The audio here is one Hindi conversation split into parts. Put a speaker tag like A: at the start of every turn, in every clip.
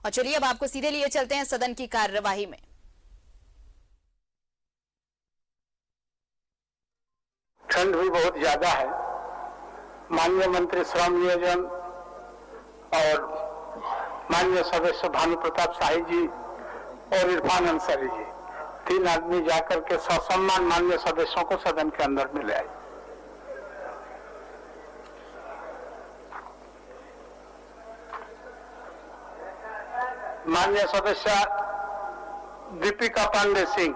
A: और चलिए अब आपको सीधे लिए चलते हैं सदन की कार्यवाही में।
B: ठंड भी बहुत ज्यादा है। माननीय मंत्री श्रम नियोजन और माननीय सदस्य भानु प्रताप शाही जी और इरफान अंसारी जी, 3 आदमी जाकर के ससम्मान माननीय सदस्यों को सदन के अंदर मिले आए। माननीय सदस्य दीपिका पांडे सिंह,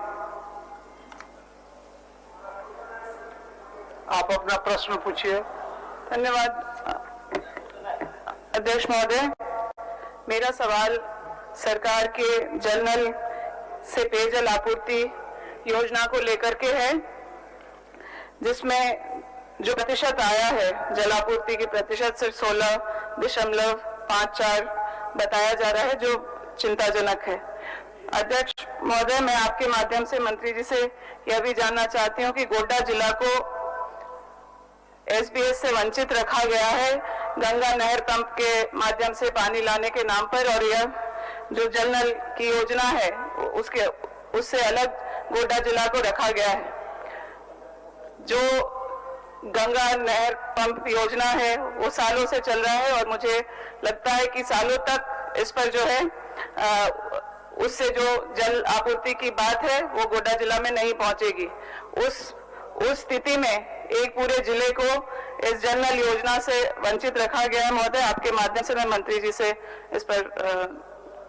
B: आप अपना प्रश्न पूछिए।
C: धन्यवाद अध्यक्ष महोदय। मेरा सवाल सरकार के जल नल से पेयजल आपूर्ति योजना को लेकर के है, जिसमें जो प्रतिशत आया है जल आपूर्ति की प्रतिशत सिर्फ 16.54 बताया जा रहा है, जो चिंताजनक है। अध्यक्ष महोदय, मैं आपके माध्यम से मंत्री जी से यह भी जानना चाहती हूँ कि गोड्डा जिला को एसबीएस से वंचित रखा गया है गंगा नहर पंप के माध्यम से पानी लाने के नाम पर, और यह जो जल नल की योजना है उससे अलग गोड्डा जिला को रखा गया है। जो गंगा नहर पंप योजना है वो सालों से चल रहा है और मुझे लगता है कि सालों तक इस पर जो है उससे जो जल आपूर्ति की बात है वो गोड्डा जिला में नहीं पहुंचेगी। उस स्थिति में एक पूरे जिले को इस जल नल योजना से वंचित रखा गया है। महोदय, आपके माध्यम से मैं मंत्री जी से इस पर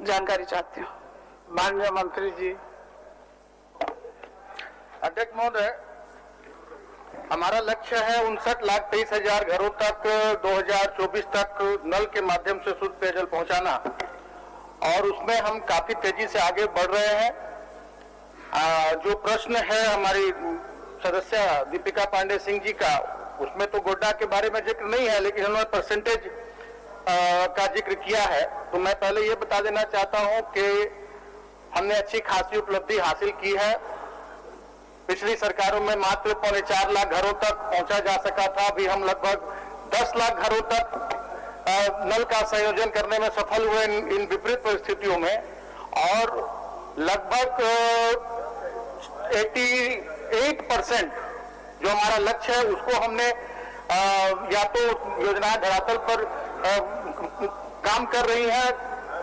C: जानकारी चाहती हूँ।
B: माननीय मंत्री जी।
D: अध्यक्ष महोदय, हमारा लक्ष्य है 59,23,000 घरों तक 2024 तक नल के माध्यम से शुद्ध पेयजल पहुंचाना, और उसमें हम काफी तेजी से आगे बढ़ रहे हैं। जो प्रश्न है हमारी सदस्य दीपिका पांडे सिंह जी का, उसमें तो गोड्डा के बारे में जिक्र नहीं है, लेकिन उन्होंने परसेंटेज का जिक्र किया है। तो मैं पहले ये बता देना चाहता हूं कि हमने अच्छी खासी उपलब्धि हासिल की है। पिछली सरकारों में मात्र 4.25 लाख घरों तक पहुंचा जा सका था, अभी हम लगभग 10 लाख घरों ततक नल का संयोजन करने में सफल हुए इन विपरीत परिस्थितियों में, और लगभग 88% जो हमारा लक्ष्य है उसको हमने या तो योजना धरातल पर काम कर रही है,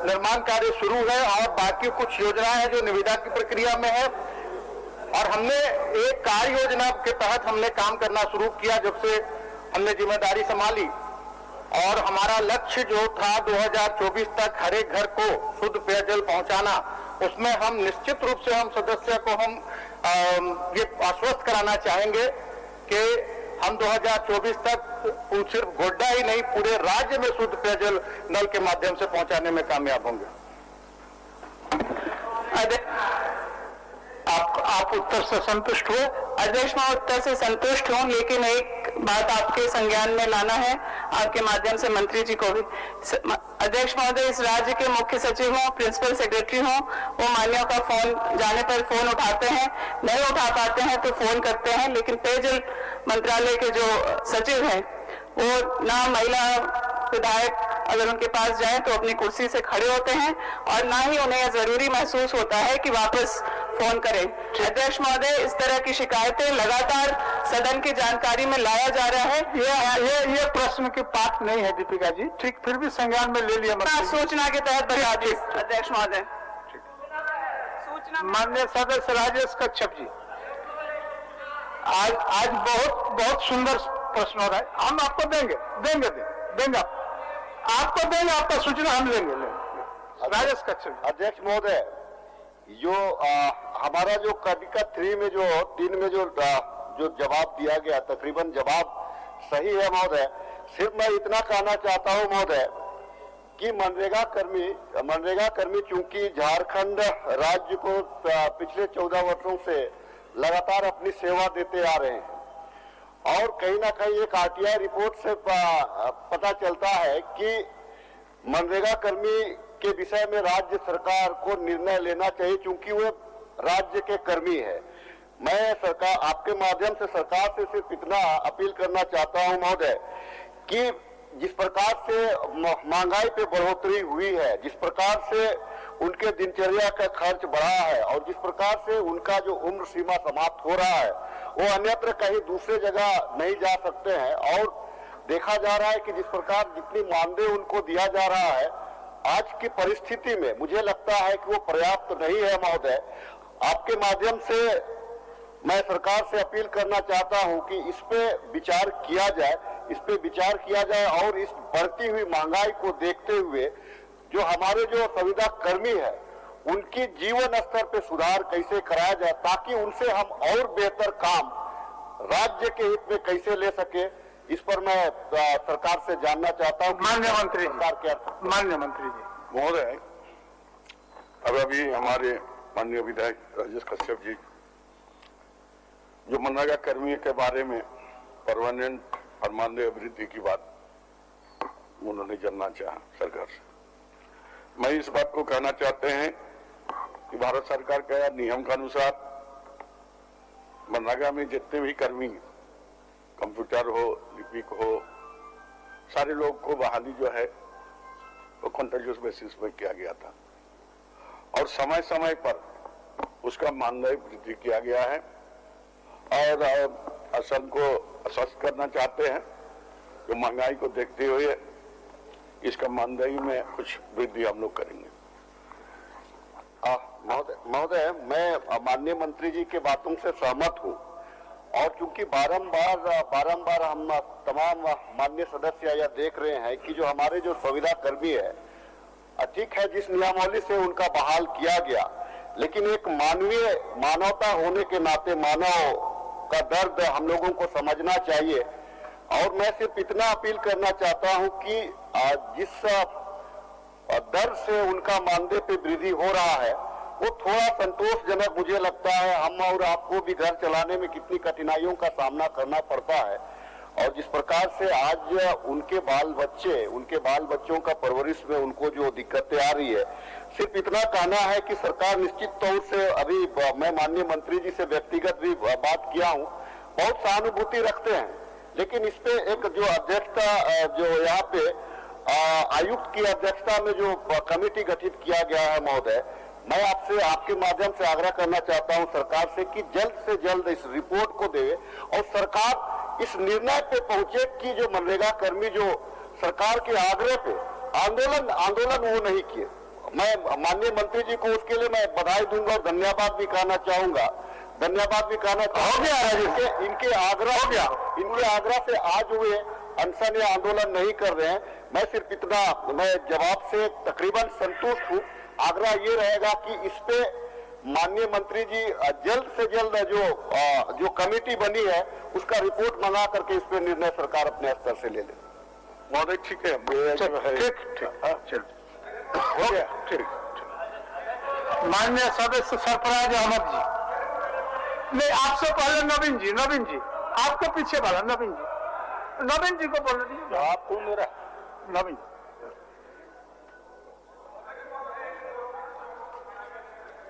D: निर्माण कार्य शुरू है, और बाकी कुछ योजनाएं हैं जो निविदा की प्रक्रिया में है। और हमने एक कार्य योजना के तहत हमने काम करना शुरू किया जब से हमने जिम्मेदारी संभाली, और हमारा लक्ष्य जो था 2024 तक हर एक घर को शुद्ध पेयजल पहुंचाना, उसमें हम निश्चित रूप से हम सदस्य को हम ये आश्वस्त कराना चाहेंगे कि हम 2024 तक सिर्फ गोड्डा ही नहीं पूरे राज्य में शुद्ध पेयजल नल के माध्यम से पहुंचाने में कामयाब होंगे।
B: आप उत्तर से संतुष्ट हुए?
C: अध्यक्ष, मैं उत्तर से संतुष्ट हूं, लेकिन एक बात आपके संज्ञान में लाना है आपके माध्यम से मंत्री जी को भी। अध्यक्ष महोदय, इस राज्य के मुख्य सचिव हों, प्रिंसिपल सेक्रेटरी हों, वो मान्यों का फोन जाने पर फोन उठाते हैं, नहीं उठा पाते हैं तो फोन करते हैं, लेकिन पेयजल मंत्रालय के जो सचिव हैं वो ना महिला विधायक अगर उनके पास जाएं तो अपनी कुर्सी से खड़े होते हैं, और ना ही उन्हें यह जरूरी महसूस होता है कि वापस फोन करें। अध्यक्ष महोदय, इस तरह की शिकायतें लगातार सदन की जानकारी में लाया जा रहा है।
B: ये प्रश्न की बात नहीं है दीपिका जी, ठीक, फिर भी संज्ञान में ले लिया।
C: सूचना के तहत बता दी अध्यक्ष महोदय।
B: माननीय सदस्य राजेश कच्छप जी, आज बहुत सुंदर प्रश्न हो रहा है, हम आपको देंगे आपको देंगे, आपका सूचना हम लेंगे। राजेश कच्छप।
D: अध्यक्ष महोदय, जो हमारा जो कर्णिका 3 में जो 3 में जो जवाब दिया गया, तकरीबन जवाब सही है महोदय। सिर्फ मैं इतना कहना चाहता हूं महोदय कि मनरेगा कर्मी चूंकि झारखंड राज्य को पिछले 14 वर्षों से लगातार अपनी सेवा देते आ रहे हैं, और कहीं ना कहीं एक आरटीआई रिपोर्ट से पता चलता है कि मनरेगा कर्मी के विषय में राज्य सरकार को निर्णय लेना चाहिए, क्योंकि वे राज्य के कर्मी है। मैं सरकार आपके माध्यम से सरकार से सिर्फ इतना अपील करना चाहता हूं महोदय कि
E: जिस प्रकार से महंगाई पे बढ़ोतरी हुई है, जिस प्रकार से उनके दिनचर्या का खर्च बढ़ा है और जिस प्रकार से उनका जो उम्र सीमा समाप्त हो रहा है वो अन्यत्र कहीं दूसरे जगह नहीं जा सकते हैं। और देखा जा रहा है कि जिस प्रकार जितनी मानदेय उनको दिया जा रहा है आज की परिस्थिति में मुझे लगता है कि वो पर्याप्त नहीं है। महोदय, आपके माध्यम से मैं सरकार से अपील करना चाहता हूं कि इस पे विचार किया जाए और इस बढ़ती हुई महंगाई को देखते हुए जो हमारे जो संविदा कर्मी है उनकी जीवन स्तर पे सुधार कैसे कराया जाए ताकि उनसे हम और बेहतर काम राज्य के हित में कैसे ले सके, इस पर मैं सरकार से जानना चाहता हूं।
B: माननीय मंत्री जी
D: महोदय, अभी हमारे माननीय विधायक राजेश कश्यप जी जो मनरेगा कर्मियों के बारे में परमानेंट और मानदेय वृद्धि की बात उन्होंने जानना चाहा सरकार से, मैं इस बात को कहना चाहते हैं कि भारत सरकार के नियम के अनुसार मनरेगा में जितने भी कर्मी कंप्यूटर हो, लिपिक हो, सारे लोग को बहाली जो है वो कॉन्टिन्यूअस बेसिस पे किया गया था और समय समय पर उसका मानदेय वृद्धि किया गया है और असम को आश्वस्त करना चाहते हैं कि महंगाई को देखते हुए इसका मानदेय में कुछ वृद्धि हम लोग करेंगे।
E: महोदय, मैं माननीय मंत्री जी के बातों से सहमत हूं और क्योंकि बारंबार हम तमाम माननीय सदस्य यह देख रहे हैं कि जो हमारे जो संविदा कर्मी है ठीक है जिस नियमावली से उनका बहाल किया गया, लेकिन एक मानवता होने के नाते मानव का दर्द हम लोगों को समझना चाहिए। और मैं सिर्फ इतना अपील करना चाहता हूं कि जिस दर से उनका मानदेय पे वृद्धि हो रहा है वो थोड़ा संतोषजनक मुझे लगता है। हम और आपको भी घर चलाने में कितनी कठिनाइयों का सामना करना पड़ता है और जिस प्रकार से आज उनके बाल बच्चों का परवरिश में उनको जो दिक्कतें आ रही है, सिर्फ इतना कहना है कि सरकार निश्चित तौर से अभी मैं माननीय मंत्री जी से व्यक्तिगत भी बात किया हूं, बहुत सहानुभूति रखते हैं, लेकिन इस पे एक जो अध्यक्षता जो यहाँ पे आयुक्त की अध्यक्षता में जो कमेटी गठित किया गया है महोदय, मैं आपसे आपके माध्यम से आग्रह करना चाहता हूं सरकार से कि जल्द से जल्द इस रिपोर्ट को दे और सरकार इस निर्णय पे पहुंचे कि जो मनरेगा कर्मी जो सरकार के आग्रह पे आंदोलन वो नहीं किए। मैं माननीय मंत्री जी को उसके लिए मैं बधाई दूंगा और धन्यवाद भी कहना चाहूंगा इनके आग्रह से आज हुए अनशन या आंदोलन नहीं कर रहे हैं। मैं सिर्फ इतना मैं जवाब से तकरीबन संतुष्ट हूँ। आग्रह ये रहेगा कि इस पे माननीय मंत्री जी जल्द से जल्द जो कमेटी बनी है उसका रिपोर्ट मंगा करके इस पे निर्णय सरकार अपने स्तर से ले ले।
D: महोदय ठीक है, ठीक।
B: माननीय सदस्य सरफराज अहमद जी, नहीं आपसे पहले नवीन जी आपके पीछे वाला नवीन जी को बोलने दीजिए।
D: आपको मेरा
B: नवीन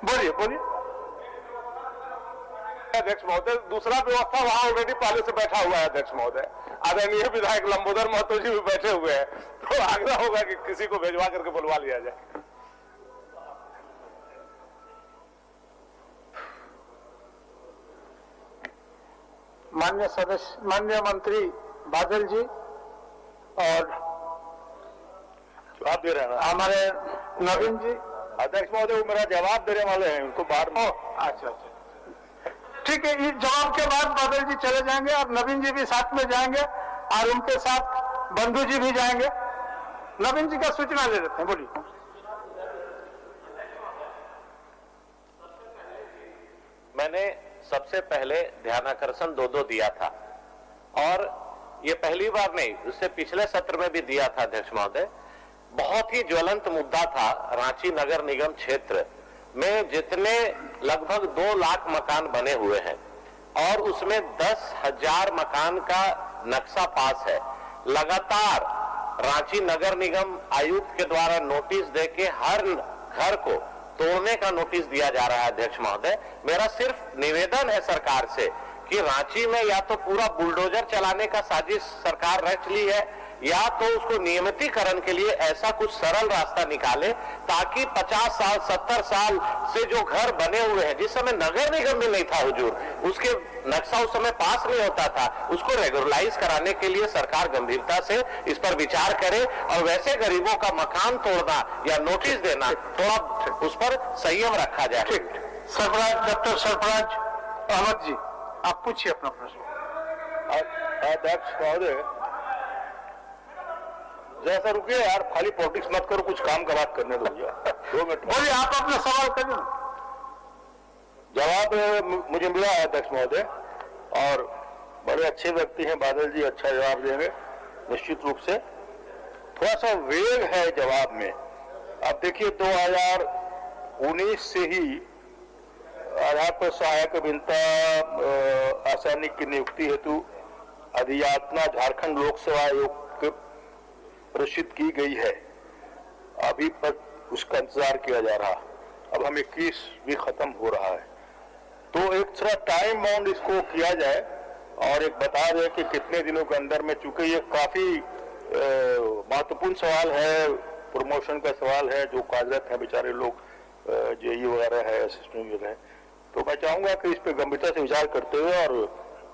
B: बोलिए।
D: अध्यक्ष महोदय, दूसरा व्यवस्था वहां ऑलरेडी पहले से बैठा हुआ है। अध्यक्ष महोदय, आदरणीय विधायक लंबोदर महतो जी भी बैठे हुए हैं, तो आग्रह होगा कि किसी को भेजवा करके बुलवा लिया जाए।
B: माननीय मंत्री बादल जी और
D: जवाब दे रहे हैं
B: हमारे नवीन जी।
D: अध्यक्ष महोदय, वो मेरा जवाब देने वाले हैं, उनको बाहर में।
B: अच्छा ठीक है, इस जवाब के बाद बादल जी चले जाएंगे और नवीन जी भी साथ में जाएंगे और उनके साथ बंधु जी भी जाएंगे। नवीन जी का सूचना ले लेते हैं, बोलिए।
F: मैंने सबसे पहले ध्यानाकर्षण 2-2 दिया था और ये पहली बार नहीं, उससे पिछले सत्र में भी दिया था अध्यक्ष महोदय। बहुत ही ज्वलंत मुद्दा था रांची नगर निगम क्षेत्र में जितने लगभग 2 लाख मकान बने हुए हैं और उसमें 10,000 मकान का नक्शा पास है। लगातार रांची नगर निगम आयुक्त के द्वारा नोटिस देके हर घर को तोड़ने का नोटिस दिया जा रहा है। अध्यक्ष महोदय, मेरा सिर्फ निवेदन है सरकार से कि रांची में या तो पूरा बुलडोजर चलाने का साजिश सरकार रच ली है या तो उसको नियमितीकरण के लिए ऐसा कुछ सरल रास्ता निकाले ताकि 50 साल 70 साल से जो घर बने हुए हैं, जिस समय नगर निगम में नहीं था हुजूर, उसके नक्शा उस समय पास नहीं होता था, उसको रेगुलराइज कराने के लिए सरकार गंभीरता से इस पर विचार करे और वैसे गरीबों का मकान तोड़ना या नोटिस देना थोड़ा उस पर संयम रखा जाए।
B: सरफराज, डॉक्टर सरफराज अहमद जी, आप पूछिए अपना प्रश्न।
D: अध्यक्ष महोदय, जैसा रुकिए यार, खाली पॉलिटिक्स मत करो, कुछ काम का बात करने दो भैया। 2 मिनट
B: बोलिए, आप अपना सवाल करिए।
D: जवाब मुझे मिला है अध्यक्ष महोदय, और बड़े अच्छे व्यक्ति हैं बादल जी, अच्छा जवाब देंगे निश्चित रूप से। थोड़ा सा वेग है जवाब में। अब देखिए 2019 से ही आधार पर सहायक अभियंता आसानी की नियुक्ति हेतु अधियाचना झारखंड लोक सेवा आयोग को प्रदर्शित की गई है। अभी तक उसका इंतजार किया जा रहा। अब हम 21 भी खत्म हो रहा है, तो एक थोड़ा टाइम बाउंड इसको किया जाए और एक बता दें कि कितने दिनों के अंदर में, चूंकि ये काफी महत्वपूर्ण सवाल है, प्रमोशन का सवाल है, जो कार्यरत है बेचारे लोग, जेई वगैरह है, असिस्टेंट है, तो मैं चाहूंगा कि इस पे गंभीरता से विचार करते हुए, और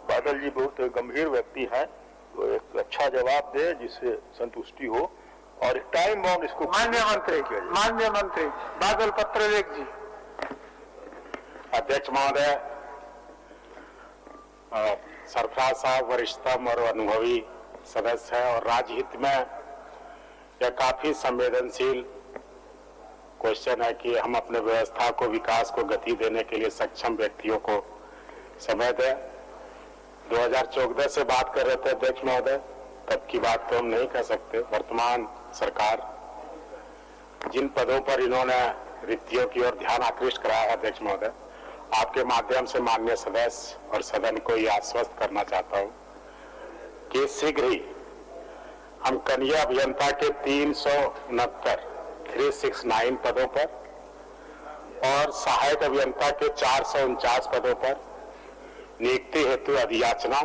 D: बादल जी बहुत गंभीर व्यक्ति हैं, तो एक अच्छा जवाब दे जिससे संतुष्टि हो और एक टाइम बाउंड इसको।
B: माननीय मंत्री बादल पत्रलेख जी।
G: अध्यक्ष महोदय, सरफराज साहब वरिष्ठतम और अनुभवी सदस्य है और राज्यहित में यह काफी संवेदनशील क्वेश्चन है कि हम अपने व्यवस्था को, विकास को गति देने के लिए सक्षम व्यक्तियों को समय दें। 2014 से बात कर रहे थे अध्यक्ष महोदय, तब की बात तो हम नहीं कह सकते। वर्तमान सरकार जिन पदों पर इन्होंने रिक्तियों की ओर ध्यान आकृष्ट कराया है अध्यक्ष महोदय, आपके माध्यम से माननीय सदस्य और सदन को यह आश्वस्त करना चाहता हूं कि शीघ्र ही हम कनीय अभियंता के 369 पदों पर और सहायक अभियंता के 449 पदों पर नियुक्ति हेतु अधियाचना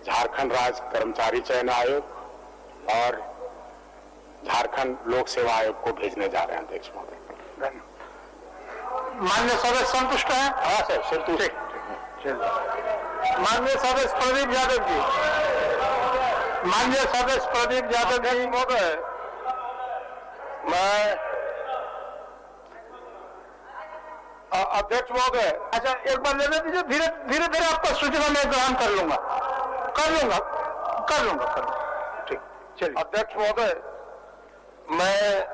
G: झारखंड राज्य कर्मचारी चयन आयोग और झारखंड लोक सेवा आयोग को भेजने जा रहे हैं अध्यक्ष महोदय।
B: माननीय सदस्य संतुष्ट हैं?
D: हाँ सर, संतुष्ट।
B: माननीय सदस्य प्रदीप यादव जी। माननीय सदस्य प्रदीप यादव जी महोदय,
D: मैं अध्यक्ष महोदय,
B: अच्छा एक बार लेने दीजिए, धीरे धीरे आपका सूचना मैं ग्रहण कर लूंगा। ठीक, चलिए।
D: अध्यक्ष महोदय, मैं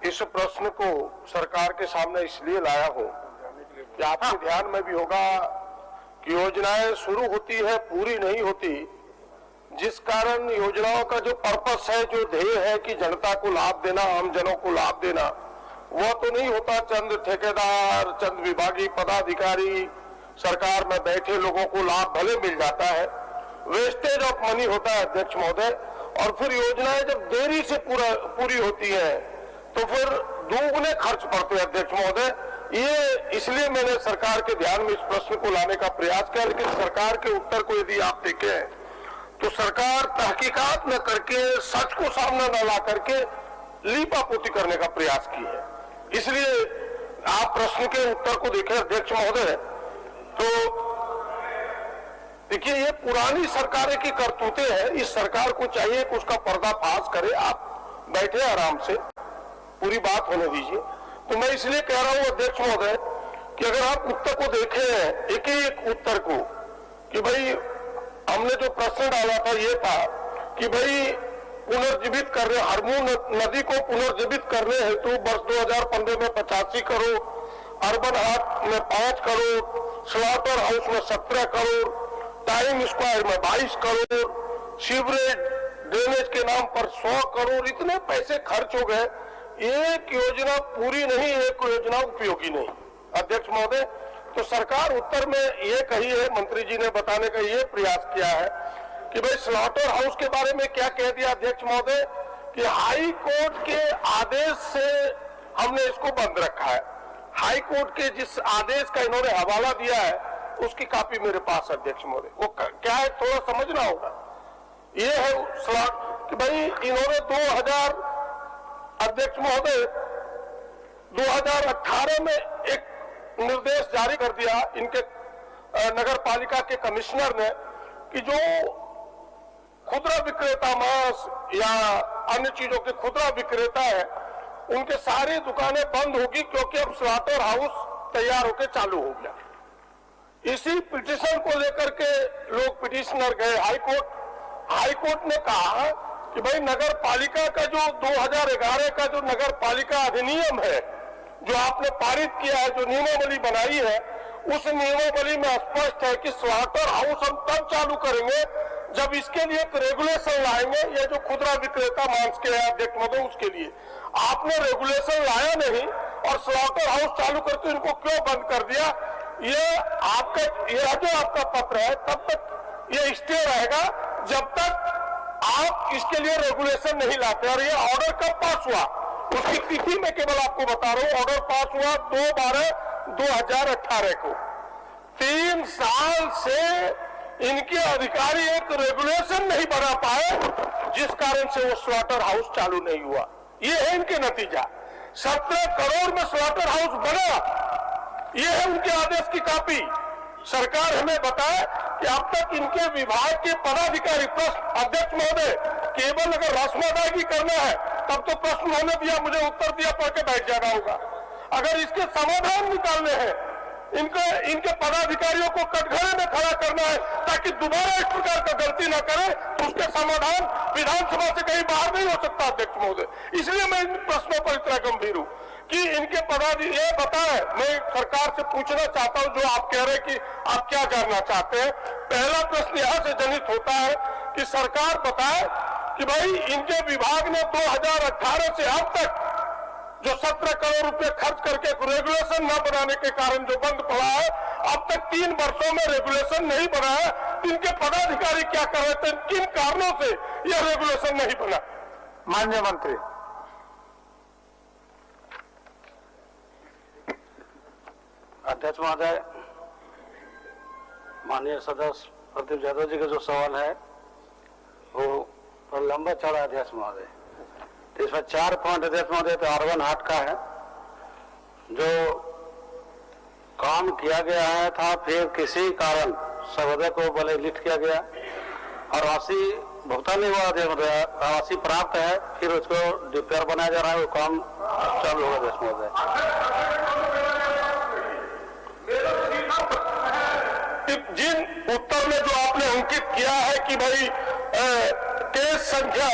D: इस प्रश्न को सरकार के सामने इसलिए लाया हूं कि आपके ध्यान में भी होगा कि योजनाएं शुरू होती है, पूरी नहीं होती, जिस कारण योजनाओं का जो पर्पस है, जो ध्येय है कि जनता को लाभ देना, आम जनों को लाभ देना, वह तो नहीं होता। चंद ठेकेदार, चंद विभागीय पदाधिकारी, सरकार में बैठे लोगों को लाभ भले मिल जाता है, वेस्टेज ऑफ मनी होता है अध्यक्ष महोदय। और फिर योजनाएं जब देरी से पूरी होती है तो फिर दोगुने खर्च पड़ते हैं अध्यक्ष महोदय। ये इसलिए मैंने सरकार के ध्यान में इस प्रश्न को लाने का प्रयास किया, लेकिन सरकार के उत्तर को यदि आप देखें तो सरकार तहकीकात न करके, सच को सामने न ला करके लीपापोती करने का प्रयास की है। इसलिए आप प्रश्न के उत्तर को देखें अध्यक्ष महोदय, तो देखिए ये पुरानी सरकारें की करतूतें हैं। इस सरकार को चाहिए कि उसका पर्दाफाश करे। आप बैठे आराम से, पूरी बात होने दीजिए। तो मैं इसलिए कह रहा हूं अध्यक्ष महोदय कि अगर आप उत्तर को देखें, एक एक उत्तर को, कि भाई हमने जो प्रश्न डाला था ये था कि भाई पुनर्जीवित करने, हरमू नदी को पुनर्जीवित करने हेतु वर्ष 2015 में 85 करोड़, अर्बन हाट में 5 करोड़, स्लॉटर हाउस में 17 करोड़, टाइम स्क्वायर में 22 करोड़, सीवरेज ड्रेनेज के नाम पर 100 करोड़, इतने पैसे खर्च हो गए। एक योजना पूरी नहीं, एक योजना उपयोगी नहीं अध्यक्ष महोदय। तो सरकार उत्तर में ये कही है, मंत्री जी ने बताने का ये प्रयास किया है कि भाई स्लॉटर हाउस के बारे में क्या कह दिया अध्यक्ष महोदय कि हाई कोर्ट के आदेश से हमने इसको बंद रखा है। हाई कोर्ट के जिस आदेश का इन्होंने हवाला दिया है उसकी कॉपी मेरे पास अध्यक्ष महोदय। वो क्या है थोड़ा समझना होगा। ये है स्लॉट कि भाई इन्होंने 2000 अध्यक्ष महोदय 2018 में एक निर्देश जारी कर दिया इनके नगर पालिका के कमिश्नर ने कि जो खुदरा विक्रेता मांस या अन्य चीजों के खुदरा विक्रेता है उनके सारी दुकानें बंद होगी क्योंकि अब स्लॉटर हाउस तैयार होकर चालू हो गया। इसी पिटीशन को लेकर के लोग पिटीशनर गए हाईकोर्ट ने कहा कि भाई नगर पालिका का जो 2011 का जो नगर पालिका अधिनियम है जो आपने पारित किया है, जो नियमावली बनाई है, उस नियमावली में स्पष्ट है कि स्लॉटर हाउस हम तब चालू करेंगे जब इसके लिए एक रेगुलेशन लाएंगे। ये जो खुदरा विक्रेता मांस के अध्यक्ष महोदय उसके लिए आपने रेगुलेशन लाया नहीं और स्लॉटर हाउस चालू करके इनको क्यों बंद कर दिया? ये जो आपका पत्र है तब तक ये स्टे रहेगा जब तक आप इसके लिए रेगुलेशन नहीं लाते। और ये ऑर्डर कब पास हुआ उसकी तिथि में केवल आपको बता रहा हूं, ऑर्डर पास हुआ 2/12/2018 को। 3 साल से इनके अधिकारी एक रेगुलेशन नहीं बना पाए जिस कारण से वो स्लॉटर हाउस चालू नहीं हुआ। ये है इनके नतीजा। 17 करोड़ में स्लॉटर हाउस बना, ये है उनके आदेश की कॉपी। सरकार हमें बताए कि अब तक इनके विभाग के पदाधिकारी प्रश्न अध्यक्ष महोदय केवल अगर रस्म अदायगी करना है तब तो प्रश्न उन्होंने दिया, मुझे उत्तर दिया, पढ़ के बैठ जाना होगा। अगर इसके समाधान निकालने हैं इनके पदाधिकारियों को कटघरे में खड़ा करना है ताकि दोबारा इस प्रकार का गलती न करें तो उसके समाधान विधानसभा से कहीं बाहर नहीं हो सकता अध्यक्ष महोदय। इसलिए मैं इन प्रश्नों पर इतना गंभीर हूं कि इनके पदाधिकारी ये बताएं। मैं सरकार से पूछना चाहता हूं जो आप कह रहे हैं कि आप क्या जानना चाहते हैं। पहला प्रश्न यहां से जनित होता है कि सरकार बताए कि भाई इनके विभाग ने 2018 से अब तक जो 17 करोड़ रुपए खर्च करके रेगुलेशन न बनाने के कारण जो बंद पड़ा है, अब तक 3 वर्षों में रेगुलेशन नहीं बना है। इनके पदाधिकारी क्या कर रहे थे, किन कारणों से यह रेगुलेशन नहीं बना?
B: माननीय मंत्री।
H: अध्यक्ष महोदय, माननीय सदस्य प्रदीप यादव जी का जो सवाल है वो लंबा चौड़ा अध्यक्ष महोदय, तो इसमें 4 पॉइंट अध्यक्ष महोदय तो R1 हाट का है जो काम किया गया है था, फिर किसी कारण सहोदय को बोले लिफ्ट किया गया और राशि भुगतान नहीं हुआ अध्यक्ष महोदय, राशि प्राप्त है, फिर उसको DPR बनाया जा रहा है, वो काम चालू होगा अध्यक्ष महोदय।
D: जिन उत्तर में जो आपने अंकित किया है कि भाई केस संख्या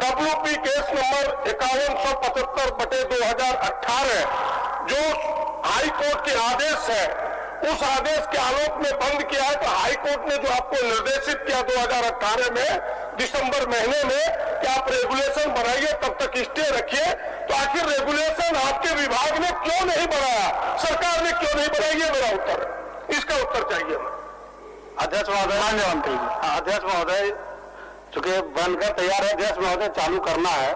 D: WP केस नंबर 5175/2018 जो हाई कोर्ट के आदेश है, उस आदेश के आलोक में बंद किया है, तो हाई कोर्ट ने जो आपको निर्देशित किया 2018 में दिसंबर महीने में कि आप रेगुलेशन बनाइए, तब तक स्टे रखिए, तो आखिर रेगुलेशन आपके विभाग ने क्यों नहीं बनाया, सरकार ने क्यों नहीं बनाई? ये मेरा उत्तर है, इसका उत्तर चाहिए।
H: अध्यक्ष महोदय, माननीय मंत्री जी। अध्यक्ष महोदय, चूंकि बनकर तैयार है अध्यक्ष महोदय, चालू करना है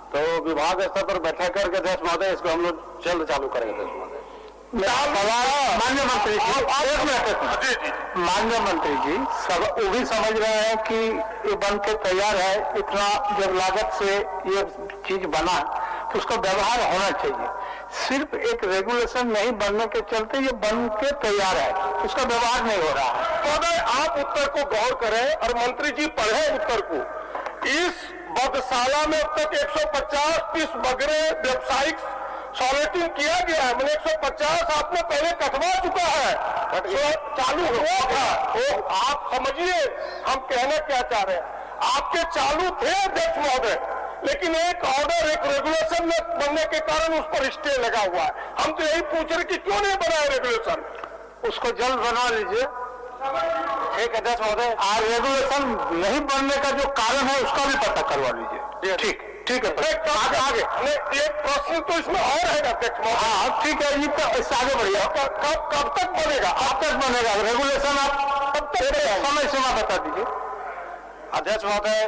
H: तो विभाग स्तर पर बैठक करके अध्यक्ष महोदय इसको हम लोग जल्द चालू करेंगे अध्यक्ष महोदय।
B: माननीय मंत्री जी, माननीय मंत्री जी, सब वो भी समझ रहे हैं कि ये बन के तैयार है, इतना जब लागत से ये चीज बना तो उसका व्यवहार होना चाहिए। सिर्फ एक रेगुलेशन नहीं बनने के चलते ये बन के तैयार है, उसका व्यवहार नहीं हो रहा है।
D: तो आप उत्तर को गौर करें और मंत्री जी पढ़े उत्तर को। इस बदशाला में अब तक 150-30 बगरे व्यावसायिक सॉलिटिंग किया गया है, मैंने 150 आपने पहले कटवा चुका है, चालू हुआ था। तो आप समझिए हम कहना क्या चाह रहे हैं। आपके चालू थे अध्यक्ष महोदय, लेकिन एक ऑर्डर, एक रेगुलेशन में बनने के कारण उस पर स्टे लगा हुआ है। हम तो यही पूछ रहे कि क्यों नहीं बनाया रेगुलेशन,
B: उसको जल्द बनवा लीजिए।
H: ठीक है अध्यक्ष महोदय,
B: रेगुलेशन नहीं बनने का जो कारण है उसका भी पता करवा लीजिए। ठीक है,
D: आगे एक प्रश्न तो इसमें और है अध्यक्ष महोदय।
B: हाँ ठीक है, इससे आगे बढ़िए।
D: कब तक बनेगा?
B: अब तक बनेगा रेगुलेशन, आप समय सीमा बता दीजिए।
H: अध्यक्ष महोदय,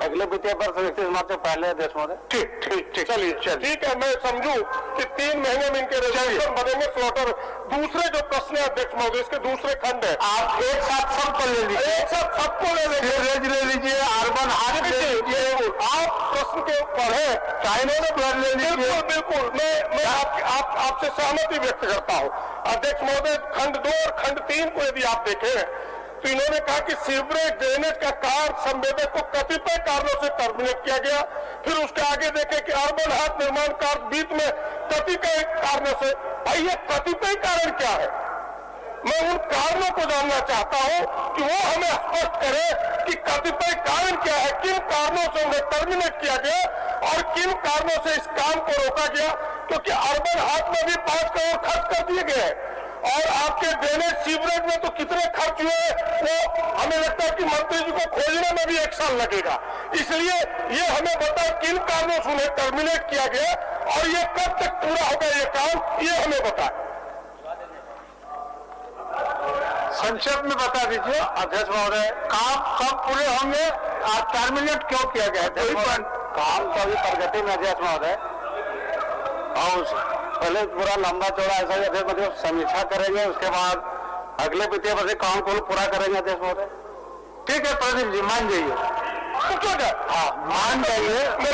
H: अगले वित्तीय वर्ष 31 मार्च से पहले अध्यक्ष महोदय।
D: ठीक चलिए ठीक है, मैं समझूं कि 3 महीने में इनके रेजोल्यूशन बनेंगे स्लॉटर। दूसरे जो प्रश्न है अध्यक्ष महोदय, इसके दूसरे खंड है,
B: आप एक साथ सबको ले लीजिए,
D: एक साथ सबको ले लीजिए,
B: सीवरेज ले लीजिए, अर्बन हाट ले लीजिए,
D: आप प्रश्न के ऊपर है,
B: चाइना में ब्लड ले लीजिए।
D: बिल्कुल मैं आपसे सहमति व्यक्त करता हूँ अध्यक्ष महोदय। खंड 2 और खंड 3 को यदि आप देखें तो इन्होंने कहा कि सीवरेज ड्रेनेज का कार्य संवेदक को कतिपय कारणों से टर्मिनेट किया गया। फिर उसके आगे देखें कि अर्बन हाट निर्माण कार्य बीच में कतिपय कारणों से। भाई ये कतिपय कारण क्या है? मैं उन कारणों को जानना चाहता हूं कि वो हमें स्पष्ट करे कि कतिपय कारण क्या है, किन कारणों से उन्हें टर्मिनेट किया गया और किन कारणों से इस काम को रोका गया। क्योंकि अर्बन हाट में भी 5 करोड़ खर्च कर दिए गए और आपके ड्रेनेज सीवरेज में तो कितने खर्च हुए वो हमें लगता है कि मंत्री जी को खोजने में भी 1 साल लगेगा। इसलिए ये हमें बताए किन कारणों से उन्हें टर्मिनेट किया गया और ये कब तक पूरा होगा ये काम, ये हमें बताए।
B: संक्षेप में बता दीजिए अध्यक्ष महोदय, काम कब पूरे होंगे और टर्मिनेट क्यों किया गया है?
H: काम तो अभी प्रगति में अध्यक्ष महोदय, और पहले पूरा लंबा चौड़ा ऐसा ही अध्यक्ष महोदय समीक्षा करेंगे, उसके बाद अगले वित्तीय वर्ष काम को पूरा करेंगे अध्यक्ष महोदय।
B: ठीक है प्रदीप जी, मान जाइए। हाँ मान जाइए। मैं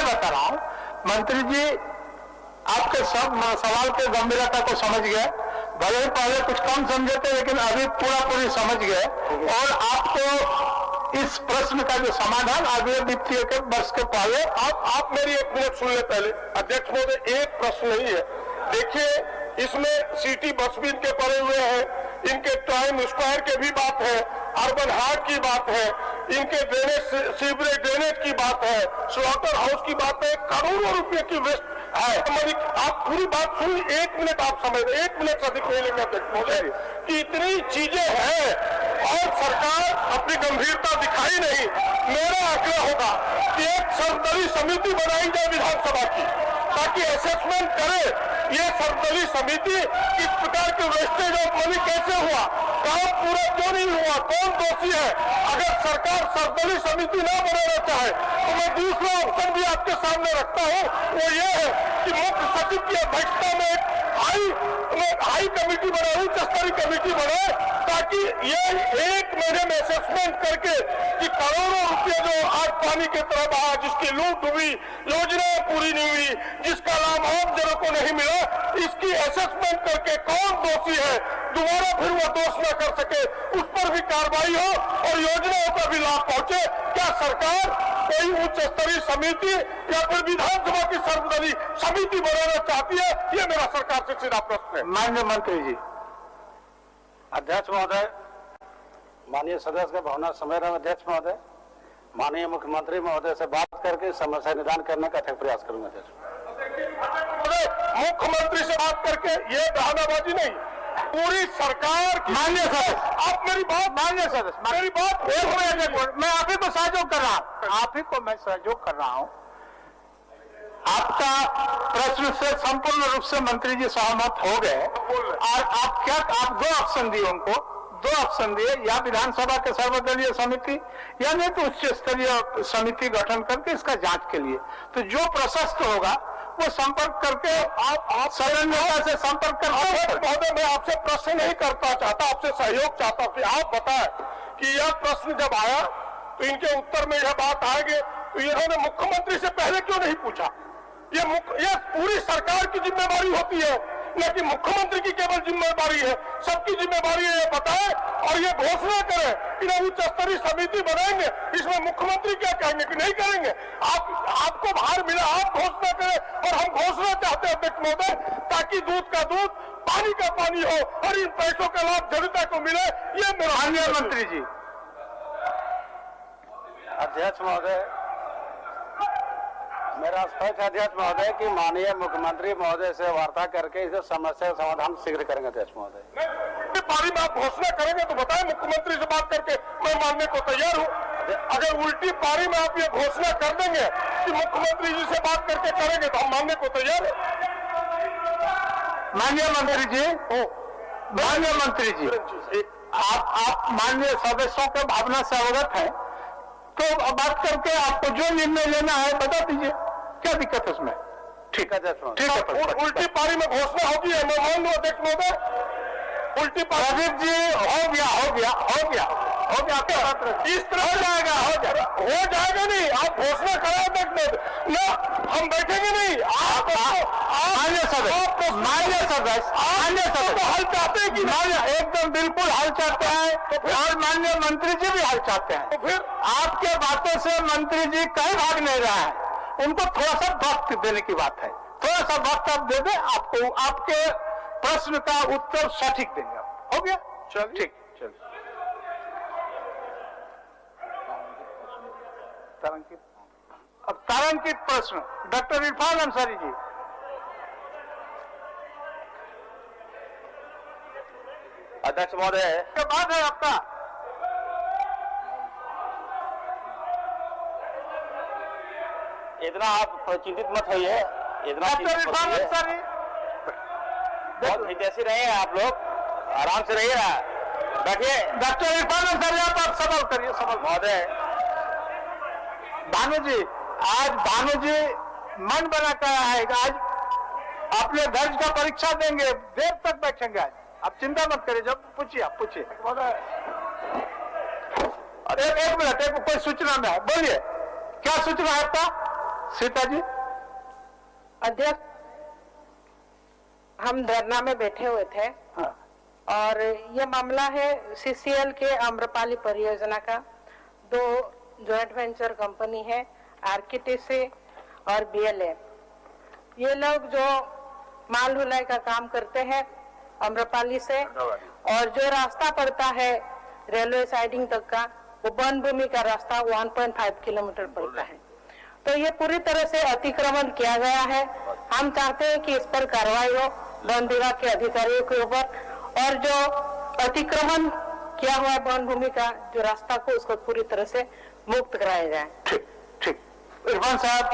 B: बता रहा हूँ मंत्री जी, आपके सब सवाल के गंभीरता को समझ गए। भले ही पहले कुछ कम समझे थे लेकिन अभी पूरी समझ गए और आपको इस प्रश्न का जो समाधान अगले वित्तीय के वर्ष के पहले।
D: आप मेरी 1 मिनट सुन ले पहले अध्यक्ष महोदय। एक प्रश्न नहीं है, देखिए इसमें सिटी बस भी इनके पड़े हुए हैं, इनके टाइम स्क्वायर के भी बात है, अर्बन हाट की बात है, इनके ड्रेनेज सीवरेज ड्रेनेज की बात है, स्लॉटर हाउस की बात है, करोड़ों रुपए की वेस्ट है। आप पूरी बात सुन, 1 मिनट आप समझ, 1 मिनट से अधिक नहीं लेंगे अध्यक्ष महोदय कि इतनी चीजें हैं और सरकार अपनी गंभीरता दिखाई नहीं। मेरा आग्रह होगा कि एक सर्वदलीय समिति बनाई जाए विधानसभा की, ताकि असेसमेंट करे ये सर्वदलीय समिति किस प्रकार के वेस्टेज ऑफ मनी कैसे हुआ, काम पूरा क्यों नहीं हुआ, कौन दोषी है। अगर सरकार सर्वदलीय समिति न बनाना चाहे तो मैं दूसरा ऑप्शन भी आपके सामने रखता हूं, वो ये है कि मुख्य सचिव की अध्यक्षता में हाई कमेटी बनाए, उच्च स्तरीय कमेटी बनाए, ताकि ये 1 महीने में असेसमेंट करके कि करोड़ों रुपये जो आज पानी की तरह बहा, जिसकी लूट हुई, योजनाएं पूरी नहीं हुई, जिसका लाभ आम जनों को नहीं मिला, इसकी असेसमेंट करके कौन दोषी है, दोबारा फिर वो दोष न कर सके, उस पर भी कार्रवाई हो और योजनाओं का भी लाभ पहुंचे। क्या सरकार कोई उच्च स्तरीय समिति या फिर विधानसभा की सर्वदलीय समिति बनाना चाहती है? ये मेरा सरकार से सीधा प्रश्न है।
B: माननीय मंत्री जी।
H: अध्यक्ष महोदय, माननीय सदस्य के भावना समय रहे अध्यक्ष महोदय, माननीय मुख्यमंत्री महोदय से बात करके समस्या निदान करने का अथक प्रयास करूंगा अध्यक्ष।
D: मुख्यमंत्री से बात करके ये बहानाबाजी नहीं, पूरी सरकार की।
B: माननीय सदस्य,
D: आप मेरी बात,
B: माननीय सदस्य,
D: मेरी बात
B: मैं आप ही को सहयोग कर रहा हूँ, आप ही को मैं सहयोग कर रहा हूँ। आपका प्रश्न से संपूर्ण रूप से मंत्री जी सहमत हो गए और आप 2 ऑप्शन दिए उनको, 2 ऑप्शन दिए, या विधानसभा के सर्वदलीय समिति या नहीं तो उच्च स्तरीय समिति गठन करके इसका जांच के लिए। तो जो प्रशस्त होगा वो संपर्क करके आप सदन से संपर्क करके।
D: महोदय मैं आपसे प्रश्न नहीं करता चाहता, आपसे सहयोग चाहता हूँ कि आप बताएं कि यह प्रश्न जब आया तो इनके उत्तर में यह बात आएगी तो इन्होंने मुख्यमंत्री से पहले क्यों नहीं पूछा? ये पूरी सरकार की जिम्मेदारी होती है, न कि मुख्यमंत्री की केवल जिम्मेदारी है, सबकी जिम्मेदारी है। ये बताएं और ये घोषणा करें कि उच्च स्तरीय समिति बनाएंगे, इसमें मुख्यमंत्री क्या कहेंगे कि नहीं करेंगे। आपको भार मिला, आप घोषणा करें और हम घोषणा चाहते हैं अध्यक्ष महोदय, ताकि दूध का दूध पानी का पानी हो और इन पैसों का लाभ जनता को मिले। ये मेरा।
B: माननीय मंत्री जी।
H: अध्यक्ष महोदय, मेरा स्पष्ट अध्यक्ष महोदय कि माननीय मुख्यमंत्री महोदय से वार्ता करके इस समस्या का समाधान शीघ्र करेंगे अध्यक्ष महोदय।
D: पारी में आप घोषणा करेंगे तो बताएं, मुख्यमंत्री से बात करके मैं मानने को तैयार हूं। अगर उल्टी पारी में आप ये घोषणा कर देंगे कि मुख्यमंत्री जी से बात करके करेंगे तो हम मानने को तैयार हैं।
B: माननीय मंत्री जी, माननीय मंत्री जी, आप माननीय सदस्यों के भावना से अवगत हैं, तो बात करके आपको जो निर्णय लेना है बता दीजिए, क्या दिक्कत है उसमें? ठीक है, ठीक है।
D: उल्टी पारी में घोषणा होगी, मैं मान लूं अध्यक्ष महोदय, उल्टी पारी।
B: प्रदीप जी, हो गया इस तरह हो जाएगा
D: नहीं, आप घोषणा करा अध्यक्ष महोदय ना, हम बैठेंगे नहीं। आप
B: मान्य सदस्य
D: तो हल चाहते हैं कि
B: एकदम बिल्कुल हल चाहते हैं, और माननीय मंत्री जी भी हल चाहते हैं।
D: तो फिर
B: आपके बातों से मंत्री जी कहीं भाग नहीं रहा है, उनको थोड़ा सा वक्त देने की बात है, थोड़ा सा वक्त आप दे दें, आपको आपके प्रश्न का उत्तर सटीक देंगे। हो गया, चल ठीक, चल। अब तारांकित प्रश्न डॉक्टर इरफान अंसारी जी।
F: अध्यक्ष महोदय,
B: क्या बात है आपका?
F: इतना आप चिंतित मत होइए, इतना
B: डॉक्टर इरफान अंसारी,
F: बहुत हितैषी रहे हैं आप लोग, आराम से रहिए, बैठिए।
B: डॉक्टर इरफान अंसारी, आप सवाल करिए। सवाल
F: महोदय,
B: भानु जी, आज भानु जी मन बना कर आए, आज अपने दर्ज का परीक्षा देंगे, देर तक बैठेंगे आज, आप चिंता मत करिए। जब पूछिए, आप पूछिए। एक मिनट, एक कोई सूचना में है, बोलिए, क्या सूचना है आपका? सीता जी।
C: अध्यक्ष, हम धरना में बैठे हुए थे।
B: हाँ।
C: और ये मामला है CCL के आम्रपाली परियोजना का। 2 जॉइंट वेंचर कंपनी है, RKTC और BLA। ये लोग जो माल ढुलाई का काम करते हैं आम्रपाली से, और जो रास्ता पड़ता है रेलवे साइडिंग तक का, वो वन भूमि का रास्ता 1.5 किलोमीटर पड़ता है। तो ये पूरी तरह से अतिक्रमण किया गया है। हम चाहते हैं कि इस पर कार्रवाई हो वन विभाग के अधिकारियों के ऊपर, और जो अतिक्रमण किया हुआ है वन भूमि का जो रास्ता को, उसको पूरी तरह से मुक्त कराया जाए।
B: ठीक ठीक। इरफान साहब,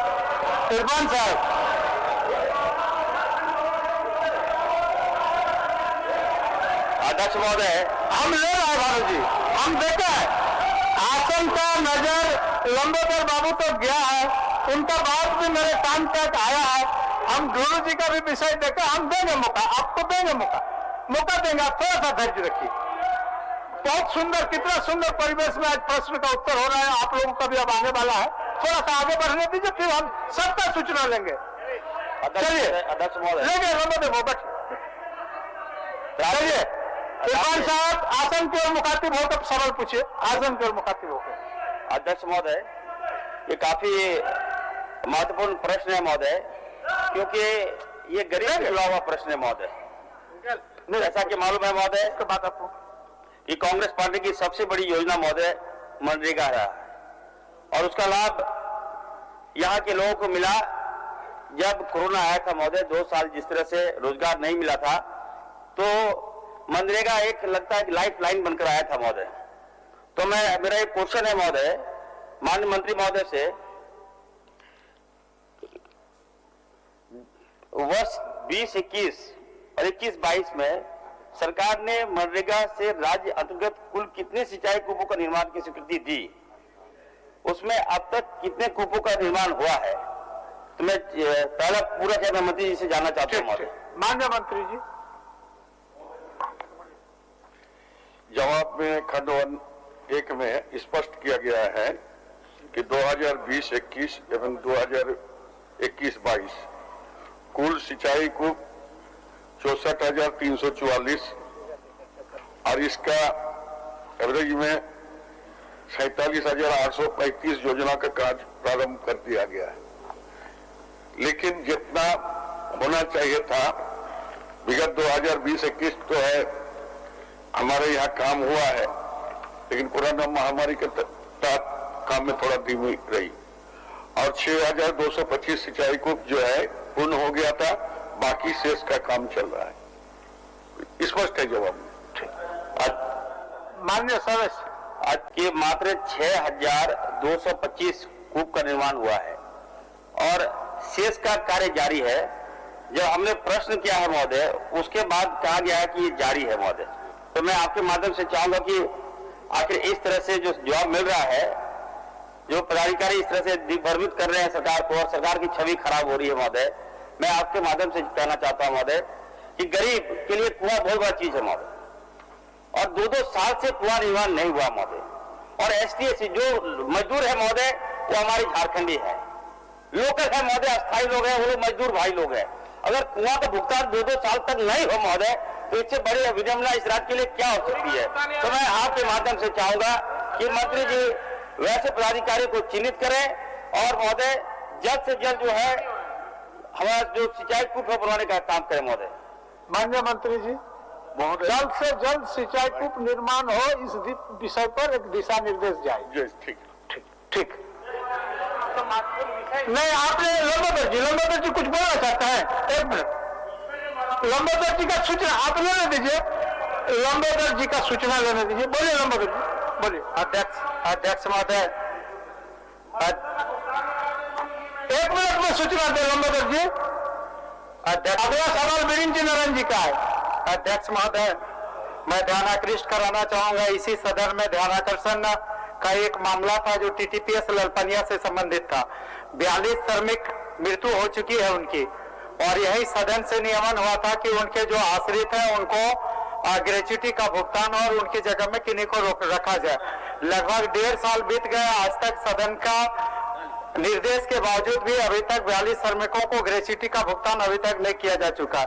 F: अध्यक्ष महोदय,
B: हम ले रहे हैं भानु जी, हम देखा है आसन का नजर लंबोदर बाबू तो गया है, उनका बात भी मेरे कान तक आया है। हम गुरु जी का भी विषय देखा, हम देंगे मौका, आपको देंगे मौका देंगे, आप थोड़ा सा धैर्य रखिए। बहुत सुंदर, कितना सुंदर परिवेश में आज प्रश्न का उत्तर हो रहा है, आप लोगों का भी अब आने वाला है, थोड़ा सा आगे बढ़ने दीजिए, फिर हम सबका सूचना लेंगे। चलिए
F: अध्यक्ष महोदय,
B: लेंगे लंबोदर बाबू, चलिए। इरफान साहब आसन की ओर मुखातिब होकर सवाल पूछिए, आसन की ओर मुखातिब होकर।
F: अध्यक्ष महोदय, ये काफी महत्वपूर्ण प्रश्न है महोदय, क्योंकि ये गरीब से जुड़ा हुआ प्रश्न है महोदय। जैसा कि मालूम है महोदय,
B: इसके बाद आपको
F: कि कांग्रेस पार्टी की सबसे बड़ी योजना महोदय मनरेगा है, और उसका लाभ यहाँ के लोगों को मिला जब कोरोना आया था महोदय। 2 साल जिस तरह से रोजगार नहीं मिला था, तो मनरेगा एक लगता है लाइफ लाइन बनकर आया था महोदय। तो मेरा एक क्वेश्चन है महोदय, माननीय मंत्री महोदय से, वर्ष 2021 और 21-22 में सरकार ने मनरेगा से राज्य अंतर्गत कुल कितने सिंचाई कूपों का निर्माण की स्वीकृति दी, उसमें अब तक कितने कूपों का निर्माण हुआ है? तो मैं पहला पूरा कैबिनेट मंत्री जी से जानना चाहता हूँ महोदय।
B: माननीय मंत्री जी।
E: जवाब में खंड 1 में स्पष्ट किया गया है कि 2020-21 एवं 2021-22 कुल सिंचाई कूप 64,344 और इसका एवरेज में 47,835 योजना का कार्य प्रारंभ कर दिया गया है। लेकिन जितना होना चाहिए था विगत 2020-21 तो है, हमारे यहाँ काम हुआ है, लेकिन कोरोना महामारी के तहत काम में थोड़ा धीमी रही, और 6,225 सिंचाई कूप जो है पूर्ण हो गया था, बाकी शेष का काम चल रहा है। स्पष्ट है जवाब में।
B: माननीय सदस्य,
F: आज के मात्र 6,225 कूप का निर्माण हुआ है और शेष का कार्य जारी है। जब हमने प्रश्न किया है महोदय, उसके बाद कहा गया है कि ये जारी है महोदय।
I: तो मैं आपके माध्यम से चाहूंगा कि आखिर इस तरह से जो जवाब मिल रहा है, जो पदाधिकारी इस तरह से दिग्भ्रमित कर रहे हैं सरकार को और सरकार की छवि खराब हो रही है महोदय, मैं आपके माध्यम से कहना चाहता हूं महोदय कि गरीब के लिए कुआं बहुत बड़ा चीज है महोदय, और 2-2 साल से कुआं निर्माण नहीं हुआ महोदय। और एसटीएस जो मजदूर है महोदय वो हमारे झारखंडी है, लोकल है महोदय, अस्थायी लोग हैं, वो लोग मजदूर भाई लोग हैं। अगर कुआं का भुगतान 2-2 साल तक नहीं हो महोदय तो इससे बड़ी विडंबना इस राज्य के लिए क्या हो सकती है। तो मैं आपके माध्यम से चाहूंगा कि मंत्री जी वैसे पदाधिकारी को चिन्हित करें और महोदय जल्द से जल्द जो है हमारा जो सिंचाई कूप बनाने का काम करें महोदय।
B: माननीय मंत्री जी, जल्द से जल्द सिंचाई कूप निर्माण हो, इस विषय पर एक दिशा निर्देश जाए। ठीक। नहीं, आपने लंबोदर जी कुछ बोलना चाहते हैं? 1 मिनट, लंबोदर जी का सूचना आप लेने दीजिए, लंबोदर जी का सूचना लेने दीजिए। बोलिए लंबोदर जी, बोलिए।
H: अध्यक्ष महोदय,
B: 1 मिनट में सूचना दे लंबोदर जी। अगला सवाल बिरिंची नारायण जी का है।
H: अध्यक्ष महोदय, मैं ध्यानाकृष्ट कराना चाहूंगा, इसी सदन में ध्यानाकर्षण का एक मामला था जो टीटीपीएस ललपनिया से संबंधित था। 42 श्रमिक मृत्यु हो चुकी है उनकी, और यही सदन से नियमन हुआ था कि उनके जो आश्रित हैं उनको ग्रेच्युटी का भुगतान और उनकी जगह में किन्हीं को रखा जाए। लगभग 1.5 साल बीत गए, आज तक सदन का निर्देश के बावजूद भी अभी तक 42 श्रमिकों को ग्रेच्युटी का भुगतान अभी तक नहीं किया जा चुका।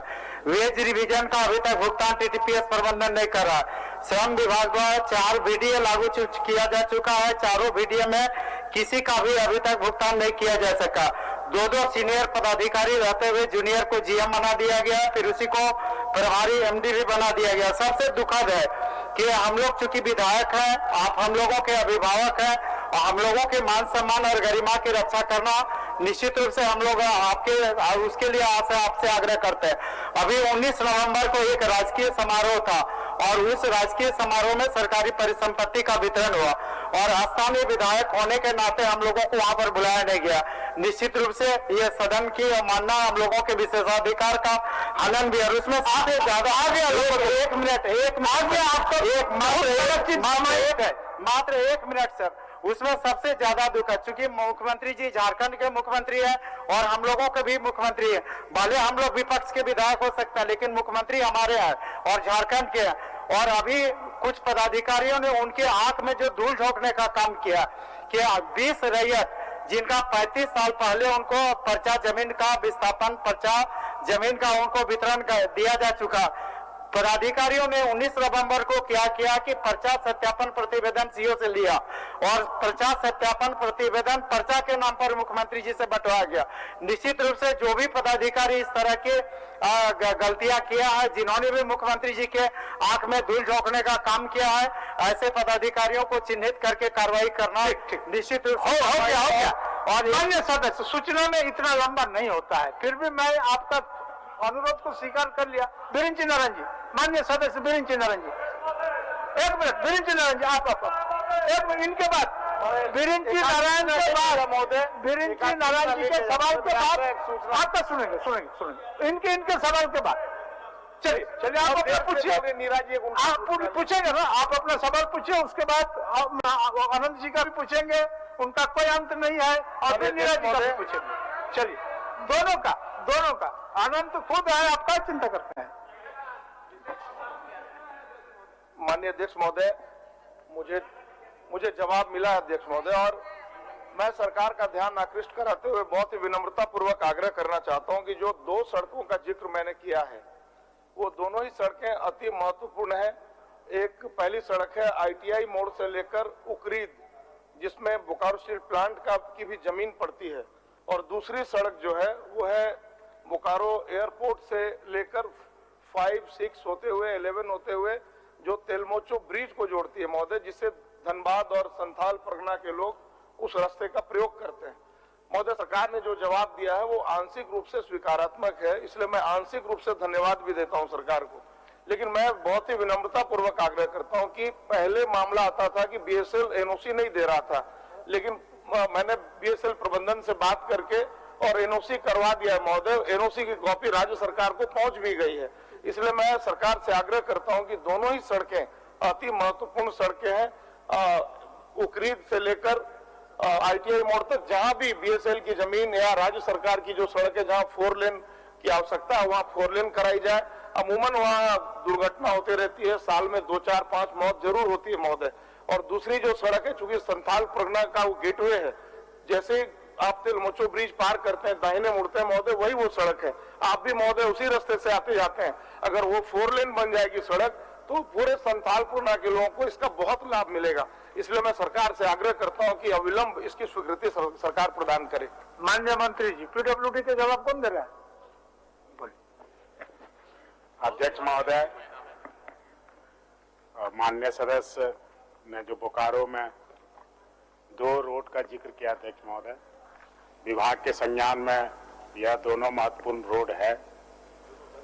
H: वेज रिवीजन का अभी तक भुगतान टीटीपीएस प्रबंधन नहीं कर रहा। श्रम विभाग द्वारा 4 बीडीए लागू किया जा चुका है, चारों बीडीए में किसी का भी अभी तक भुगतान नहीं किया जा सका। 2 सीनियर पदाधिकारी रहते हुए जूनियर को जीएम बना दिया गया, फिर उसी को प्रभारी एमडी भी बना दिया गया। सबसे दुखद है कि हम लोग चूंकि विधायक हैं, आप हम लोगों के अभिभावक हैं, और हम लोगों के मान सम्मान और गरिमा की रक्षा करना निश्चित रूप से हम लोग आपके उसके लिए आपसे आग्रह करते हैं। अभी 19 नवंबर को एक राजकीय समारोह था और उस राजकीय समारोह में सरकारी परिसंपत्ति का वितरण हुआ, और स्थानीय विधायक होने के नाते हम लोगों को वहां पर बुलाया नहीं गया। निश्चित रूप से ये सदन की अवमानना, हम लोगों के विशेषाधिकार का हनन भी है। उसमें सबसे ज्यादा मात्र एक मिनट सर, उसमें सबसे ज्यादा दुख है चूंकि मुख्यमंत्री जी झारखंड के मुख्यमंत्री हैं और हम लोगों के भी मुख्यमंत्री हैं। भले हम लोग विपक्ष के विधायक हो सकते हैं, लेकिन मुख्यमंत्री हमारे हैं और झारखंड के हैं। और अभी कुछ पदाधिकारियों ने उनके आंख में जो धूल झोंकने का काम किया कि 20 रैयत जिनका 35 साल पहले उनको पर्चा जमीन का विस्थापन, पर्चा जमीन का उनको वितरण दिया जा चुका। पदाधिकारियों ने 19 नवंबर को क्या किया कि पर्चा सत्यापन प्रतिवेदन सीओ से लिया और पर्चा सत्यापन प्रतिवेदन पर्चा के नाम पर मुख्यमंत्री जी से बंटवाया गया। निश्चित रूप से जो भी पदाधिकारी इस तरह के गलतियां किया है, जिन्होंने भी मुख्यमंत्री जी के आंख में धूल झोंकने का काम किया है, ऐसे पदाधिकारियों को चिन्हित करके कार्रवाई करना निश्चित रूप से हो गया।
B: और माननीय सदस्य, सूचना में इतना लंबा नहीं होता है, फिर भी मैं आपका अनुरोध को स्वीकार कर लिया। बिरिंची नारायण जी, माननीय सदस्य बिरिंची नारायण जी, 1 मिनट। बिरिंची नारायण जी, आप 1 मिनट, इनके बाद बिरिंची नारायण के बाद बिरिंची नारायण जी के सवाल के बाद आपका सुनेंगे इनके सवाल के बाद। चलिए आप अपना पूछिए, आप पूछेंगे ना, आप अपना सवाल पूछिए, उसके बाद आनंद जी का भी पूछेंगे, उनका कोई अंत नहीं है, और फिर नीरज जी का भी पूछेंगे। चलिए, दोनों का आनंद तो खुद है, आप क्या चिंता करते हैं?
D: माननीय अध्यक्ष महोदय, मुझे जवाब मिला है अध्यक्ष महोदय, और मैं सरकार का ध्यान आकृष्ट कराते हुए बहुत ही विनम्रता पूर्वक आग्रह करना चाहता हूं कि जो 2 सड़कों का जिक्र मैंने किया है वो दोनों ही सड़कें अति महत्वपूर्ण है। एक पहली सड़क है आईटीआई मोड़ से लेकर उकरीद, जिसमें बोकारो स्टील प्लांट की भी जमीन पड़ती है, और दूसरी सड़क जो है वो है बोकारो एयरपोर्ट से लेकर 5, 6 होते हुए 11 होते हुए जो तेलमोचो ब्रिज को जोड़ती है महोदय, जिससे धनबाद और संथाल परगना के लोग उस रास्ते का प्रयोग करते हैं। महोदय, सरकार ने जो जवाब दिया है वो आंशिक रूप से स्वीकारात्मक है, इसलिए मैं आंशिक रूप से धन्यवाद भी देता हूं सरकार को। लेकिन मैं बहुत ही विनम्रता पूर्वक आग्रह करता हूं कि पहले मामला आता था कि बीएसएल एनओसी नहीं दे रहा था, लेकिन मैंने बीएसएल प्रबंधन से बात करके और एनओसी करवा दिया है महोदय। एनओसी की कॉपी राज्य सरकार को पहुंच भी गई है। इसलिए मैं सरकार से आग्रह करता हूं कि दोनों ही सड़कें अति महत्वपूर्ण सड़कें हैं। उकरीद से लेकर ITI मोड़ तक जहां भी BSL की जमीन या राज्य सरकार की जो सड़क है जहां 4 लेन की आवश्यकता है वहां 4 लेन कराई जाए। अमूमन वहां दुर्घटना होती रहती है, साल में 2, 4, 5 मौत जरूर होती है महोदय। और दूसरी जो सड़क है, चूंकि संथाल परगना का वो गेटवे है, जैसे आप तिलमोचो ब्रिज पार करते हैं दाहिने मुड़ते हैं महोदय, वही वो सड़क है। आप भी महोदय उसी रास्ते से आते जाते हैं। अगर वो 4 लेन बन जाएगी सड़क तो पूरे संथालपुरना के लोगों को इसका बहुत लाभ मिलेगा। इसलिए मैं सरकार से आग्रह करता हूं कि अविलंब इसकी स्वीकृति सरकार प्रदान करे।
B: माननीय मंत्री जी, PWD के जवाब कौन दे रहा है?
G: अध्यक्ष महोदय, माननीय सदस्य ने जो बोकारो में 2 रोड का जिक्र किया अध्यक्ष महोदय, विभाग के संज्ञान में यह दोनों महत्वपूर्ण रोड है।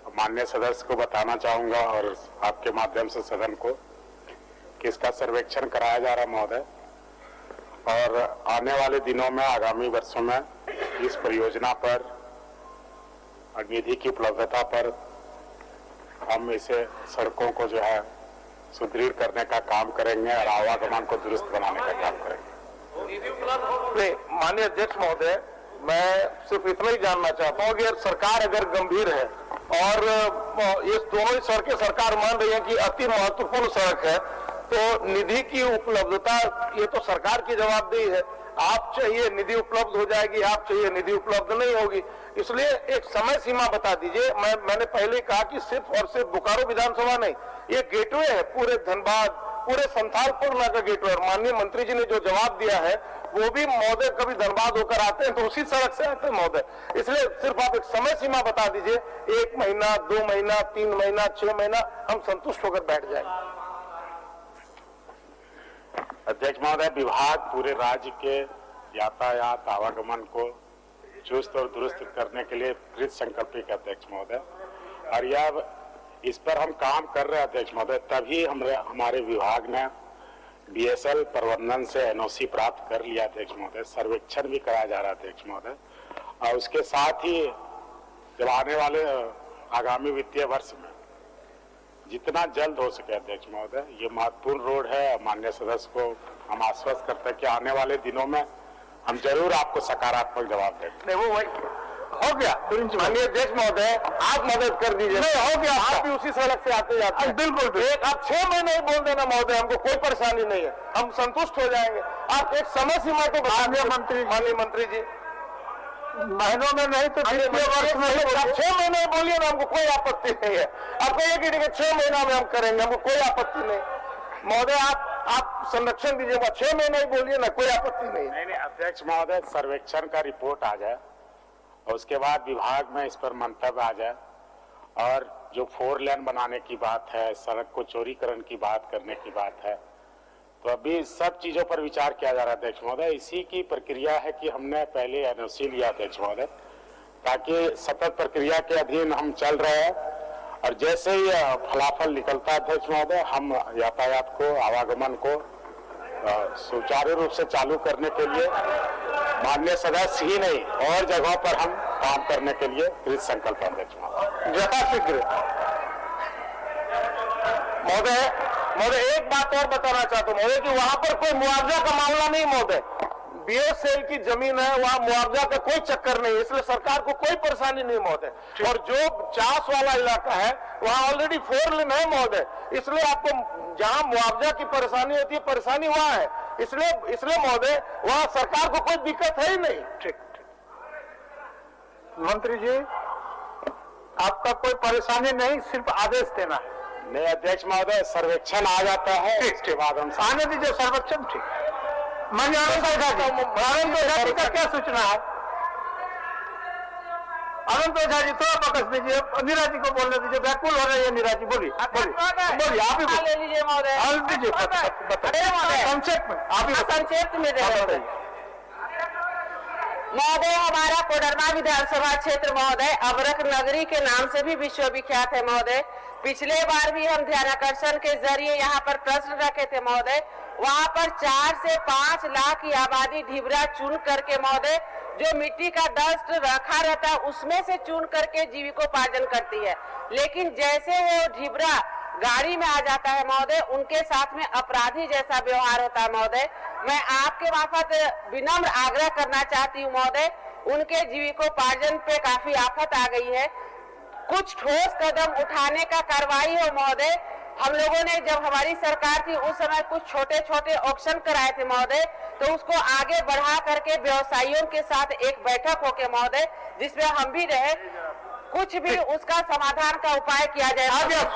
G: माननीय सदस्य को बताना चाहूंगा और आपके माध्यम से सदन को कि इसका सर्वेक्षण कराया जा रहा है महोदय, और आने वाले दिनों में आगामी वर्षों में इस परियोजना पर निधि की उपलब्धता पर हम इसे सड़कों को जो है सुदृढ़ करने का काम करेंगे और आवागमन को दुरुस्त बनाने का काम करेंगे।
D: माननीय अध्यक्ष महोदय, मैं सिर्फ इतना ही जानना चाहता हूँ कि सरकार अगर गंभीर है और ये दोनों ही सड़कें सरकार मान रही है कि अति महत्वपूर्ण सड़क है, तो निधि की उपलब्धता ये तो सरकार की जवाबदेही है। आप चाहिए निधि उपलब्ध हो जाएगी, आप चाहिए निधि उपलब्ध नहीं होगी। इसलिए एक समय सीमा बता दीजिए। मैंने पहले कहा कि सिर्फ और सिर्फ बोकारो विधानसभा नहीं, ये गेटवे है पूरे धनबाद, पूरे संथालपुर का गेटवे। और माननीय मंत्री जी ने जो जवाब दिया है वो भी महोदय कभी धनबाद होकर आते हैं तो उसी सड़क से आते हैं महोदय। इसलिए सिर्फ आप एक समय सीमा बता दीजिए, 1 महीना, 2 महीना, 3 महीना, 6 महीना, हम संतुष्ट होकर बैठ जाएंगे।
G: अध्यक्ष महोदय, विभाग पूरे राज्य के यातायात आवागमन को चुस्त और दुरुस्त करने के लिए कृत संकल्पित है अध्यक्ष महोदय, और यह इस पर हम काम कर रहे हैं अध्यक्ष महोदय। तभी हमारे विभाग ने BSL प्रबंधन से NOC प्राप्त कर लिया अध्यक्ष महोदय। सर्वेक्षण भी कराया जा रहा है अध्यक्ष महोदय, और उसके साथ ही जब आने वाले आगामी वित्तीय वर्ष में जितना जल्द हो सके अध्यक्ष महोदय, ये महत्वपूर्ण रोड है। माननीय सदस्य को हम आश्वस्त करते हैं कि आने वाले दिनों में हम जरूर आपको सकारात्मक जवाब देंगे।
D: नहीं, वो वही हो गया। माननीय अध्यक्ष महोदय, आप मदद कर दीजिए। नहीं, हो गया, आप भी उसी सड़क से आते जाते हैं। बिल्कुल, एक आप 6 महीने बोल देना महोदय, हमको कोई परेशानी नहीं है, हम संतुष्ट हो जाएंगे। आप एक समय सीमा तो माननीय मंत्री जी,
B: महीनों में नहीं तो 6
D: महीने बोलिए ना, हमको कोई आपत्ति नहीं है। आप कहिए कि 6 महीना में हम करेंगे, हमको कोई आपत्ति नहीं महोदय। आप संरक्षण दीजिएगा, 6 महीने बोलिए ना, कोई आपत्ति नहीं।
G: नहीं अध्यक्ष महोदय, सर्वेक्षण का रिपोर्ट आ जाए और उसके बाद विभाग में इस पर मंतव्य आ जाए, और जो 4 लेन बनाने की बात है, सड़क को चौड़ीकरण की बात करने की बात है, तो अभी सब चीजों पर विचार किया जा रहा है अध्यक्ष महोदय। इसी की प्रक्रिया है कि हमने पहले NOC लिया अध्यक्ष महोदय, ताकि सतत प्रक्रिया के अधीन हम चल रहे हैं, और जैसे ही फलाफल निकलता है अध्यक्ष महोदय, हम यातायात को, आवागमन को सुचारू रूप से चालू करने के लिए माननीय सदस्य ही नहीं और जगहों पर हम काम करने के लिए कृत संकल्प अध्यक्ष महोदय।
D: यथाशीघ्र महोदय, एक बात और बताना चाहता हूँ महोदय कि वहां पर कोई मुआवजा का मामला नहीं महोदय। BSL की जमीन है, वहां मुआवजा का कोई चक्कर नहीं, इसलिए सरकार को कोई परेशानी नहीं महोदय। और जो चास वाला इलाका है वहां ऑलरेडी 4 लेन है महोदय, इसलिए आपको जहां मुआवजा की परेशानी होती है, परेशानी वहां है। इसलिए महोदय वहां सरकार को कोई दिक्कत है ही नहीं।
B: ठीक। मंत्री जी, आपका कोई परेशानी नहीं, सिर्फ आदेश देना है।
G: नहीं अध्यक्ष महोदय, सर्वेक्षण आ जाता है, इसके बाद हम
B: आने दीजिए सर्वेक्षण। ठीक। माननीय आनंद ओझा जी का क्या सूचना है? आनंद ओझा जी थोड़ा पकड़ दीजिए, नीरा जी को बोलने दीजिए, व्याकुल हो रही है नीरा जी। बोलिए आप ही
C: ले लीजिए महोदय।
B: संक्षेप में आप ही
C: संक्षेप में महोदय, हमारा कोडरमा विधानसभा क्षेत्र महोदय अबरख नगरी के नाम से भी विश्वविख्यात है महोदय। पिछले बार भी हम ध्यानाकर्षण के जरिए यहाँ पर प्रश्न रखे थे महोदय। वहाँ पर 4 से 5 लाख की आबादी ढिबरा चुन करके महोदय जो मिट्टी का डस्ट रखा रहता है उसमें से चुन करके जीविकोपार्जन करती है। लेकिन जैसे वो ढिबरा गाड़ी में आ जाता है महोदय, उनके साथ में अपराधी जैसा व्यवहार होता है महोदय। मैं आपके मार्फत विनम्र आग्रह करना चाहती हूँ महोदय, उनके जीविकोपार्जन पे काफी आफत आ गई है, कुछ ठोस कदम उठाने का कार्रवाई हो महोदय। हम लोगों ने जब हमारी सरकार थी उस समय कुछ छोटे छोटे ऑक्शन कराए थे महोदय, तो उसको आगे बढ़ा करके व्यवसायियों के साथ एक बैठक होके महोदय, जिसमें हम भी रहे, कुछ भी उसका समाधान का उपाय किया जाए,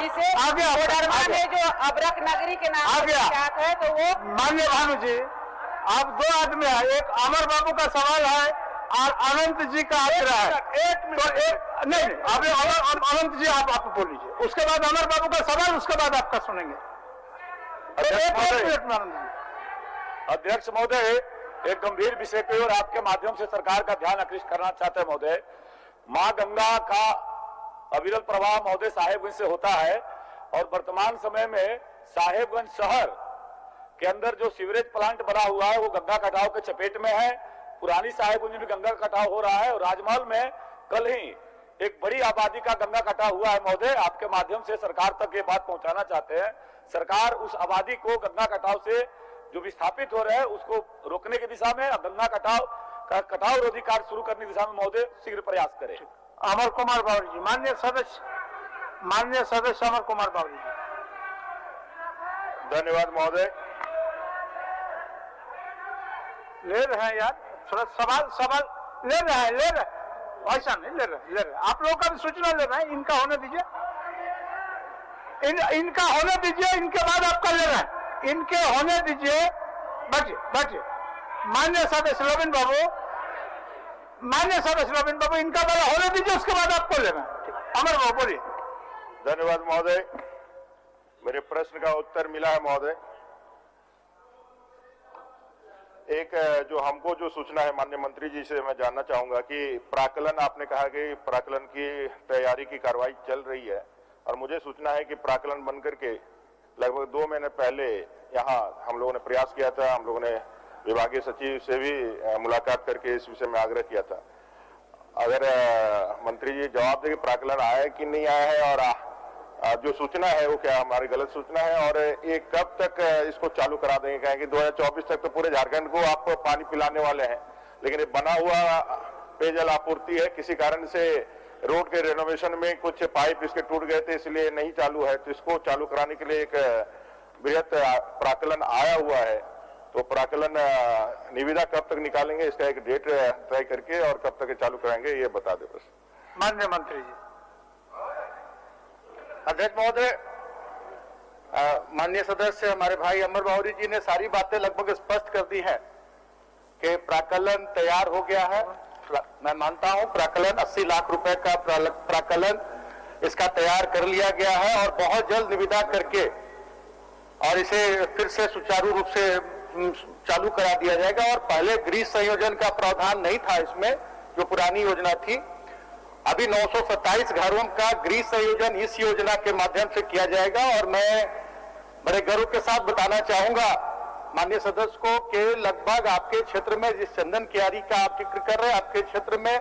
C: जिसे कोडरमा में जो अबरक नगरी के नाम से प्रख्यात है, तो वो
B: माननीय भानु जी, आप दो आदमी है, एक अमर बाबू का सवाल है और अनंत जी का आग्रह है। एक नहीं, अभी अनंत जी आप बोल लीजिए, उसके बाद अमर बाबू का सवाल, उसके बाद आपका सुनेंगे।
J: अध्यक्ष महोदय, एक गंभीर विषय पे और आपके माध्यम से सरकार का ध्यान आकृष्ट करना चाहते हैं महोदय। मां गंगा का अविरल प्रवाह महोदय साहेबगंज से होता है और वर्तमान समय में साहेबगंज शहर के अंदर जो सीवरेज प्लांट बना हुआ है वो गंगा कटाव के चपेट में है। पुरानी साहेबगंज में भी गंगा कटाव हो रहा है और राजमहल में कल ही एक बड़ी आबादी का गंगा कटाव हुआ है महोदय। आपके माध्यम से सरकार तक ये बात पहुंचाना चाहते हैं, सरकार उस आबादी को गंगा कटाव से जो विस्थापित हो रहे हैं उसको रोकने की दिशा में, गंगा कटाव रोधी कार्य शुरू करने की दिशा में महोदय शीघ्र प्रयास करें।
B: अमर कुमार बावरी जी, माननीय सदस्य अमर कुमार बावरी जी।
J: धन्यवाद महोदय।
B: ले रहे हैं यार, थोड़ा सवाल ले रहे हैं, ऐसा नहीं ले रहे आप लोगों का भी सूचना ले रहे हैं, इनका होने दीजिए, इनका होने दीजिए, इनके बाद आपका ले रहे हैं, इनके होने दीजिए, बैठिए। माननीय सदस्य रविंद्र बाबू, इनका वाला होने दीजिए, उसके बाद आपको लेना है। अमर बाबू बोलिए।
J: धन्यवाद महोदय, मेरे प्रश्न का उत्तर मिला है महोदय। एक जो हमको जो सूचना है माननीय मंत्री जी से मैं जानना चाहूंगा कि प्राक्कलन, आपने कहा कि प्राक्कलन की तैयारी की कार्रवाई चल रही है और मुझे सूचना है कि प्राक्कलन बनकर के लगभग 2 महीने पहले यहाँ हम लोगों ने प्रयास किया था, हम लोगों ने विभागीय सचिव से भी मुलाकात करके इस विषय में आग्रह किया था। अगर मंत्री जी जवाब दें कि प्राक्कलन आया है कि नहीं आया है और जो सूचना है वो क्या हमारी गलत सूचना है और ये कब तक इसको चालू करा देंगे, कहें कि 2024 तक तो पूरे झारखंड को आप पानी पिलाने वाले हैं, लेकिन ये बना हुआ पेयजल आपूर्ति है, किसी कारण से रोड के रेनोवेशन में कुछ पाइप इसके टूट गए थे इसलिए नहीं चालू है, तो इसको चालू कराने के लिए एक बृहत प्राक्कलन आया हुआ है। तो प्राक्कलन निविदा कब तक निकालेंगे, इसका एक डेट तय करके और कब तक चालू कराएंगे ये बता दे बस।
B: माननीय मंत्री जी।
D: अध्यक्ष महोदय, माननीय सदस्य हमारे भाई अमर बावरी जी ने सारी बातें लगभग स्पष्ट कर दी हैं कि प्राक्कलन तैयार हो गया है। मैं मानता हूं प्राक्कलन 80 लाख रुपए का प्राक्कलन इसका तैयार कर लिया गया है और बहुत जल्द निविदा करके और इसे फिर से सुचारू रूप से चालू करा दिया जाएगा। और पहले गृह संयोजन का प्रावधान नहीं था इसमें, जो पुरानी योजना थी, अभी 927 घरों का गृह संयोजन इस योजना के माध्यम से किया जाएगा। और मैं बड़े गर्व के साथ बताना चाहूंगा माननीय सदस्य को कि लगभग आपके क्षेत्र में जिस चंदन कियारी का आप जिक्र कर रहे हैं, आपके क्षेत्र में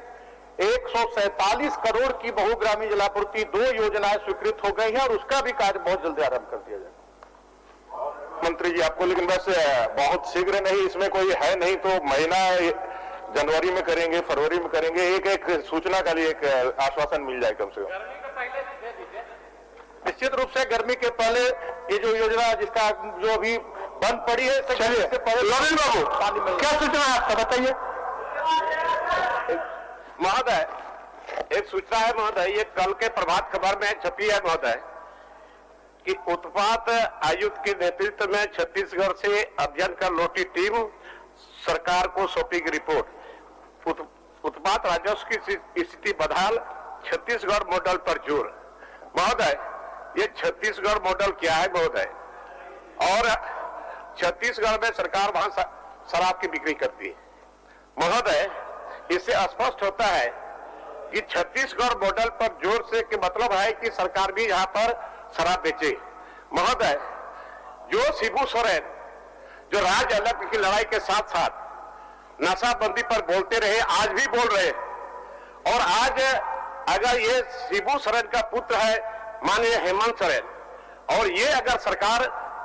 D: 147 करोड़ की बहुग्रामीय जलापूर्ति 2 योजनाएं स्वीकृत हो गई हैं और उसका भी कार्य बहुत जल्दी आरंभ कर दिया जाएगा।
J: मंत्री जी आपको, लेकिन बस बहुत शीघ्र नहीं, इसमें कोई है नहीं तो महीना जनवरी में करेंगे, फरवरी में करेंगे, एक सूचना का लिए एक आश्वासन मिल जाए कम से कम।
D: निश्चित रूप से गर्मी के पहले ये जो योजना जिसका जो अभी बंद पड़ी है,
B: चलिए रविंद्र बाबू क्या सूचना है आपका, बताइए।
F: महोदय एक सूचना है महोदय, ये कल के प्रभात खबर में छपी है महोदय कि उत्पाद आयुक्त के नेतृत्व में छत्तीसगढ़ से अध्ययन कर लौटी टीम सरकार को सौंपेगी रिपोर्ट। उत्पाद राजस्व की स्थिति बदहाल, छत्तीसगढ़ मॉडल पर जोर। महोदय ये छत्तीसगढ़ मॉडल क्या है महोदय, और छत्तीसगढ़ में सरकार वहां शराब की बिक्री करती है महोदय। इससे स्पष्ट होता है कि छत्तीसगढ़ मॉडल पर जोर से कि मतलब है कि सरकार भी यहां पर शराब बेचे महोदय। जो शिबू सोरेन जो राज्य अलग की लड़ाई के साथ साथ नशाबंदी पर बोलते रहे, आज भी बोल रहे हैं। और आज अगर ये शिबू सोरेन का पुत्र है माननीय हेमंत सोरेन, और ये अगर सरकार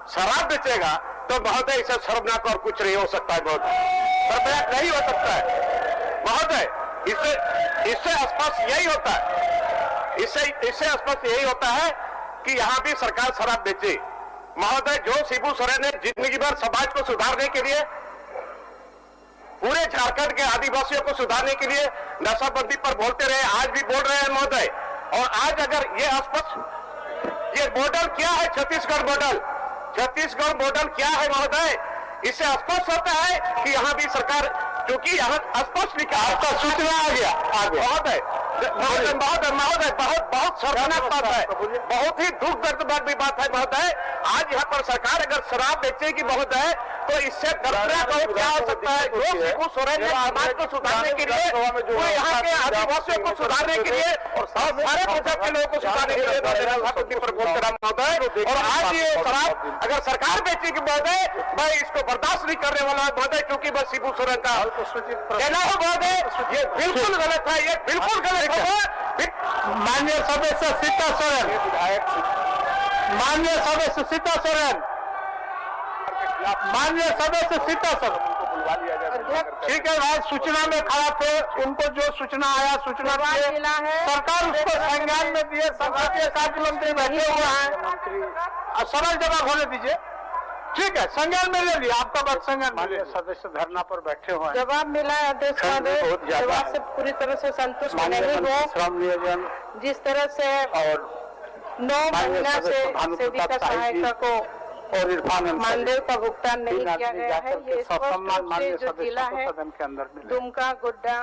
F: शराब बेचेगा तो महोदय इसे शर्मनाक और कुछ नहीं हो सकता है, महोदय शर्मनाक नहीं हो सकता है महोदय। इससे स्पष्ट यही होता है, इससे स्पष्ट यही होता है कि यहाँ भी सरकार शराब बेचे। महोदय, जो शिबू सोरेन ने जिंदगी भर समाज को सुधारने के लिए, पूरे झारखंड के आदिवासियों को सुधारने के लिए नशाबंदी पर बोलते रहे, आज भी बोल रहे हैं महोदय। और आज अगर ये स्पष्ट, ये मॉडल क्या है, छत्तीसगढ़ मॉडल क्या है महोदय, इससे स्पष्ट होता है कि यहाँ भी सरकार, क्योंकि यहाँ स्पष्ट लिखा, आपका सूचना आ गया महोदय। बहुत शर्मनाक बात है, बहुत ही दुख दर्दनाक भी बात है महोदय। आज यहाँ पर सरकार अगर शराब बेचेगी महोदय तो इससे दर्दनाक और क्या हो सकता है। जो शिबू सोरेन ने समाज को सुधारने के लिए, वो यहाँ के आदिवासियों को सुधारने के लिए और सारे प्रदेश के लोगों को सुधारने के लिए नशाबंदी पर बोलते रहा महोदय। और आज ये शराब अगर सरकार बेचेगी महोदय, मैं इसको बर्दाश्त नहीं करने वाला महोदय, क्योंकि मैं शिबू सोरेन का कहना हो महोदय, ये बिल्कुल गलत है, ये बिल्कुल गलत है।
B: माननीय सदस्य सीता सोरेन, माननीय सदस्य सीता सोरेन, माननीय सदस्य सीता सोरेन, ठीक है भाई, सूचना में खड़ा थे, उनको जो सूचना आया सूचना दिए, सरकार उसको संज्ञान में दिए। संसदीय कार्य मंत्री बैठे हुए हैं, सरल जवाब होने दीजिए। ठीक है, संज्ञान में ले लिया, आपका बात संज्ञान में। सदस्य धरना पर बैठे हुए हैं,
C: जवाब मिला है अध्यक्ष महोदय, जवाब से पूरी तरह से संतुष्ट नहीं हुए।
B: श्रम नियोजन
C: जिस तरह से
B: और
C: 9 महीना से सेविका सहायिका को
B: और इरफान
C: मानदेय का भुगतान नहीं किया गया है, ये स्पष्ट रूप से जो जिला है
B: सदन के अंदर
C: दुमका, गोड्डा,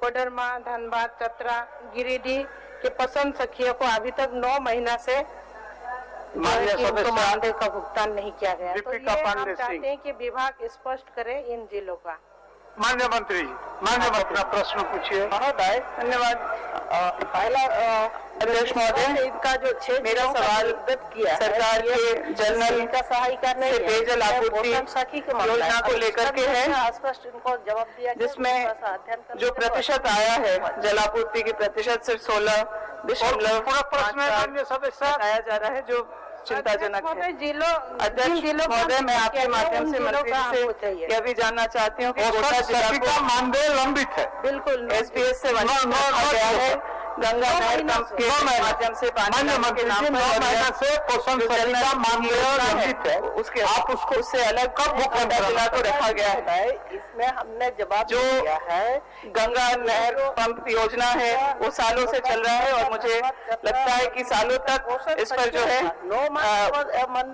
C: कोडरमा, धनबाद, चतरा, गिरिडीह के पसंद सखियों को अभी तक 9 महीना से मानदेय का भुगतान नहीं किया गया। तो ये हम चाहते हैं कि विभाग स्पष्ट करे इन जिलों का।
B: माननीय मंत्री जी, माननीय मंत्री अपना प्रश्न पूछिए।
C: महोदय धन्यवाद। पहला अध्यक्ष महोदय, इनका जो मेरा सवाल किया सरकार के जनरल का सहायिका से पेयजल आपूर्ति योजना को लेकर के है, स्पष्ट इनको जवाब दिया, जिसमें जो प्रतिशत आया है जल आपूर्ति की प्रतिशत सिर्फ 16.5 बताया जा रहा है, जो चिंताजनक है। अध्यक्ष महोदय, मैं आपके माध्यम से मंत्री से यह भी जानना चाहती हूँ कि गोड्डा जिला का
B: मानदेय लंबित है,
C: बिल्कुल SBS से वंचित रखा गया है। गंगा नहर पंप के माध्यम से पानी लाने के नाम पर
B: से पोषण का मानदेय लंबित है,
C: उसके आप उसको उससे अलग कब गोड्डा जिला को रखा गया है। इसमें हमने जवाब जो दिया है, गंगा नहर पंप योजना है वो सालों से चल रहा है, और मुझे लगता है कि सालों तक इस पर जो है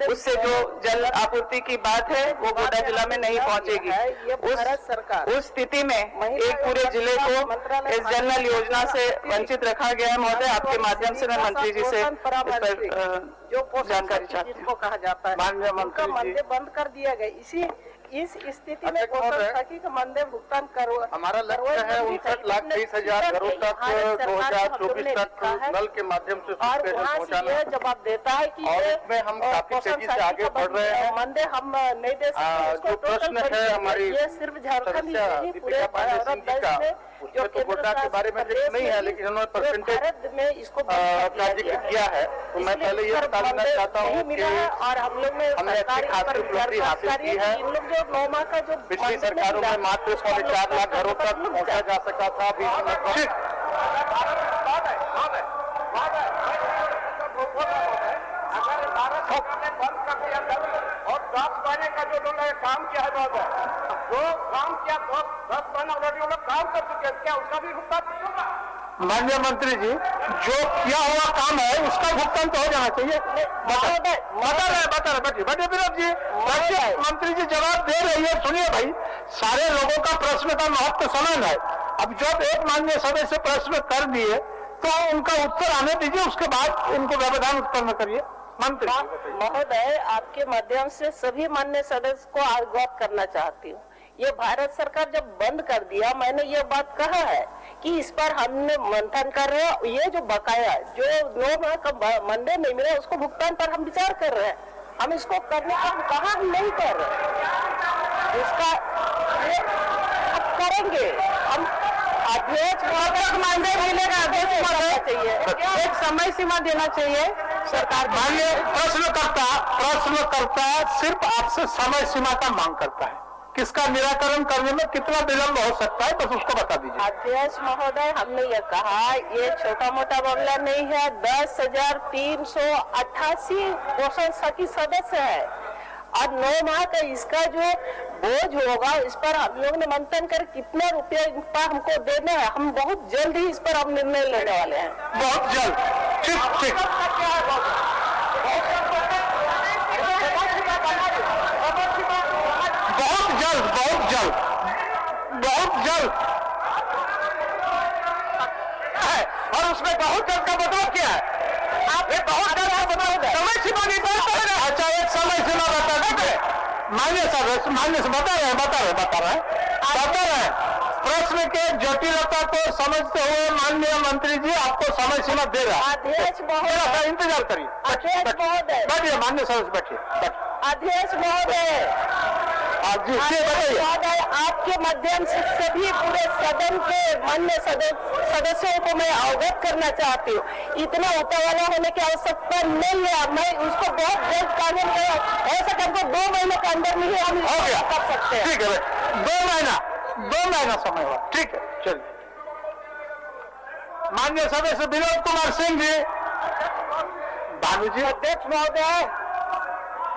C: उससे जो जल आपूर्ति की बात है वो गोड्डा जिला में नहीं पहुंचेगी। उस स्थिति में एक पूरे जिले को इस जनरल योजना से वंचित रखा गया है। महोदय, आपके माध्यम से मैं मंत्री जी से इस पर जो जानकारी चाहती हूँ।
B: कहा जाता है माननीय मंत्री जी,
C: बंद कर दिया गया। इस स्थिति में का मानदेय भुगतान करो।
D: हमारा लक्ष्य है 59,30,000 घरों तक 2024 तक नल के माध्यम से पहुँचाना।
C: जवाब देता है कि
D: और इसमें हम काफी तेजी से आगे बढ़ रहे हैं।
C: मानदेय हम नहीं दे सकते।
D: जो प्रश्न है हमारी
C: ये सिर्फ झारखंड ही नहीं, पूरे
D: जो तो गोड्डा के बारे में जिक्र नहीं है, लेकिन उन्होंने परसेंटेज
C: में इसको
D: का जिक्र किया है, तो मैं पहले ये बता देना चाहता हूँ कि
C: और हम लोग ने
D: हमने अच्छी खासी उपलब्धि हासिल की है।
C: नौमा का जो
D: पिछली सरकारों में मात्र 4.5 लाख घरों तक पहुँचा जा सका था।
B: और 10 महीने का जो उन्होंने काम किया है जो काम किया 10 महीने ऑलरेडी वो लोग काम कर चुके हैं, क्या उसका भी भुगतान होगा? माननीय मंत्री जी, जो किया हुआ काम है उसका भुगतान तो हो जाना चाहिए। बता रहे बैठिए विनोद जी, मंत्री जी जवाब दे रही है, सुनिए भाई, सारे लोगों का प्रश्न का महत्व समान है। अब जब एक माननीय सदस्य प्रश्न कर दिए तो उनका उत्तर आने दीजिए, उसके बाद उनको व्यवधान उत्पन्न करिए। मंत्री
C: महोदय, आपके माध्यम से सभी माननीय सदस्य को अवगत करना चाहती हूँ, ये भारत सरकार जब बंद कर दिया, मैंने ये बात कहा है कि इस पर हमने मंथन कर रहे हैं। ये जो बकाया जो 9 माह का मानदेय नहीं मिला उसको भुगतान पर हम विचार कर रहे हैं। हम इसको करने का कहा हम नहीं कर रहे, इसका करेंगे हम। अध्यक्ष मानदेय मिलेगा, अध्यक्ष महोदय चाहिए, एक समय सीमा देना चाहिए सरकार।
B: मानिए प्रश्नकर्ता सिर्फ आपसे समय सीमा का मांग करता है, किसका निराकरण करने में कितना विलंब हो सकता है बस उसको बता दीजिए।
C: अध्यक्ष महोदय, हमने ये कहा ये छोटा मोटा मामला नहीं है। 10,388 पोषण सखी सदस्य है और 9 माह का इसका जो बोझ होगा इस पर हम लोग ने मंथन कर कितना रुपया इनका हमको देना है। हम बहुत जल्द ही इस पर हम निर्णय लेने वाले हैं,
B: बहुत जल्द। ठीक बहुत जल्द है। और उसमें बहुत जल्द का बदलाव क्या है? आप ये बहुत जल्द का बदलाव है, समय सीमा नहीं बताते हैं। अच्छा, एक समय सीमा बता दीजिए। मान्य से बता रहे हैं। प्रश्न के जटिलता को समझते हुए माननीय मंत्री जी आपको समय सीमा दे रहा है।
C: अध्यक्ष महोदय,
B: इंतजार करिए।
C: अध्यक्ष महोदय,
B: बैठिए माननीय सदस्य, बैठिए।
C: अध्यक्ष महोदय, आपके माध्यम से सभी पूरे सदन के माननीय सदस्यों को मैं अवगत करना चाहती हूँ, इतना उतावला होने की आवश्यकता नहीं है। मैं उसको बहुत जल्द कानून में हो सके हमको 2 महीने के अंदर में ही हम
B: हो गया
C: कर सकते हैं।
B: ठीक है, 2 महीना समय हुआ। ठीक है, चलिए। माननीय सदस्य विनोद कुमार सिंह जी, भानु जी।
C: अध्यक्ष महोदय,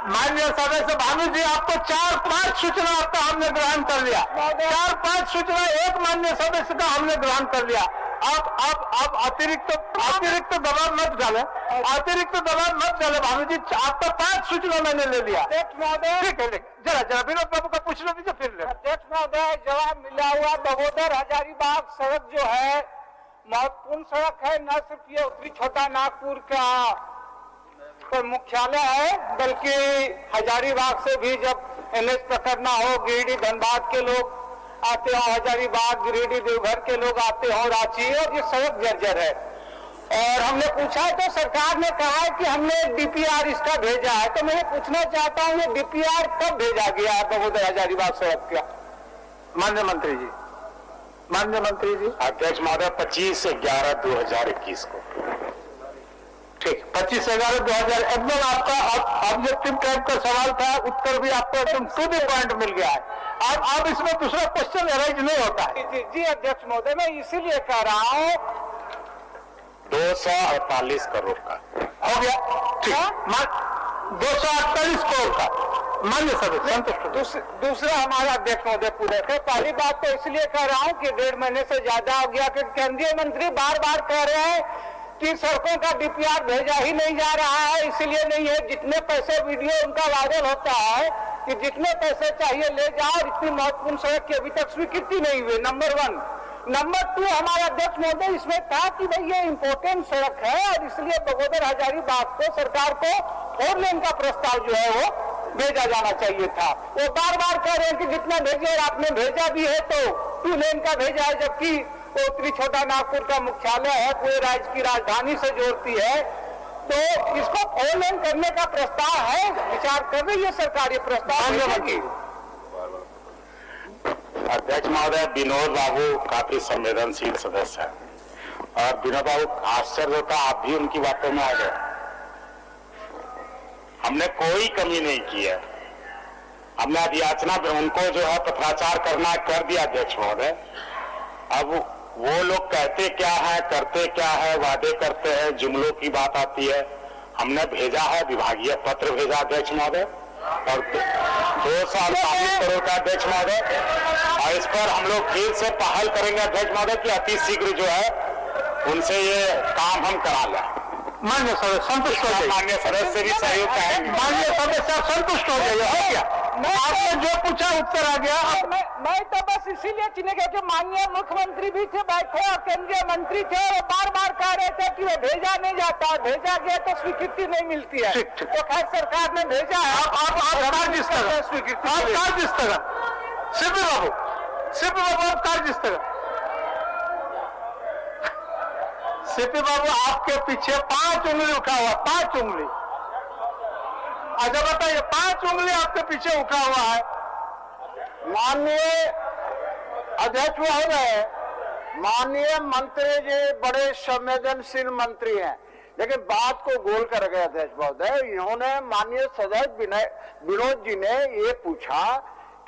B: माननीय सदस्य भानु जी, आपको 4-5 सूचना आपका हमने ग्रहण कर लिया। 4-5 सूचना एक माननीय सदस्य का हमने ग्रहण कर लिया। आप अतिरिक्त दबाव मत डालें, भानु जी। आपका 5 सूचना मैंने ले लिया।
C: अध्यक्ष महोदय,
B: ठीक है, जरा विनोद बाबू का पूछना दीजिए, फिर ले।
C: अध्यक्ष महोदय, जवाब मिला हुआ बगोदर हजारीबाग सड़क जो है महत्वपूर्ण सड़क है। न सिर्फ ये उत्तरी छोटा नागपुर का मुख्यालय है, बल्कि हजारीबाग से भी जब NH पकड़ना हो, गिरिडीह धनबाद के लोग आते हो, हजारीबाग गिरिडीह देवघर के लोग आते हो, रांची, और ये सड़क जर्जर है। और हमने पूछा तो सरकार ने कहा है कि हमने DPR इसका भेजा है। तो मैं पूछना चाहता हूँ, ये DPR कब भेजा गया है बगोदर हजारीबाग सड़क का?
B: माननीय मंत्री जी।
G: अध्यक्ष महोदय, 25/11/2021 को।
B: ठीक, 25/11/2000। एकदम आपका ऑब्जेक्टिव टाइप का सवाल था, उत्तर भी आपको एकदम टू द पॉइंट मिल गया है। अब इसमें दूसरा क्वेश्चन अराइज नहीं होता है।
C: जी अध्यक्ष महोदय, मैं इसीलिए कह रहा हूँ
G: 248 करोड़ का
B: हो गया। ठीक, 248 करोड़ का मान्य सदस्य संतुष्ट।
C: दूसरा हमारा अध्यक्ष महोदय पूरे थे। पहली बात तो इसलिए कह रहा हूँ कि 1.5 महीने से ज्यादा हो गया कि केंद्रीय मंत्री बार बार कह रहे हैं कि सड़कों का DPR भेजा ही नहीं जा रहा है। इसलिए नहीं है, जितने पैसे वीडियो उनका वायरल होता है कि जितने पैसे चाहिए ले जाओ, और इतनी महत्वपूर्ण सड़क की अभी तक स्वीकृति नहीं हुई, नंबर 1। नंबर 2, हमारा अध्यक्ष महोदय इसमें था कि भाई ये इंपोर्टेंट सड़क है और इसलिए बगोदर हजारीबाग को सरकार को 4 लेन का प्रस्ताव जो है वो भेजा जाना चाहिए था। वो बार बार कह रहे हैं कि जितना भेजे, और आपने भेजा भी है तो 2 लेन का भेजा है, जबकि उत्तरी छोटा नागपुर का मुख्यालय है, पूरे राज्य की राजधानी से जोड़ती है। तो इसको 4 लेन करने का प्रस्ताव है, विचार कर रही है सरकार, ये प्रस्ताव भेजेगी।
G: अध्यक्ष महोदय, विनोद बाबू काफी संवेदनशील सदस्य है और विनोद बाबू आश्चर्य होता, आप भी उनकी बातों में आ गए। हमने कोई कमी नहीं की है। हमने अधियाचना उनको जो है पत्राचार करना कर दिया अध्यक्ष महोदय। अब वो लोग कहते क्या है, करते क्या है, वादे करते हैं, जुमलों की बात आती है। हमने भेजा है, विभागीय पत्र भेजा अध्यक्ष महोदय, और 248 करोड़ का अध्यक्ष महोदय, और इस पर हम लोग फिर से पहल करेंगे अध्यक्ष महोदय कि अति शीघ्र जो है उनसे ये काम हम करा लें।
B: मान्य सदस्य संतुष्ट हो जाइए।
G: मान्य सदस्य से भी सहयोग चाहेंगे।
B: मान्य सदस्य आप संतुष्ट हो जाइए। हो गया, आपने जो पूछा उत्तर आ गया।
C: मैं तो बस इसीलिए चुने गया कि माननीय मुख्यमंत्री भी थे बैठे और केंद्रीय मंत्री थे, वो बार बार कह रहे थे कि वो भेजा नहीं जाता, भेजा गया तो स्वीकृति नहीं मिलती है। तो खैर सरकार ने भेजा है।
B: आप जिस तरह
C: स्वीकृति
B: सीपी बाबू आप कार्य जिस तरह सीपी बाबू आपके पीछे 5 उंगली उठा हुआ, 5 उंगली। अच्छा बताइए, 5 उंगली आपके पीछे उठा हुआ है।
C: माननीय
B: अध्यक्ष महोदय, माननीय मंत्री जी बड़े संवेदनशील मंत्री हैं, लेकिन बात को गोल कर गए अध्यक्ष महोदय। इन्होंने माननीय सदस्य विनोद जी ने ये पूछा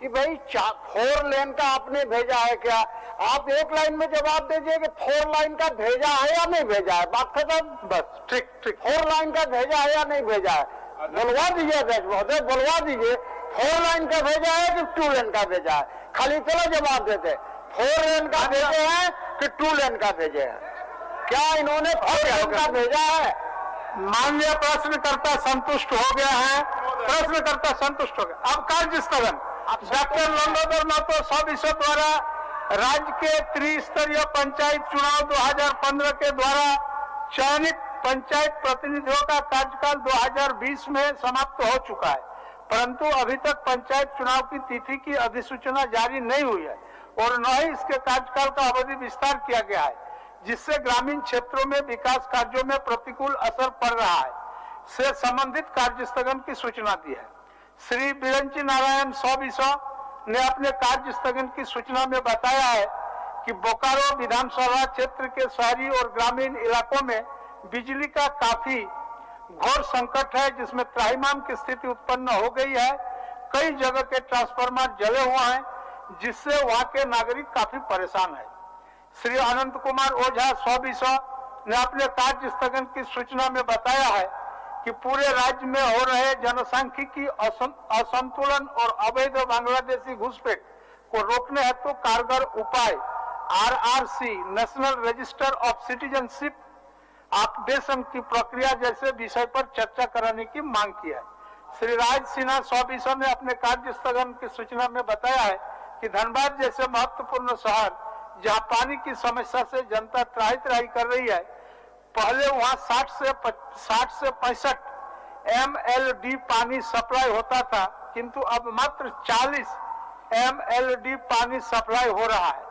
B: कि भाई 4 लेन का आपने भेजा है क्या? आप एक लाइन में जवाब दीजिए कि 4 लाइन का भेजा है या नहीं भेजा है, बात खत्म। बस ठीक 4 लाइन का भेजा है या नहीं भेजा है, बोलवा दीजिए अध्यक्ष महोदय, बोलवा दीजिए 4 लाइन का भेजा है कि 2 लेन का भेजा है। खाली चलो जवाब देते 4 लेन का भेजे हैं कि 2 लेन का भेजे हैं, क्या इन्होंने 4 लेन का भेजा है?
H: माननीय प्रश्नकर्ता संतुष्ट हो गया है, प्रश्नकर्ता संतुष्ट हो गया। अब कार्य स्थगन। डॉक्टर लंबोदर महतो सविशेष द्वारा राज्य के त्रिस्तरीय पंचायत चुनाव 2015 के द्वारा चयनित पंचायत प्रतिनिधियों का कार्यकाल 2020 में समाप्त हो चुका है, परंतु अभी तक पंचायत चुनाव की तिथि की अधिसूचना जारी नहीं हुई है और न ही इसके कार्यकाल का अवधि विस्तार किया गया है, जिससे ग्रामीण क्षेत्रों में विकास कार्यों में प्रतिकूल असर पड़ रहा है, से संबंधित कार्य स्थगन की सूचना दी है। श्री बिरंची नारायण सौबिसो ने अपने कार्य स्थगन की सूचना में बताया है कि बोकारो विधानसभा क्षेत्र के शहरी और ग्रामीण इलाकों में बिजली का काफी घोर संकट है, जिसमें त्राहिमाम की स्थिति उत्पन्न हो गई है। कई जगह के ट्रांसफार्मर जले हुए हैं, जिससे वहां के नागरिक काफी परेशान है। श्री अनंत कुमार ओझा सौबिसो ने अपने कार्य स्थगन की सूचना में बताया है कि पूरे राज्य में हो रहे जनसांख्यिकी असंतुलन और अवैध बांग्लादेशी घुसपैठ को रोकने हेतु कारगर उपाय RRC national register of citizenship updation की प्रक्रिया जैसे विषय पर चर्चा कराने की मांग की है। श्री राज सिन्हा सौबिसो ने अपने कार्य स्थगन की सूचना में बताया है कि धनबाद जैसे महत्वपूर्ण शहर जहां पानी की समस्या से जनता त्राही कर रही है, पहले वहां 60 से 65 MLD पानी सप्लाई होता था, किंतु अब मात्र 40 MLD पानी सप्लाई हो रहा है,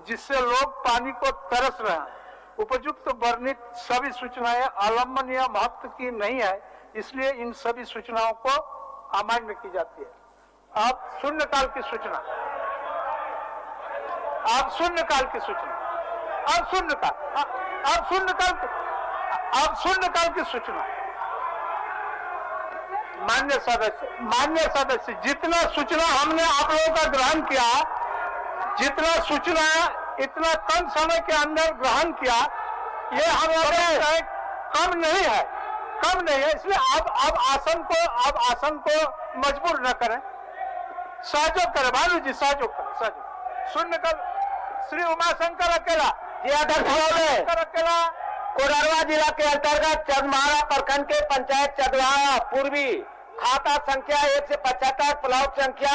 H: जिससे लोग पानी को तरस रहे हैं। उपयुक्त वर्णित सभी सूचनाएं अवलंबनीय महत्व की नहीं है, इसलिए इन सभी सूचनाओं को अमान्य की जाती है। अब शून्यकाल की सूचना, अब शून्यकाल की सूचना, अब शून्यकाल की सूचना। मान्य सदस्य, जितना सूचना हमने आप लोगों का ग्रहण किया, जितना सूचना इतना कम समय के अंदर ग्रहण किया, ये हम लोग कम नहीं है, इसलिए अब आसन को मजबूर न करें, सहयोग करें, भानु जी सहयोग करें। शून्यकाल श्री उमाशंकर अकेला जी, अध्यक्ष अकेला।
K: कोडरवा जिला के अंतर्गत चंदमारा प्रखंड के पंचायत चंदवारा पूर्वी खाता संख्या 1 से 75 प्लॉट संख्या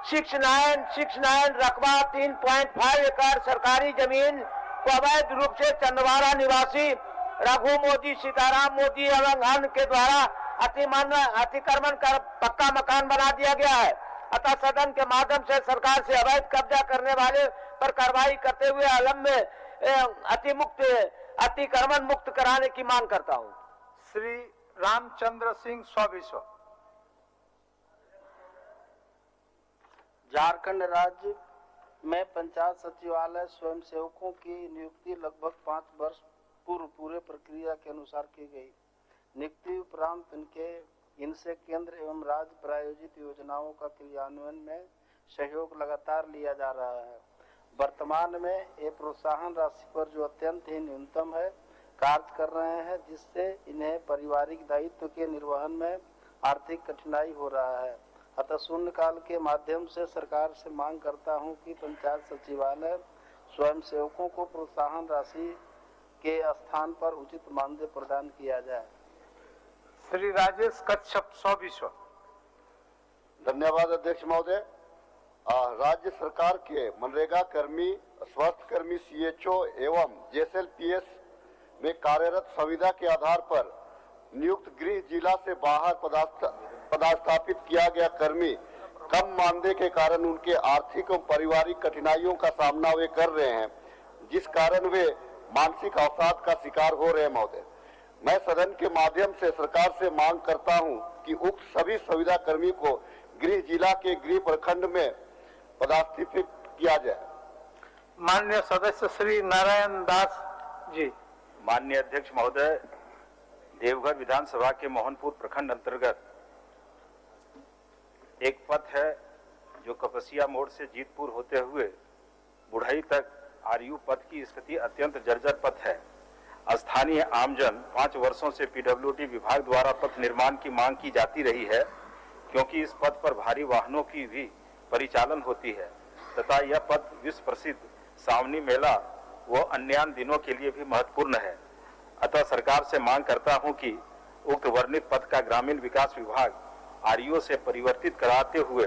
K: 6969 रकबा 3.5 एकड़ सरकारी जमीन को अवैध रूप से चंदवारा निवासी रघु मोदी, सीताराम मोदी एवं अन्य के द्वारा अतिक्रमण कर पक्का मकान बना दिया गया है। अतः सदन के माध्यम से सरकार से अवैध कब्जा करने वाले पर कार्रवाई करते हुए आलम में अतिक्रमण मुक्त कराने की मांग करता हूं।
H: श्री रामचंद्र सिंह सौबिसो।
L: झारखंड राज्य में पंचायत सचिवालय स्वयं सेवकों की नियुक्ति लगभग 5 वर्ष पूर्व पूरे प्रक्रिया के अनुसार की गई। नियुक्ति उपरांत इनसे केंद्र एवं राज्य प्रायोजित योजनाओं का क्रियान्वयन में सहयोग लगातार लिया जा रहा है। वर्तमान में ये प्रोत्साहन राशि पर जो अत्यंत ही न्यूनतम है कार्य कर रहे हैं, जिससे इन्हें पारिवारिक दायित्व के निर्वहन में आर्थिक कठिनाई हो रहा है। अतः शून्यकाल के माध्यम से सरकार से मांग करता हूं कि पंचायत सचिवालय स्वयं सेवकों को प्रोत्साहन राशि के स्थान पर उचित मानदेय प्रदान किया जाए।
H: श्री राजेश कच्छप सौबिसो।
E: धन्यवाद अध्यक्ष महोदय। राज्य सरकार के मनरेगा कर्मी, स्वास्थ्य कर्मी, CHO एवं JSLPS में कार्यरत संविदा के आधार पर नियुक्त गृह जिला से बाहर पदस्थापित किया गया कर्मी कम मानदेय के कारण उनके आर्थिक एवं पारिवारिक कठिनाइयों का सामना वे कर रहे हैं, जिस कारण वे मानसिक अवसाद का शिकार हो रहे हैं। महोदय, मैं सदन के माध्यम से सरकार से मांग करता हूं कि उक्त सभी संविदा कर्मी को गृह जिला के गृह प्रखंड में पदस्थापित किया जाए।
B: माननीय सदस्य श्री नारायण दास जी।
M: माननीय अध्यक्ष महोदय, देवघर विधानसभा के मोहनपुर प्रखंड अंतर्गत एक पथ है जो कपसिया मोड़ से जीतपुर होते हुए बुढ़ई तक आरयू पथ की स्थिति अत्यंत जर्जर पथ है। स्थानीय आमजन 5 वर्षों से पीडब्ल्यूडी विभाग द्वारा पथ निर्माण की मांग की जाती रही है, क्योंकि इस पथ पर भारी वाहनों की भी परिचालन होती है तथा यह पथ विश्व प्रसिद्ध सावनी मेला व अन्य दिनों के लिए भी महत्वपूर्ण है। अतः सरकार से मांग करता हूं कि उक्त वर्णित पथ का ग्रामीण विकास विभाग आरईओ से परिवर्तित कराते हुए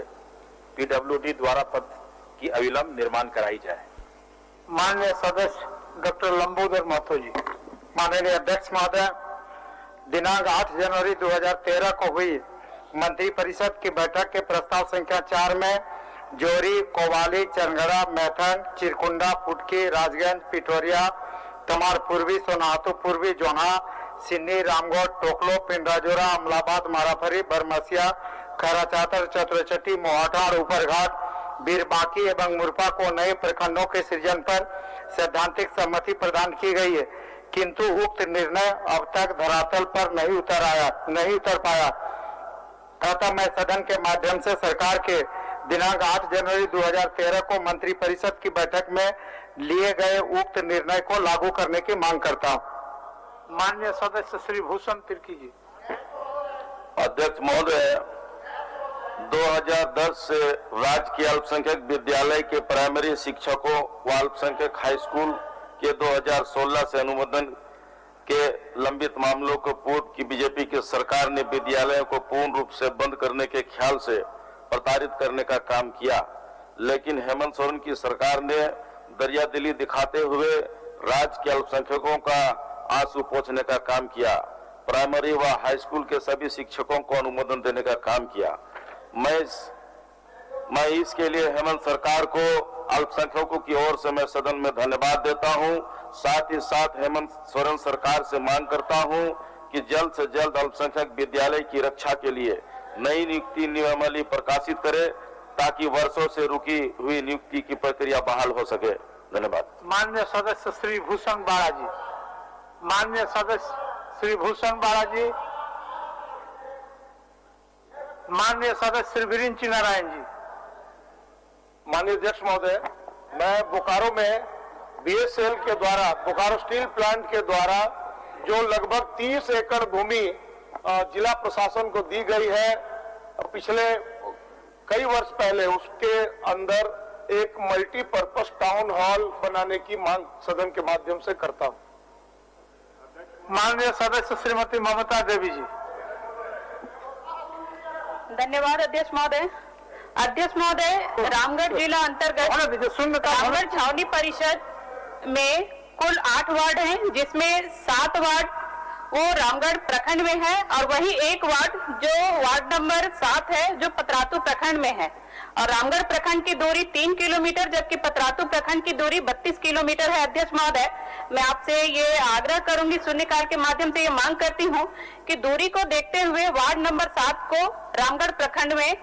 M: पीडब्ल्यूडी द्वारा पथ की अविलंब निर्माण कराई जाए।
B: माननीय सदस्य डॉक्टर लंबोदर महतो जी।
N: माननीय अध्यक्ष महोदय, दिनांक 8 जनवरी 2013 को हुई मंत्रिपरिषद की बैठक के प्रस्ताव संख्या 4 में जोरी, कोवाली, चरगड़ा, मैथन, चिरकुंडा, पुटकी, राजगंज, पिठोरिया, तमार पूर्वी, सोनाहतू पूर्वी, जोहा, सिन्नी, रामगढ़, टोकलो, पिंडराजोरा, अमलाबाद, माराफरी, बरमसिया, खराचातर, चतुरचट्टी, मोहाटार, ऊपरघाट, बीरबाकी एवं मुरपा को नए प्रखंडों के सृजन पर सैद्धांतिक सहमति प्रदान की गई है, किंतु उक्त निर्णय अब तक धरातल पर नहीं उतर पाया। अतः मैं सदन के माध्यम से सरकार के दिनांक 8 जनवरी 2013 को मंत्रिपरिषद की बैठक में लिए गए उक्त निर्णय को लागू करने की मांग करता हूं।
B: माननीय सदस्य श्री भूषण तिर्की जी।
O: अध्यक्ष महोदय, 2010 से राजकीय अल्पसंख्यक विद्यालय के प्राइमरी शिक्षकों व अल्पसंख्यक हाई स्कूल के 2016 से अनुमोदन के लंबित मामलों को पूर्व की बीजेपी की सरकार ने विद्यालयों को पूर्ण रूप से बंद करने के ख्याल से प्रताड़ित करने का काम किया, लेकिन हेमंत सोरेन की सरकार ने दरियादिली दिखाते हुए राज्य के अल्पसंख्यकों का आंसू पोंछने का काम किया। प्राइमरी व हाई स्कूल के सभी शिक्षकों को अनुमोदन देने का काम किया। मैं इसके लिए हेमंत सरकार को अल्पसंख्यकों की ओर से मैं सदन में धन्यवाद देता हूं। साथ ही साथ हेमंत सोरेन सरकार से मांग करता हूं कि जल्द से जल्द अल्पसंख्यक विद्यालय की रक्षा के लिए नई नियुक्ति नियमावली प्रकाशित करे, ताकि वर्षों से रुकी हुई नियुक्ति की प्रक्रिया बहाल हो सके। धन्यवाद।
B: माननीय सदस्य श्री भूषण बालाजी। माननीय सदस्य श्री भूषण बालाजी। माननीय सदस्य श्री वीरेंद्र नारायण जी।
D: माननीय अध्यक्ष महोदय, मैं बोकारो में बीएसएल के द्वारा, बोकारो स्टील प्लांट के द्वारा जो लगभग 30 एकड़ भूमि जिला प्रशासन को दी गई है, पिछले कई वर्ष पहले उसके अंदर एक मल्टीपर्पज टाउन हॉल बनाने की मांग सदन के माध्यम से करता हूं।
B: माननीय सदस्य श्रीमती ममता देवी जी।
C: धन्यवाद अध्यक्ष महोदय। अध्यक्ष महोदय, रामगढ़ जिला अंतर्गत रामगढ़ छावनी परिषद में कुल 8 वार्ड हैं, जिसमें 7 वार्ड वो रामगढ़ प्रखंड में है और वही एक वार्ड जो वार्ड नंबर 7 है जो पतरातू प्रखंड में है। और रामगढ़ प्रखंड की दूरी 3 किलोमीटर जबकि पतरातू प्रखंड की दूरी 32 किलोमीटर है। अध्यक्ष महोदय, मैं आपसे ये आग्रह करूंगी, शून्यकाल के माध्यम से ये मांग करती हूँ कि दूरी को देखते हुए वार्ड नंबर 7 को रामगढ़ प्रखंड में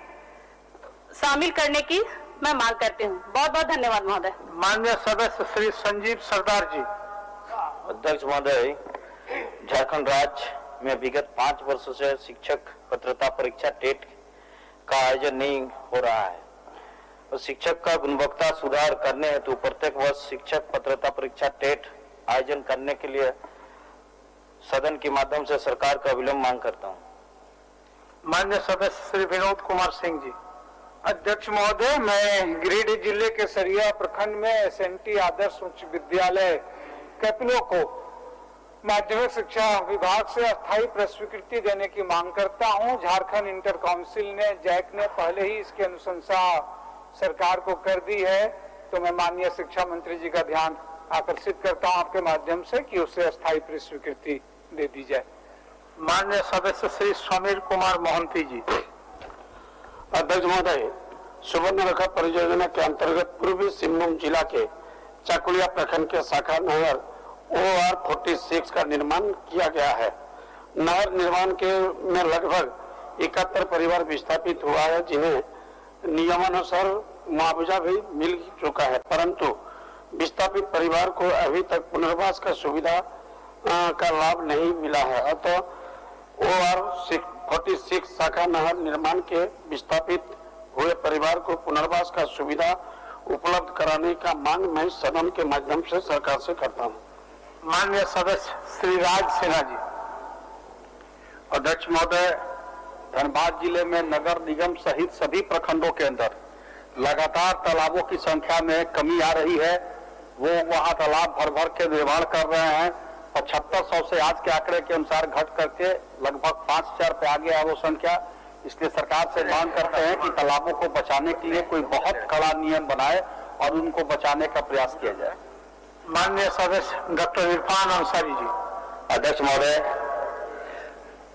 C: शामिल करने की मैं मांग करती हूँ। बहुत बहुत धन्यवाद महोदय।
B: माननीय सदस्य श्री संजीव सरदार जी।
I: अध्यक्ष महोदय, झारखंड राज्य में विगत 5 वर्षों से शिक्षक पात्रता परीक्षा टेट का आयोजन नहीं हो रहा है और शिक्षक का गुणवत्ता सुधार करने हेतु प्रत्येक वर्ष शिक्षक पात्रता परीक्षा टेट आयोजन करने के लिए सदन के माध्यम से सरकार का विलंब मांग करता हूं।
B: माननीय सदस्य श्री विनोद कुमार सिंह जी।
N: अध्यक्ष महोदय, मैं गिरिडीह जिले के सरिया प्रखंड में एसएनटी आदर्श उच्च विद्यालय कैपिलो को माध्यमिक शिक्षा विभाग से अस्थायी प्रस्वीकृति देने की मांग करता हूं। झारखंड इंटर काउंसिल ने जैक ने पहले ही इसकी अनुशंसा सरकार को कर दी है, तो मैं माननीय शिक्षा मंत्री जी का ध्यान आकर्षित करता हूं आपके माध्यम से कि उसे अस्थायी प्रस्वीकृति दे दी जाए।
B: माननीय सदस्य श्री समीर कुमार मोहंती जी।
H: अध्यक्ष महोदय, सुवर्णरेखा परियोजना के अंतर्गत पूर्वी सिंहभूम जिला के चाकुलिया प्रखंड के शाखा नहर OR 46 का निर्माण किया गया है। नहर निर्माण के में लगभग 71 परिवार विस्थापित हुआ है, जिन्हें नियमानुसार मुआवजा भी मिल चुका है, परंतु विस्थापित परिवार को अभी तक पुनर्वास का सुविधा का लाभ नहीं मिला है। अतः OR 46 शाखा नहर निर्माण के विस्थापित हुए परिवार को पुनर्वास का सुविधा उपलब्ध कराने का मांग मैं सदन के माध्यम से सरकार से करता हूं।
B: माननीय सदस्य श्री राज सिन्हा जी।
D: अध्यक्ष महोदय, धनबाद जिले में नगर निगम सहित सभी प्रखंडों के अंदर लगातार तालाबों की संख्या में कमी आ रही है। वो वहां तालाब भर भर के निर्माण कर रहे हैं। 7500 से आज के आंकड़े के अनुसार घट करके लगभग 5000 पे आ गया है वो संख्या। इसलिए सरकार से मांग करते हैं कि तालाबों को बचाने के लिए कोई बहुत कड़ा नियम बनाए और उनको बचाने का प्रयास किया जाए।
B: माननीय सदस्य डॉक्टर इरफान अंसारी जी।
I: अध्यक्ष महोदय,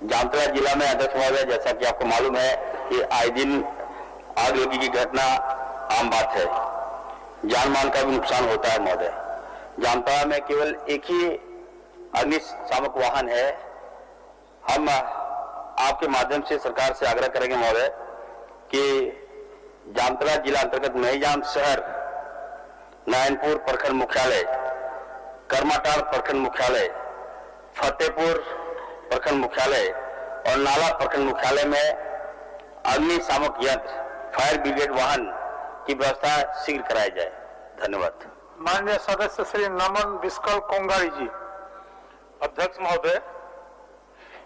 I: जामताड़ा जिला में अध्यक्ष महोदय जैसा कि आपको मालूम है कि आए दिन आग लगी की घटना आम बात है। जान माल का भी नुकसान होता है महोदय। जामताड़ा में केवल एक ही अग्निशामक वाहन है। हम आपके माध्यम से सरकार से आग्रह करेंगे महोदय कि जामताड़ा जिला अंतर्गत मेहिजाम शहर, नारायणपुर प्रखंड मुख्यालय, करमाटाड़ प्रखंड मुख्यालय, फतेहपुर प्रखंड मुख्यालय और नाला प्रखंड मुख्यालय में अग्निशामक यंत्र फायर ब्रिगेड वाहन की व्यवस्था शीघ्र कराई जाए। धन्यवाद।
B: माननीय सदस्य श्री नमन बिस्कल कोंगाड़ी जी।
J: अध्यक्ष महोदय,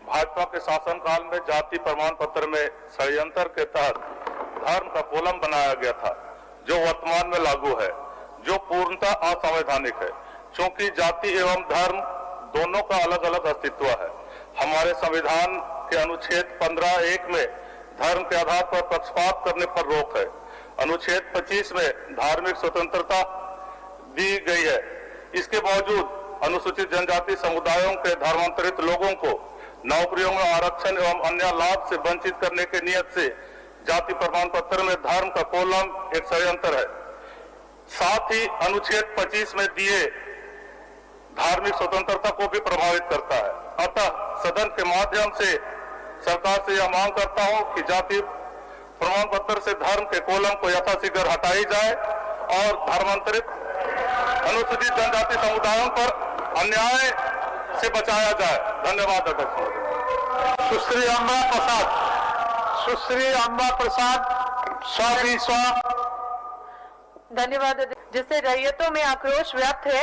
J: भाजपा के शासनकाल में जाति प्रमाण पत्र में षड्यंत्र के तहत धर्म का कोलम बनाया गया था, जो वर्तमान में लागू है, जो पूर्णतः असंवैधानिक है। क्योंकि जाति एवं धर्म दोनों का अलग अलग अस्तित्व है। हमारे संविधान के अनुच्छेद 15(1) में धर्म के आधार पर पक्षपात करने पर रोक है। अनुच्छेद 25 में धार्मिक स्वतंत्रता दी गई है। इसके बावजूद अनुसूचित जनजाति समुदायों के धर्मांतरित लोगों को नौकरियों में आरक्षण एवं अन्य लाभ से वंचित करने के नियत से जाति प्रमाण पत्र में धर्म का कोलम एक षड्यंत्र है। साथ ही अनुच्छेद 25 में दिए धार्मिक स्वतंत्रता को भी प्रभावित करता है। अतः सदन के माध्यम से सरकार से यह मांग करता हूं कि जाति प्रमाण पत्र से धर्म के कोलम को यथाशीघ्र हटाई जाए और धर्मांतरित अनुसूचित जनजाति समुदायों पर अन्याय से बचाया जाए। धन्यवाद अध्यक्ष।
B: सुश्री अम्बा प्रसाद। सुश्री अम्बा प्रसाद स्वा।
P: धन्यवाद। जिससे रैयतों में आक्रोश व्याप्त है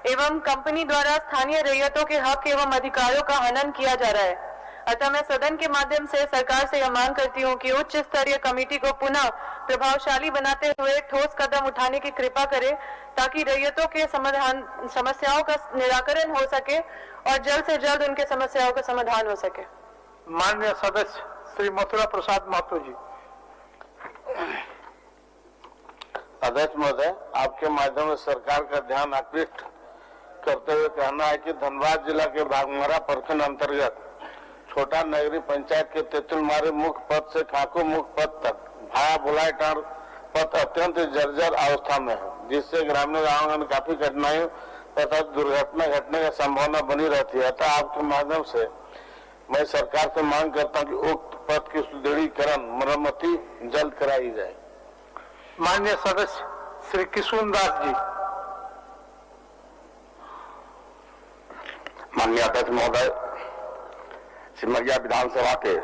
P: एवं कंपनी द्वारा स्थानीय रैयतों के हक एवं अधिकारों का हनन किया जा रहा है। अतः मैं सदन के माध्यम से सरकार से यह मांग करती हूं कि उच्च स्तरीय कमेटी को पुनः प्रभावशाली बनाते हुए ठोस कदम उठाने की कृपा करें, ताकि रैयतों के समस्याओं का निराकरण हो सके और जल्द से जल्द उनके समस्याओं का समाधान हो सके।
B: माननीय सदस्य श्री मथुरा प्रसाद महतो जी।
E: अध्यक्ष महोदय, आपके माध्यम से सरकार का ध्यान आकृष्ट करते हुए कहना है कि धनबाद जिला के बाघमारा प्रखंड अंतर्गत छोटा नगरी पंचायत के तेतुलमारी मुख्य पद से खाको मुख्य पद तक भाया बुलाईटार पथ अत्यंत जर्जर अवस्था में है, जिससे ग्रामीण गाँव में काफी कठिनाइयों तथा दुर्घटना घटने की संभावना बनी रहती है। अतः आपके माध्यम से मैं सरकार से मांग करता हूँ कि उक्त पथ की सुदृढ़ीकरण मरम्मती जल्द कराई जाए।
B: माननीय सदस्य श्री किशुन दास जी।
I: माननीय अध्यक्ष महोदय, सिमरिया विधानसभा के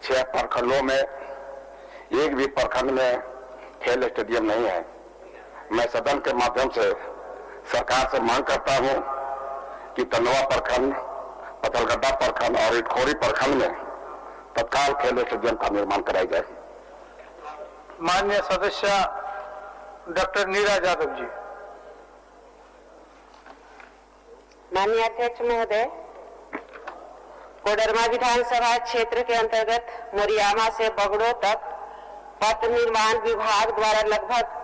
I: 6 प्रखंडों में एक भी प्रखंड में खेल स्टेडियम नहीं है। मैं सदन के माध्यम से सरकार से मांग करता हूं कि तनवा प्रखंड, पथलगड्डा प्रखंड और इटखोरी प्रखंड में तत्काल खेल स्टेडियम का निर्माण कराया जाए।
B: माननीय सदस्य डॉक्टर नीरा यादव जी।
Q: माननीय अध्यक्ष महोदय, कोडरमा विधानसभा क्षेत्र के अंतर्गत मोरियामा से बगड़ो तक पथ निर्माण विभाग द्वारा लगभग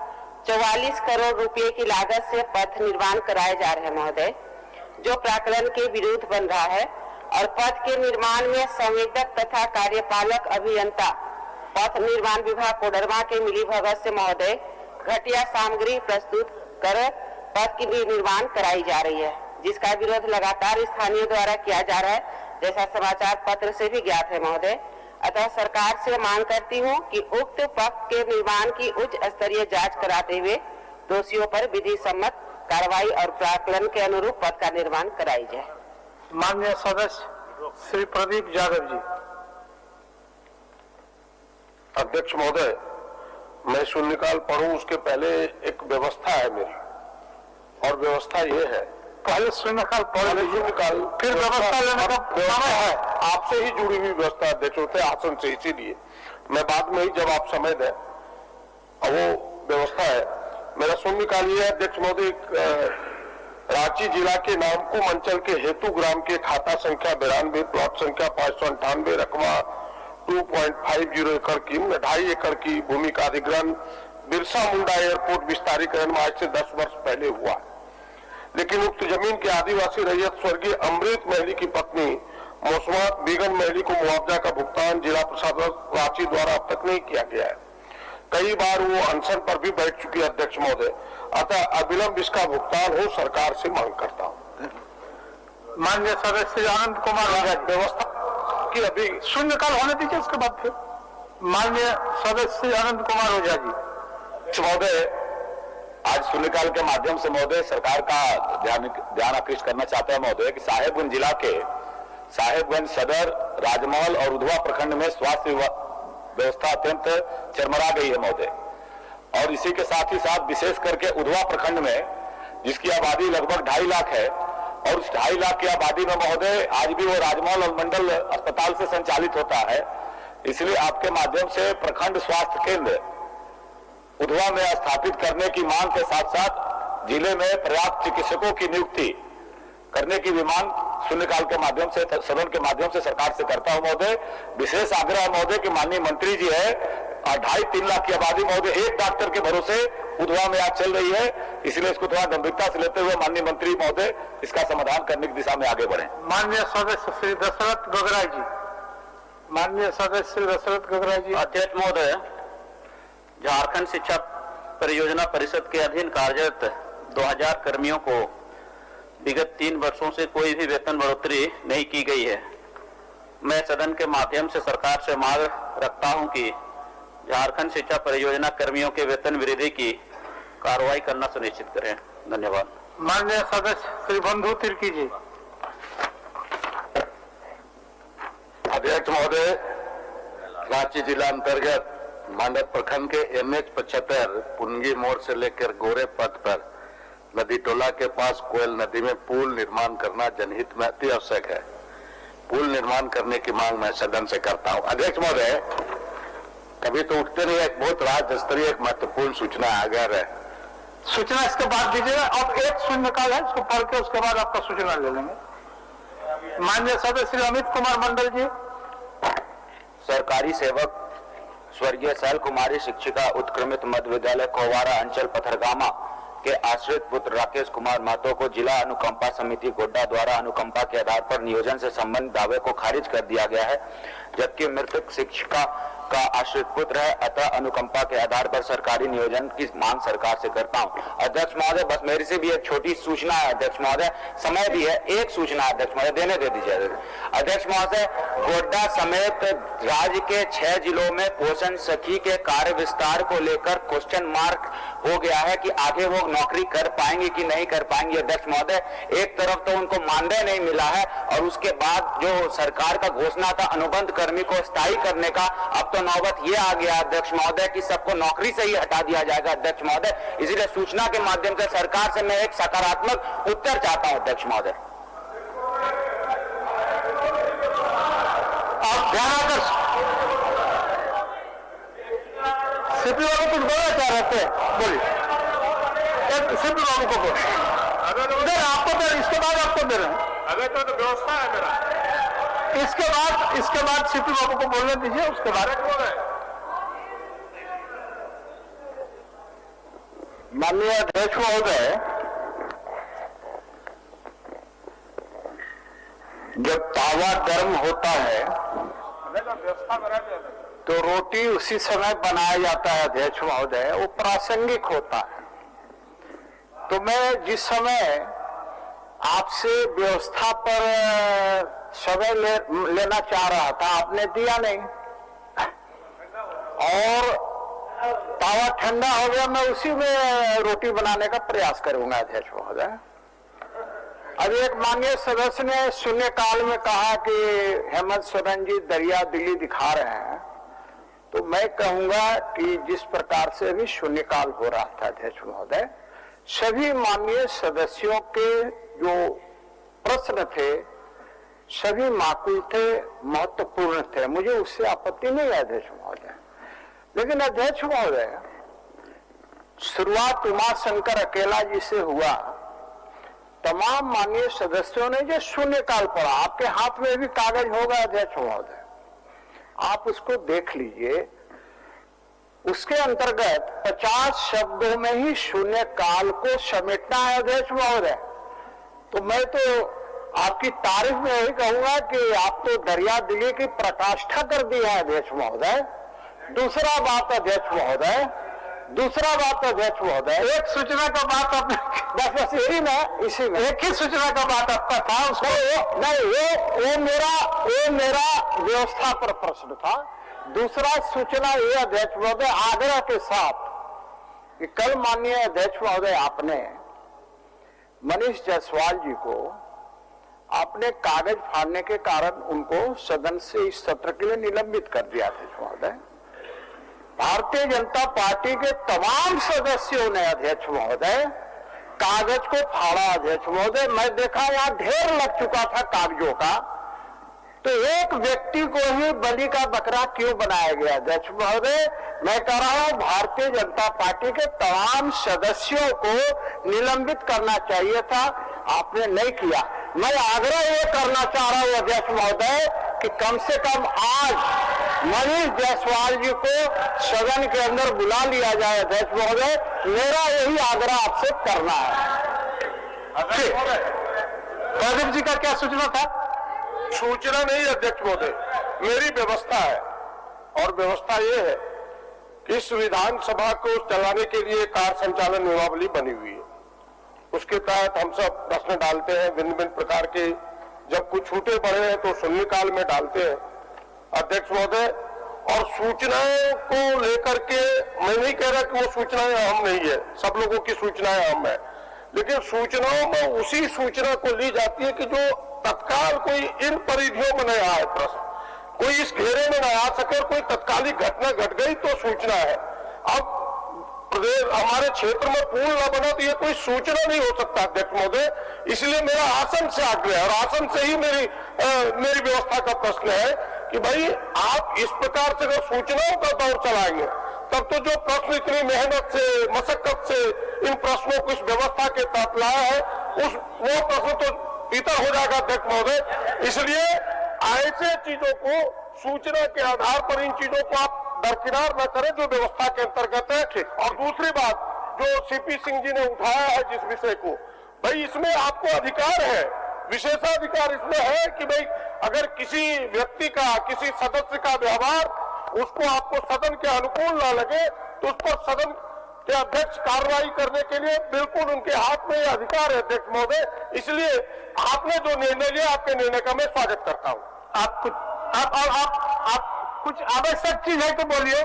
Q: 44 करोड़ रुपए की लागत से पथ निर्माण कराए जा रहे हैं महोदय, जो प्राकलन के विरुद्ध बन रहा है और पथ के निर्माण में संवेदक तथा कार्यपालक अभियंता पथ निर्माण विभाग कोडरमा के मिलीभगत से महोदय घटिया सामग्री प्रस्तुत कर पथ की निर्माण कराई जा रही है, जिसका विरोध लगातार स्थानीय द्वारा किया जा रहा है, जैसा समाचार पत्र से भी ज्ञात है महोदय। अतः सरकार से मांग करती हूं कि उक्त पथ के निर्माण की उच्च स्तरीय जांच कराते हुए दोषियों पर विधि सम्मत कार्रवाई और प्राक्कलन के अनुरूप पद का निर्माण कराई जाए।
B: माननीय सदस्य श्री प्रदीप यादव जी।
D: अध्यक्ष महोदय, मैं शून्यकाल पढ़ूं उसके पहले एक व्यवस्था है मेरी, और व्यवस्था ये है,
B: पहले शून्यकाल पढ़
D: शून्यकाल
B: फिर व्यवस्था लेने का समय है।
D: आपसे ही जुड़ी हुई व्यवस्था अध्यक्ष होते हैं आसन से, इसीलिए मैं बाद में ही जब आप समय दें, वो व्यवस्था है। मेरा शून्यकाल ये है अध्यक्ष महोदय, रांची जिला के नामकुम अंचल के हेतु ग्राम के खाता संख्या 92, प्लॉट संख्या 598, रकमा 2.50 एकड़ की 2.5 एकड़ की भूमि का अधिग्रहण बिरसा मुंडा एयरपोर्ट विस्तारीकरण में आज से 10 वर्ष पहले हुआ, लेकिन उक्त जमीन के आदिवासी रैयत स्वर्गीय अमृत महली की पत्नी मौसमात बेगम महली को मुआवजा का भुगतान जिला प्रशासन रांची द्वारा अब तक नहीं किया गया है। कई बार वो अनशन पर भी बैठ चुकी है अध्यक्ष महोदय, अतः अविलंब इसका भुगतान हो सरकार से मांग करता हूँ।
B: माननीय सदस्य आनंद कुमार
D: व्यवस्था की अभी
B: शून्यकाल होने दीजिए, उसके बाद फिर माननीय सदस्य आनंद कुमार ओझा जी।
R: महोदय, आज शून्यकाल के माध्यम से महोदय सरकार का ध्यान आकृष्ट करना चाहते हैं महोदय कि साहेबगंज जिला के साहेबगंज सदर, राजमहल और उधवा प्रखंड में स्वास्थ्य व्यवस्था अत्यंत चरमरा गई है महोदय, और इसी के साथ ही साथ विशेष करके उधवा प्रखंड में जिसकी आबादी लगभग 2.5 लाख है, और उस 2.5 लाख की आबादी में महोदय आज भी वो राजमहल और मंडल अस्पताल से संचालित होता है। इसलिए आपके माध्यम से प्रखंड स्वास्थ्य केंद्र उधवा में स्थापित करने की मांग के साथ साथ जिले में पर्याप्त चिकित्सकों की नियुक्ति करने की भी मांग शून्यकाल के माध्यम से, सदन के माध्यम से सरकार से करता हूं महोदय। विशेष आग्रह महोदय कि माननीय मंत्री जी है, 2.5-3 लाख की आबादी महोदय एक डॉक्टर के भरोसे उधवा में आज चल रही है, इसलिए इसको थोड़ा गंभीरता से लेते हुए माननीय मंत्री महोदय इसका समाधान करने की दिशा में आगे बढ़े।
B: माननीय सदस्य श्री दशरथ गोगराई जी। माननीय सदस्य श्री दशरथ गोगराई जी।
I: अध्यक्ष महोदय, झारखंड शिक्षा परियोजना परिषद के अधीन कार्यरत 2000 कर्मियों को विगत 3 वर्षों से कोई भी वेतन बढ़ोतरी नहीं की गई है। मैं सदन के माध्यम से सरकार से मांग रखता हूं कि झारखंड शिक्षा परियोजना कर्मियों के वेतन वृद्धि की कार्रवाई करना सुनिश्चित करें। धन्यवाद।
B: माननीय सदस्य श्री बंधु तिर्की जी।
E: अध्यक्ष महोदय, रांची जिला अंतर्गत मांडर प्रखंड के NH 75 पुनगी मोड़ से लेकर गोरे पथ पर नदी टोला के पास कोयल नदी में पुल निर्माण करना जनहित में अति आवश्यक है। पुल निर्माण करने की मांग मैं सदन से करता हूं। अध्यक्ष महोदय, कभी तो उठते नहीं, एक बहुत राज्य स्तरीय एक महत्वपूर्ण सूचना अगर है।
B: सूचना इसके बाद दीजिएगा। अब एक शून्यकाल है, इसको पढ़ के उसके बाद आपका सूचना ले लेंगे। माननीय सदस्य श्री अमित कुमार मंडल जी।
I: सरकारी सेवक स्वर्गीय शैल कुमारी शिक्षिका उत्क्रमित मध्य विद्यालय कोवारा अंचल पथरगामा के आश्रित पुत्र राकेश कुमार महतो को जिला अनुकंपा समिति गोड्डा द्वारा अनुकंपा के आधार पर नियोजन से संबंधित दावे को खारिज कर दिया गया है, जबकि मृतक शिक्षिका का आश्रित पुत्र है। अतः अनुकंपा के आधार पर सरकारी नियोजन की मांग सरकार से करता हूं। अध्यक्ष महोदय, बस मेरी से भी एक छोटी सूचना है अध्यक्ष महोदय, समय भी है, एक सूचना अध्यक्ष महोदय देने दे दीजिए। अध्यक्ष महोदय, गोड्डा समेत राज्य के 6 जिलों में पोषण सखी के कार्य विस्तार को लेकर क्वेश्चन मार्क हो गया है कि आगे वो नौकरी कर पाएंगे कि नहीं कर पाएंगे। अध्यक्ष महोदय, एक तरफ तो उनको मानदेय नहीं मिला है, और उसके बाद जो सरकार का घोषणा था अनुबंध कर्मी को स्थायी करने का, अब तो नौबत ये आ गया अध्यक्ष महोदय कि सबको नौकरी से ही हटा दिया जाएगा अध्यक्ष महोदय। इसलिए सूचना के माध्यम से सरकार से मैं एक सकारात्मक उत्तर चाहता हूं अध्यक्ष महोदय।
B: आप ध्यान आकर सीपी बाबू कुछ बोलना चाह रहे थे, बोलिए। एक सीपी बाबू को बोल, आपको दे, इसके बाद आपको दे रहे हैं।
D: अगर तो व्यवस्था है मेरा,
B: इसके बाद सीपी बाबू को बोलने दीजिए, उसके बाद।
E: माननीय अध्यक्ष महोदय, जब तावा गर्म होता है तो रोटी उसी समय बनाया जाता है अध्यक्ष महोदय, वो प्रासंगिक होता है। तो मैं जिस समय आपसे व्यवस्था पर समय लेना चाह रहा था, आपने दिया नहीं, और
B: तावा ठंडा हो गया, मैं उसी में रोटी बनाने का प्रयास करूंगा अध्यक्ष महोदय। अभी एक माननीय सदस्य ने शून्यकाल में कहा कि हेमंत सोरेन जी दरिया दिल्ली दिखा रहे हैं, तो मैं कहूंगा कि जिस प्रकार से अभी शून्यकाल हो रहा था अध्यक्ष महोदय, सभी माननीय सदस्यों के जो प्रश्न थे सभी माकूल थे, महत्वपूर्ण थे, मुझे उससे आपत्ति नहीं है अध्यक्ष महोदय। लेकिन अध्यक्ष महोदय, शुरुआत उमाशंकर अकेला जी से हुआ, तमाम माननीय सदस्यों ने जो शून्यकाल पढ़ा, आपके हाथ में भी कागज होगा अध्यक्ष महोदय, आप उसको देख लीजिए। उसके अंतर्गत 50 शब्दों में ही शून्यकाल को समेटना है अध्यक्ष महोदय। तो मैं तो आपकी तारीफ में यही कहूंगा कि आप तो दरिया दिल्ली की पराकाष्ठा कर दी है अध्यक्ष महोदय। दूसरा बात अध्यक्ष महोदय, एक सूचना का बात आपने बस यही में इसी में एक ही सूचना का बात आपका था, उसको नहीं, वो मेरा व्यवस्था पर प्रश्न था। दूसरा सूचना ये अध्यक्ष महोदय, आग्रह के साथ कि कल माननीय अध्यक्ष महोदय आपने मनीष जायसवाल जी को आपने कागज फाड़ने के कारण उनको सदन से इस सत्र के लिए निलंबित कर दिया अध्यक्ष महोदय। भारतीय जनता पार्टी के तमाम सदस्यों ने अध्यक्ष महोदय कागज को फाड़ा अध्यक्ष महोदय। मैं देखा यहाँ ढेर लग चुका था कागजों का, तो एक व्यक्ति को ही बलि का बकरा क्यों बनाया गया अध्यक्ष महोदय? मैं कह रहा हूं भारतीय जनता पार्टी के तमाम सदस्यों को निलंबित करना चाहिए था, आपने नहीं किया। मैं आग्रह ये करना चाह रहा हूं अध्यक्ष महोदय कि कम से कम आज मनीष जायसवाल जी को सदन के अंदर बुला लिया जाए अध्यक्ष महोदय, मेरा यही आग्रह आपसे करना है।
D: प्रदीप जी का क्या सूचना था? सूचना नहीं अध्यक्ष महोदय, मेरी व्यवस्था है, और व्यवस्था ये है कि इस विधानसभा को चलाने के लिए कार्य संचालन नियमावली बनी हुई है। उसके तहत हम सब प्रश्न डालते हैं भिन्न भिन्न प्रकार के, जब कुछ छूटे पड़े हैं तो शून्यकाल में डालते हैं अध्यक्ष महोदय। और सूचनाओं को लेकर के मैं नहीं कह रहा कि वो सूचनाएं अहम नहीं है, सब लोगों की सूचनाएं अहम है, लेकिन सूचनाओं में उसी सूचना को ली जाती है कि जो तत्काल कोई इन परिधियों में नहीं आए, प्रश्न कोई इस घेरे में नहीं आ सके, और कोई तत्कालिक घटना घट गई तो सूचना है। अब प्रदेश हमारे क्षेत्र में पुल न बना तो ये कोई सूचना नहीं हो सकता अध्यक्ष महोदय। इसलिए मेरा आसन से आग्रह है, और आसन से ही मेरी व्यवस्था का प्रश्न है कि भाई आप इस प्रकार से अगर सूचनाओं का दौर चलाएंगे तब तो जो प्रश्न इतनी मेहनत से मशक्कत से इन प्रश्नों को इस व्यवस्था के तहत लाया है वो प्रश्न तो इतर हो जाएगा अध्यक्ष महोदय। इसलिए ऐसे चीजों को सूचना के आधार पर इन चीजों को आप दरकिनार न करें जो व्यवस्था के अंतर्गत है। और दूसरी बात जो सीपी सिंह जी ने उठाया है जिस विषय को, भाई इसमें आपको अधिकार है, विशेषाधिकार इसमें है कि भाई अगर किसी व्यक्ति का किसी सदस्य का व्यवहार उसको आपको सदन के अनुकूल ना लगे तो उस पर सदन के अध्यक्ष कार्रवाई करने के लिए बिल्कुल उनके हाथ में यह अधिकार है अध्यक्ष महोदय। इसलिए आपने जो निर्णय लिया आपके निर्णय का मैं स्वागत करता हूं। आप कुछ आवश्यक चीज है तो बोलिए,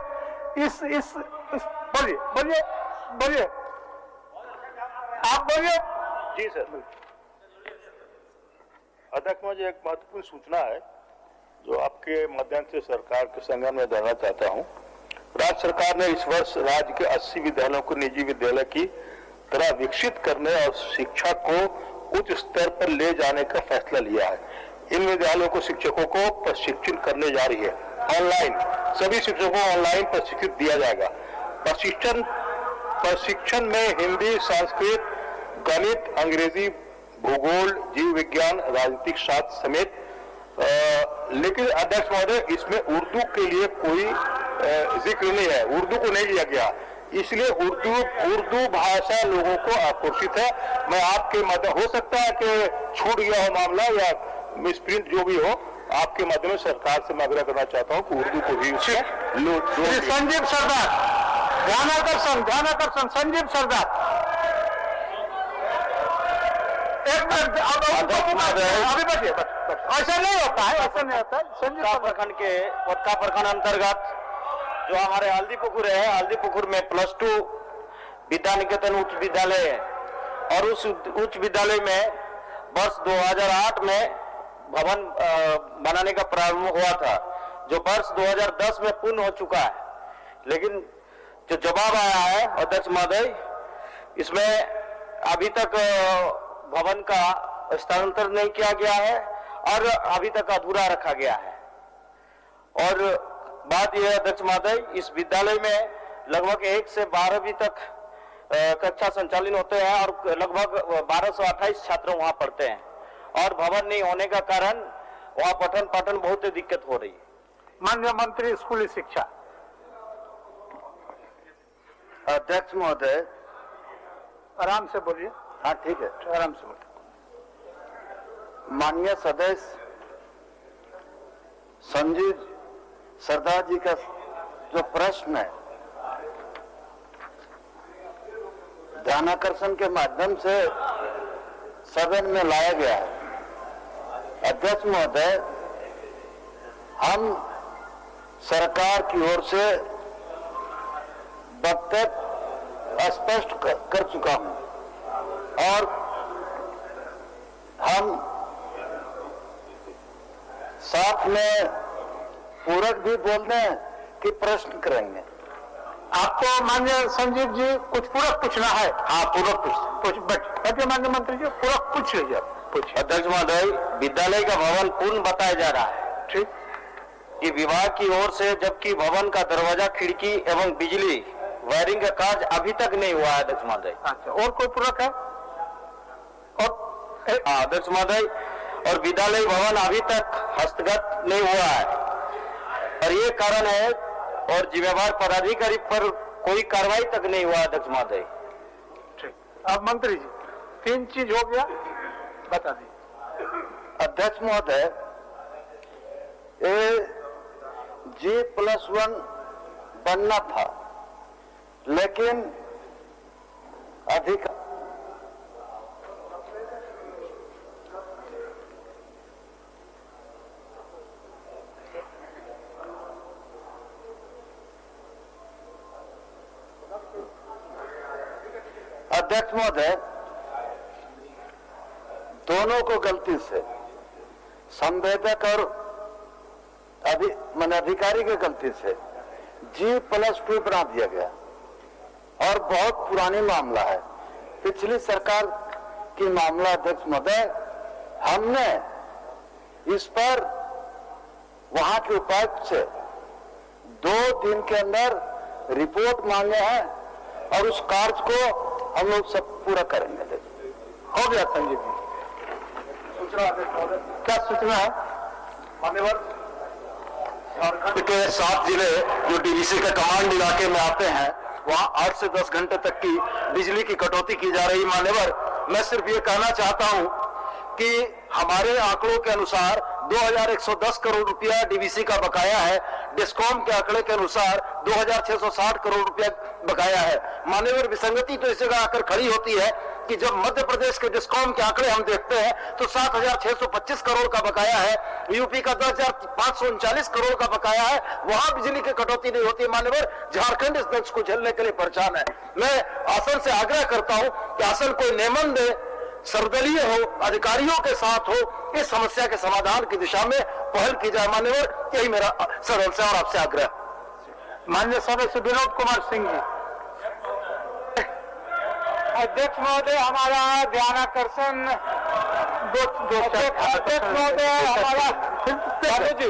D: बोलिए आप बोलिए।
J: जी सर। अध्यक्ष मुझे एक महत्वपूर्ण सूचना है जो आपके माध्यम से सरकार के संज्ञान में देना चाहता हूं। राज्य सरकार ने इस वर्ष राज्य के 80 विद्यालयों को निजी विद्यालय की तरह विकसित करने और शिक्षा को उच्च स्तर पर ले जाने का फैसला लिया है। इन विद्यालयों को शिक्षकों को प्रशिक्षण करने जा रही है ऑनलाइन, सभी शिक्षकों को ऑनलाइन प्रशिक्षित दिया जाएगा। प्रशिक्षण में हिंदी, संस्कृत, गणित, अंग्रेजी, भूगोल, जीव विज्ञान, राजनीतिक शास्त्र समेत लेकिन अध्यक्ष महोदय इसमें उर्दू के लिए कोई जिक्र नहीं है, उर्दू को नहीं लिया गया, इसलिए उर्दू भाषा लोगों को आकर्षित है। मैं आपके माध्यम, हो सकता है कि छूट गया हो मामला या मिसप्रिंट जो भी हो, आपके माध्यम से सरकार से मैं आग्रह करना चाहता हूं कि उर्दू को भी
B: संजीव सरदार, ध्यानाकर्षण संजीव सरदार। अभी बचिए, ऐसा नहीं होता है, ऐसा नहीं होता है।
I: प्रखंड के पटका प्रखंड अंतर्गत जो हमारे हल्दी पुकुर है, हल्दी पुकुर में +2 विद्या निकेतन उच्च विद्यालय है और उस उच्च विद्यालय में वर्ष 2008 में भवन बनाने का प्रारंभ हुआ था, जो वर्ष 2010 में पूर्ण हो चुका है। लेकिन जो जवाब आया है अध्यक्ष महोदय, इसमें अभी तक भवन का स्थानांतरण नहीं किया गया है और अभी तक अधूरा रखा गया है। और बात यह है अध्यक्ष महोदय, इस विद्यालय में लगभग 1 से 12वीं तक कक्षा संचालित होते हैं और लगभग 1228 छात्र वहां पढ़ते हैं और भवन नहीं होने का कारण वहां पठन पाठन बहुत ही दिक्कत हो रही है।
B: माननीय मंत्री स्कूली शिक्षा।
H: अध्यक्ष महोदय,
B: आराम से बोलिए।
H: हाँ ठीक है,
B: आराम से बोलिए।
H: माननीय सदस्य संजीव सरदार जी का जो प्रश्न है ध्यानाकर्षण के माध्यम से सदन में लाया गया है। अध्यक्ष महोदय, हम सरकार की ओर से वक्तव्य स्पष्ट कर चुका हूं और हम साथ में पूरक भी बोल दें कि प्रश्न करेंगे।
B: आपको माननीय संजीव जी कुछ पूरक पूछना है?
H: हाँ, पूरक
B: बैठिए माननीय मंत्री जी, पूरक पूछ लीजिए।
I: अध्यक्ष महोदय, विद्यालय का भवन पूर्ण बताया जा रहा है,
B: ठीक,
I: कि विभाग की ओर से, जबकि भवन का दरवाजा, खिड़की एवं बिजली वायरिंग का कार्य अभी तक नहीं हुआ है अध्यक्ष महोदय।
B: अच्छा, और कोई पूरक है? और
I: अध्यक्ष महोदय, और विद्यालय भवन अभी तक हस्तगत नहीं हुआ है और ये कारण है और जिम्मेवार पदाधिकारी पर कोई कार्रवाई तक नहीं हुआ अध्यक्ष महोदय।
B: ठीक, अब मंत्री जी 3 चीज हो गया, बता दी।
H: अध्यक्ष महोदय, G+1 बनना था, लेकिन अधिक अध्यक्ष महोदय, दोनों को गलती से, संवेदक और अधिकारी की गलती से G+2 बना दिया गया और बहुत पुरानी मामला है, पिछली सरकार की मामला। अध्यक्ष महोदय, हमने इस पर वहां के उपायुक्त से 2 दिन के अंदर रिपोर्ट मांगे हैं और उस कार्य को हम लोग सब पूरा करेंगे।
B: हो गया संजीव जी, क्या सूचना है?
R: मान्यवर, झारखंड के 7 जिले जो डीवीसी के कमांड इलाके में आते हैं, वहां 8 से 10 घंटे तक की बिजली की कटौती की जा रही। मान्यवर, मैं सिर्फ ये कहना चाहता हूं कि हमारे आंकड़ों के अनुसार 2110 करोड़ रुपया डीवीसी का बकाया है, डिस्कॉम के आंकड़े के अनुसार 2660 करोड़ रुपया बकाया है। मान्यवर, विसंगति तो इस जगह आकर खड़ी होती है कि जब मध्य प्रदेश के डिस्कॉम के आंकड़े हम देखते हैं तो 7625 करोड़ का बकाया है, यूपी का 10539 करोड़ का बकाया है, वहां बिजली की कटौती नहीं होती। मान्यवर, झारखंड इस दंश को झेलने के लिए परेशान है। मैं आसन से आग्रह करता हूं कि आसन कोई नियमन दे, सर्वदलीय हो, अधिकारियों के साथ हो, इस समस्या के समाधान की दिशा में पहल की जाए। मान्यवर, यही मेरा सदन से और आपसे आग्रह।
B: माननीय सदस्य विनोद कुमार सिंह जी।
N: अध्यक्ष महोदय, हमारा ध्यानाकर्षण अध्यक्ष महोदय, हमारा भानु जी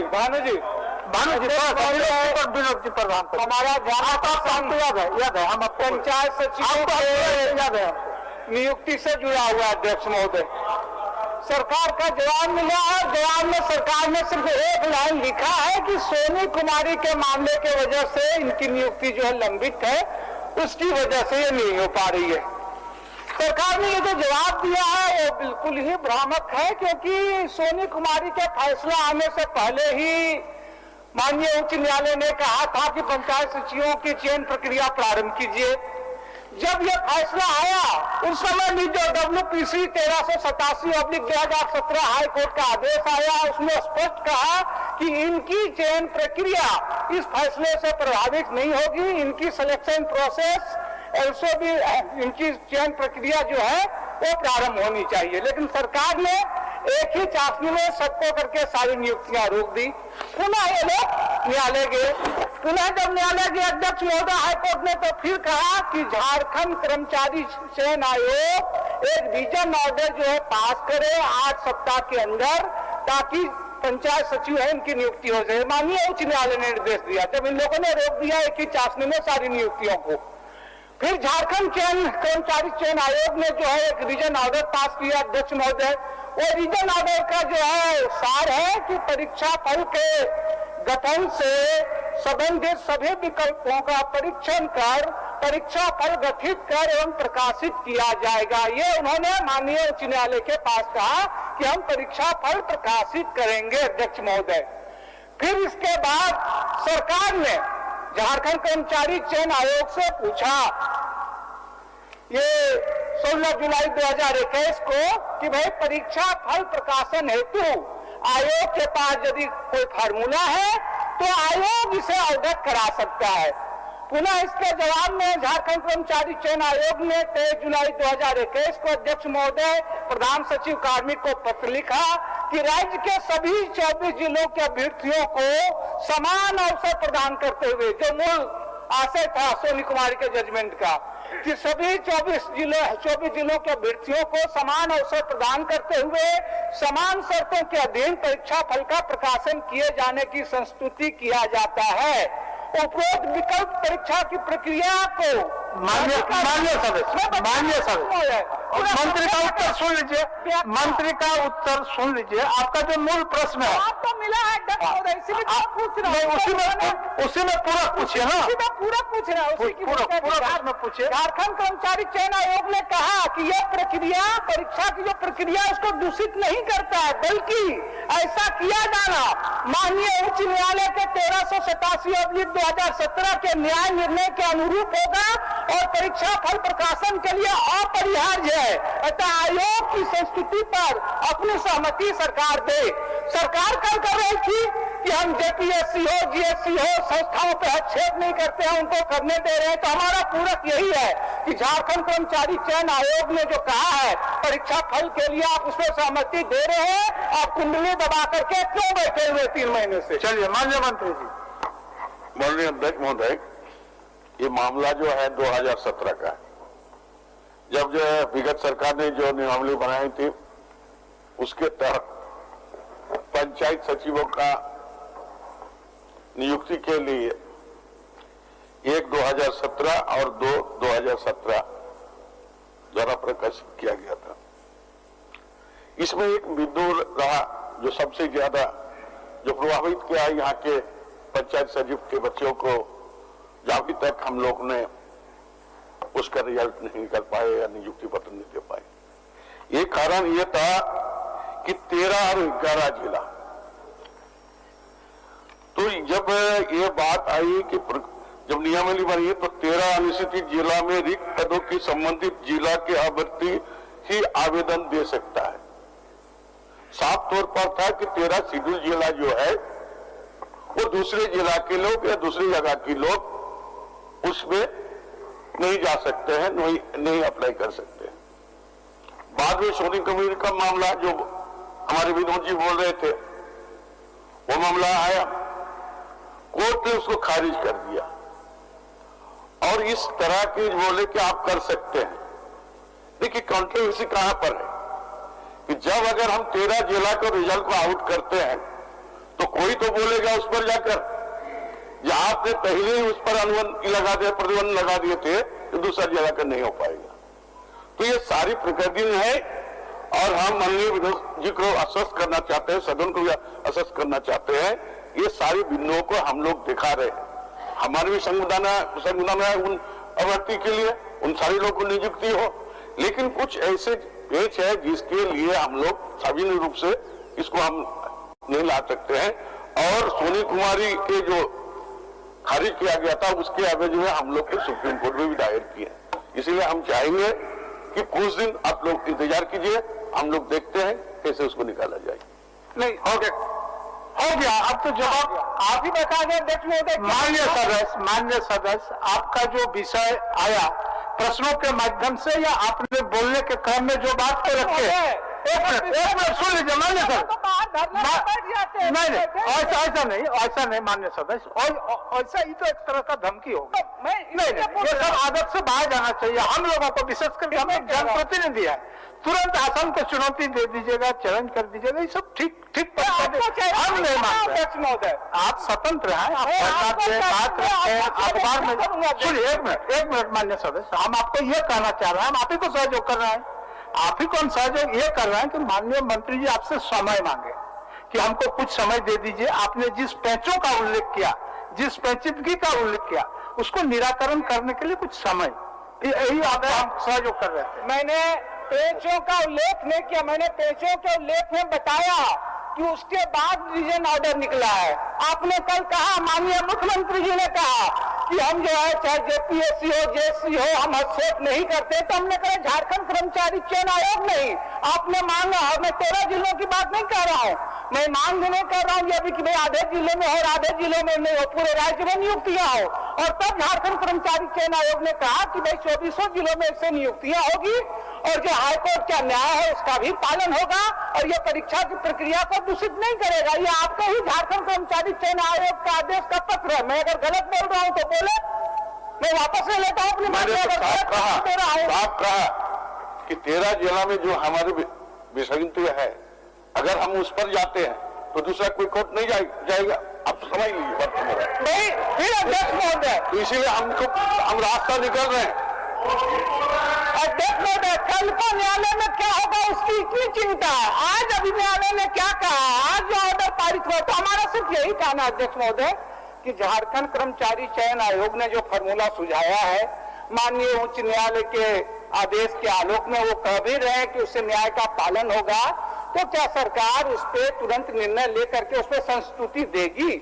N: हमारा ध्यानाकर्षण याद है, हम पंचायत सचिव याद है नियुक्ति से जुड़ा हुआ अध्यक्ष महोदय। सरकार का जवाब मिला है, जवाब में सरकार ने सिर्फ एक लाइन लिखा है कि सोनी कुमारी के मामले के वजह से इनकी नियुक्ति जो है लंबित है, उसकी वजह से ये नहीं हो पा रही है। सरकार ने ये जो जवाब दिया है वो बिल्कुल ही भ्रामक है, क्योंकि सोनी कुमारी के फैसला आने से पहले ही माननीय उच्च न्यायालय ने कहा था कि पंचायत सचिवों की चयन प्रक्रिया प्रारंभ कीजिए। जब यह फैसला आया उस समय भी जो WPC 1387/2017 हाई कोर्ट का आदेश आया, उसमें स्पष्ट कहा
B: कि इनकी चयन प्रक्रिया इस फैसले से प्रभावित नहीं होगी। इनकी सिलेक्शन प्रोसेस ऐसे भी इनकी चयन प्रक्रिया जो है वो प्रारंभ होनी चाहिए। लेकिन सरकार ने एक ही चाशनी में सबको करके सारी नियुक्तियां रोक दी। पुनः ये लोग न्यायालय गए। पुनः जब न्यायालय के अध्यक्ष महोदय हाईकोर्ट ने तो फिर कहा कि झारखंड कर्मचारी चयन आयोग एक विजन ऑर्डर जो है पास करे 8 सप्ताह के अंदर, ताकि पंचायत सचिव है इनकी नियुक्ति हो जाए। माननीय उच्च न्यायालय ने निर्देश दिया। जब इन लोगों ने रोक दिया एक ही चाशनी में सारी नियुक्तियों को, फिर झारखंड कर्मचारी चयन आयोग ने जो है एक रीजन ऑर्डर पास किया अध्यक्ष महोदय। वो रीजन ऑर्डर का जो है सार है कि परीक्षा फल के गठन से संबंधित सभी विकल्पों का परीक्षण कर परीक्षा फल गठित कर एवं प्रकाशित किया जाएगा। ये उन्होंने माननीय उच्च न्यायालय के पास कहा कि हम परीक्षा फल प्रकाशित करेंगे अध्यक्ष महोदय। फिर इसके बाद सरकार ने झारखंड कर्मचारी चयन आयोग से पूछा ये 16 जुलाई 2021 को कि भाई परीक्षा फल प्रकाशन हेतु आयोग के पास यदि कोई फार्मूला है तो आयोग इसे अवगत करा सकता है। पुनः इसके जवाब में झारखंड कर्मचारी चयन आयोग ने 23 जुलाई 2021 को अध्यक्ष महोदय प्रधान सचिव कार्मिक को पत्र लिखा कि राज्य के सभी 24 जिलों के अभ्यर्थियों को समान अवसर प्रदान करते हुए, जो मूल आशय था सोनी कुमारी के जजमेंट का, कि सभी 24 जिलों के अभ्यर्थियों को समान अवसर प्रदान करते हुए समान शर्तों के अधीन परीक्षा फल का प्रकाशन किए जाने की संस्तुति किया जाता है। उपरोक्त विकल्प परीक्षा की प्रक्रिया को
H: मान्य सदस्य मंत्री का उत्तर सुन लीजिए। मंत्री का उत्तर सुन लीजिए। आपका जो मूल प्रश्न है
B: आपको मिला है इसीलिए पूछ रहा हूं।
H: उसी में पूरा पूछिए ना,
B: पूरा पूछ रहा हूँ।
H: पूछिए।
B: झारखंड कर्मचारी चयन आयोग ने कहा कि यह प्रक्रिया परीक्षा की जो प्रक्रिया उसको दूषित नहीं करता है, बल्कि ऐसा किया जाना माननीय उच्च न्यायालय के 1387/2017 के न्याय निर्णय के अनुरूप होगा और परीक्षा फल प्रकाशन के लिए अपरिहार्य है। अतः आयोग की संस्तुति पर अपनी सहमति सरकार दे। सरकार कल कर रही थी कि हम जेपीएससी हो जीएससी हो संस्थाओं पर हस्तक्षेप नहीं करते हैं, उनको करने दे रहे हैं। तो हमारा पूरक यही है कि झारखंड कर्मचारी चयन आयोग ने जो कहा है परीक्षा फल के लिए आप उसमें सहमति दे रहे हैं, आप कुंडली दबा करके क्यों बैठे हुए 3 महीने से?
H: चलिए माननीय मंत्री जी।
E: माननीय अध्यक्ष महोदय, ये मामला जो है 2017 का है, जब जो है विगत सरकार ने जो नियमावली बनाई थी उसके तहत पंचायत सचिवों का नियुक्ति के लिए 1 2017 और 2 2017 द्वारा प्रकाशित किया गया था। इसमें एक बिंदु रहा जो सबसे ज्यादा जो प्रभावित किया है यहाँ के पंचायत सचिव के बच्चों को, जो अभी तक हम लोग ने उसका रिजल्ट नहीं कर पाए या नियुक्ति पत्र नहीं दे पाए। एक कारण यह था कि 13 और 11 जिला, तो जब ये बात आई कि जब नियमावली बनी तो 13 अनुसूचित जिला में रिक्त पदों की संबंधित जिला के अभ्यर्थी ही आवेदन दे सकता है। साफ तौर पर था कि 13 शेड्यूल जिला जो है वो दूसरे जिला के लोग या दूसरी जगह के लोग उसमें नहीं जा सकते हैं, नहीं अप्लाई कर सकते हैं। बाद में सोनी कमीर का मामला जो हमारे विनोद जी बोल रहे थे, वो मामला आया, कोर्ट ने उसको खारिज कर दिया और इस तरह के बोले कि आप कर सकते हैं। देखिए कंट्रोवर्सी कहां पर है कि जब अगर हम 13 जिला के रिजल्ट को आउट करते हैं तो कोई तो बोलेगा उस पर जाकर, जहां आपने पहले ही उस पर प्रतिबंध लगा दिए थे तो दूसरा जगह का नहीं हो पाएगा। तो ये सारी प्रकृति है और हम माननीय विनोद जी को आश्वस्त करना चाहते हैं, सदन को भी आश्वस्त करना चाहते हैं, ये सारी बिंदुओं को हम लोग दिखा रहे हैं। हमारे भी संविधान है उन अभ्यर्थी के लिए, उन सारे लोगों को नियुक्ति हो, लेकिन कुछ ऐसे पेच है जिसके लिए हम लोग सार्वजनिक रूप से इसको हम नहीं ला सकते हैं। और सोनी कुमारी के जो खारिज किया गया था उसके एवज में हम लोग को सुप्रीम कोर्ट में भी दायर किए। इसीलिए हम चाहेंगे कि कुछ दिन आप लोग इंतजार कीजिए, हम लोग देखते हैं कैसे उसको निकाला जाए।
H: नहीं
B: हो गया, अब तो जवाब आप ही बता दें अध्यक्ष महोदय। माननीय सदस्य आपका जो विषय आया प्रश्नों के माध्यम से या आपने बोलने के क्रम में जो बात को रखे, एक मिनट सुन लीजिए मान्य सदस्य। नहीं ऐसा नहीं मान्य सदस्य, और ऐसा ही तो एक तरह का धमकी होगा। नहीं ये सब आदत से बाहर जाना चाहिए। हम लोगों को विशेष करके हम एक जनप्रतिनिधि है, तुरंत आसन को चुनौती दे दीजिएगा, चैलेंज कर दीजिएगा, ये सब ठीक हम नहीं मानते। आप स्वतंत्र हैं, आप बात रखें अखबार में। सुनिए एक मिनट मान्य सदस्य, हम आपको ये कहना चाह रहे हैं, हम आप ही को सहयोग कर रहे हैं। आप ही कौन सहयोग ये कर रहे हैं कि माननीय मंत्री जी आपसे समय मांगे कि हमको कुछ समय दे दीजिए। आपने जिस पेचों का उल्लेख किया, जिस पेचीदगी का उल्लेख किया, उसको निराकरण करने के लिए कुछ समय, यही आप सहयोग कर रहे थे।
K: मैंने पेचों का उल्लेख नहीं किया, मैंने पेचों के उल्लेख में बताया कि उसके बाद डिवीजन ऑर्डर निकला है। आपने कल कहा, माननीय मुख्यमंत्री जी ने कहा कि हम जो है चाहे जेपीएससी हो जेएससी हो हम हस्तक्षेप नहीं करते, तो हमने कहा झारखंड कर्मचारी चयन आयोग नहीं। आपने मांगा, और मैं 13 जिलों की बात नहीं कर रहा हूँ, मैं मांग नहीं कर रहा हूँ अभी कि भाई आधे जिले में हो और आधे जिलों में नहीं हो, पूरे राज्य में नियुक्तियां हो। और तब झारखंड कर्मचारी चयन आयोग ने कहा कि भाई 2400 जिलों में इससे नियुक्तियां होगी और जो हाईकोर्ट का न्याय है उसका भी पालन होगा और ये परीक्षा की प्रक्रिया को दूषित नहीं करेगा। ये आपका ही झारखंड कर्मचारी चयन आयोग का आदेश का पत्र है। मैं अगर गलत बोल रहा हूँ तो बोले, मैं वापस ले लेता हूँ अपनी बात।
R: आप कहा कि 13 जिला में जो हमारे विसंगति है, अगर हम उस पर जाते हैं तो दूसरा कोई कोर्ट नहीं जाएगा। आप समझ लीजिए
K: फिर अध्यक्ष महोदय,
R: तो इसीलिए हम रास्ता निकल रहे हैं।
K: अध्यक्ष महोदय, कल को न्यायालय में क्या होगा उसकी इतनी चिंता है। आज अभी न्यायालय ने क्या कहा, आज जो ऑर्डर पारित हुआ, तो हमारा सिर्फ यही कहना अध्यक्ष महोदय कि झारखंड कर्मचारी चयन आयोग ने जो फॉर्मूला सुझाया है, माननीय उच्च न्यायालय के आदेश के आलोक में वो कह भी रहे हैं कि उससे न्याय का पालन होगा, तो क्या सरकार उस पर तुरंत निर्णय लेकर के उस पर संस्तुति देगी?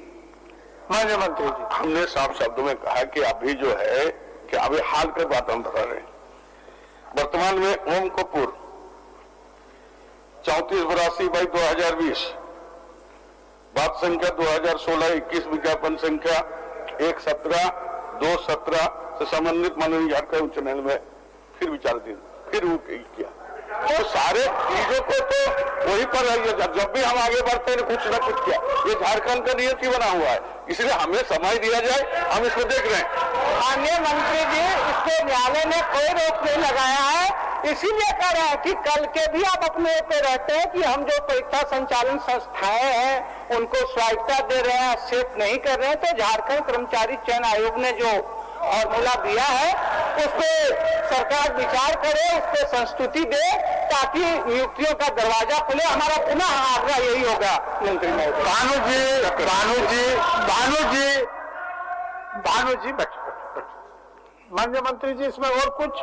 R: माननीय मंत्री जी, हमने साफ शब्दों में कहा कि अभी जो है कि अभी हाल की बात हम बता रहे हैं। वर्तमान में ओम कपूर 3482/2020, बात संख्या 2016-21, विज्ञापन संख्या 117/217 से संबंधित माननीय झारखंड उच्च न्यायालय में फिर विचार फिर किया। तो सारे चीजों को तो वही पर जब भी हम आगे बढ़ते हैं कुछ ना कुछ किया। ये झारखंड का नियति बना हुआ है, इसलिए हमें समय दिया जाए, हम इसको देख रहे हैं।
K: माननीय मंत्री जी, इसके न्यायालय ने कोई रोक नहीं लगाया है, इसीलिए कह रहे हैं कि कल के भी आप अपने पे रहते हैं कि हम जो परीक्षा संचालन संस्थाएं हैं उनको स्वायत्तता दे रहे हैं, हस्तक्षेप नहीं कर रहे हैं। तो झारखंड कर्मचारी चयन आयोग ने जो फॉर्मूला दिया है उस पर सरकार विचार करे, उस पर संस्तुति दे, ताकि नियुक्तियों का दरवाजा खुले। हमारा पुनः आग्रह यही होगा मंत्री महोदय।
B: भानु जी माननीय मंत्री जी, इसमें और कुछ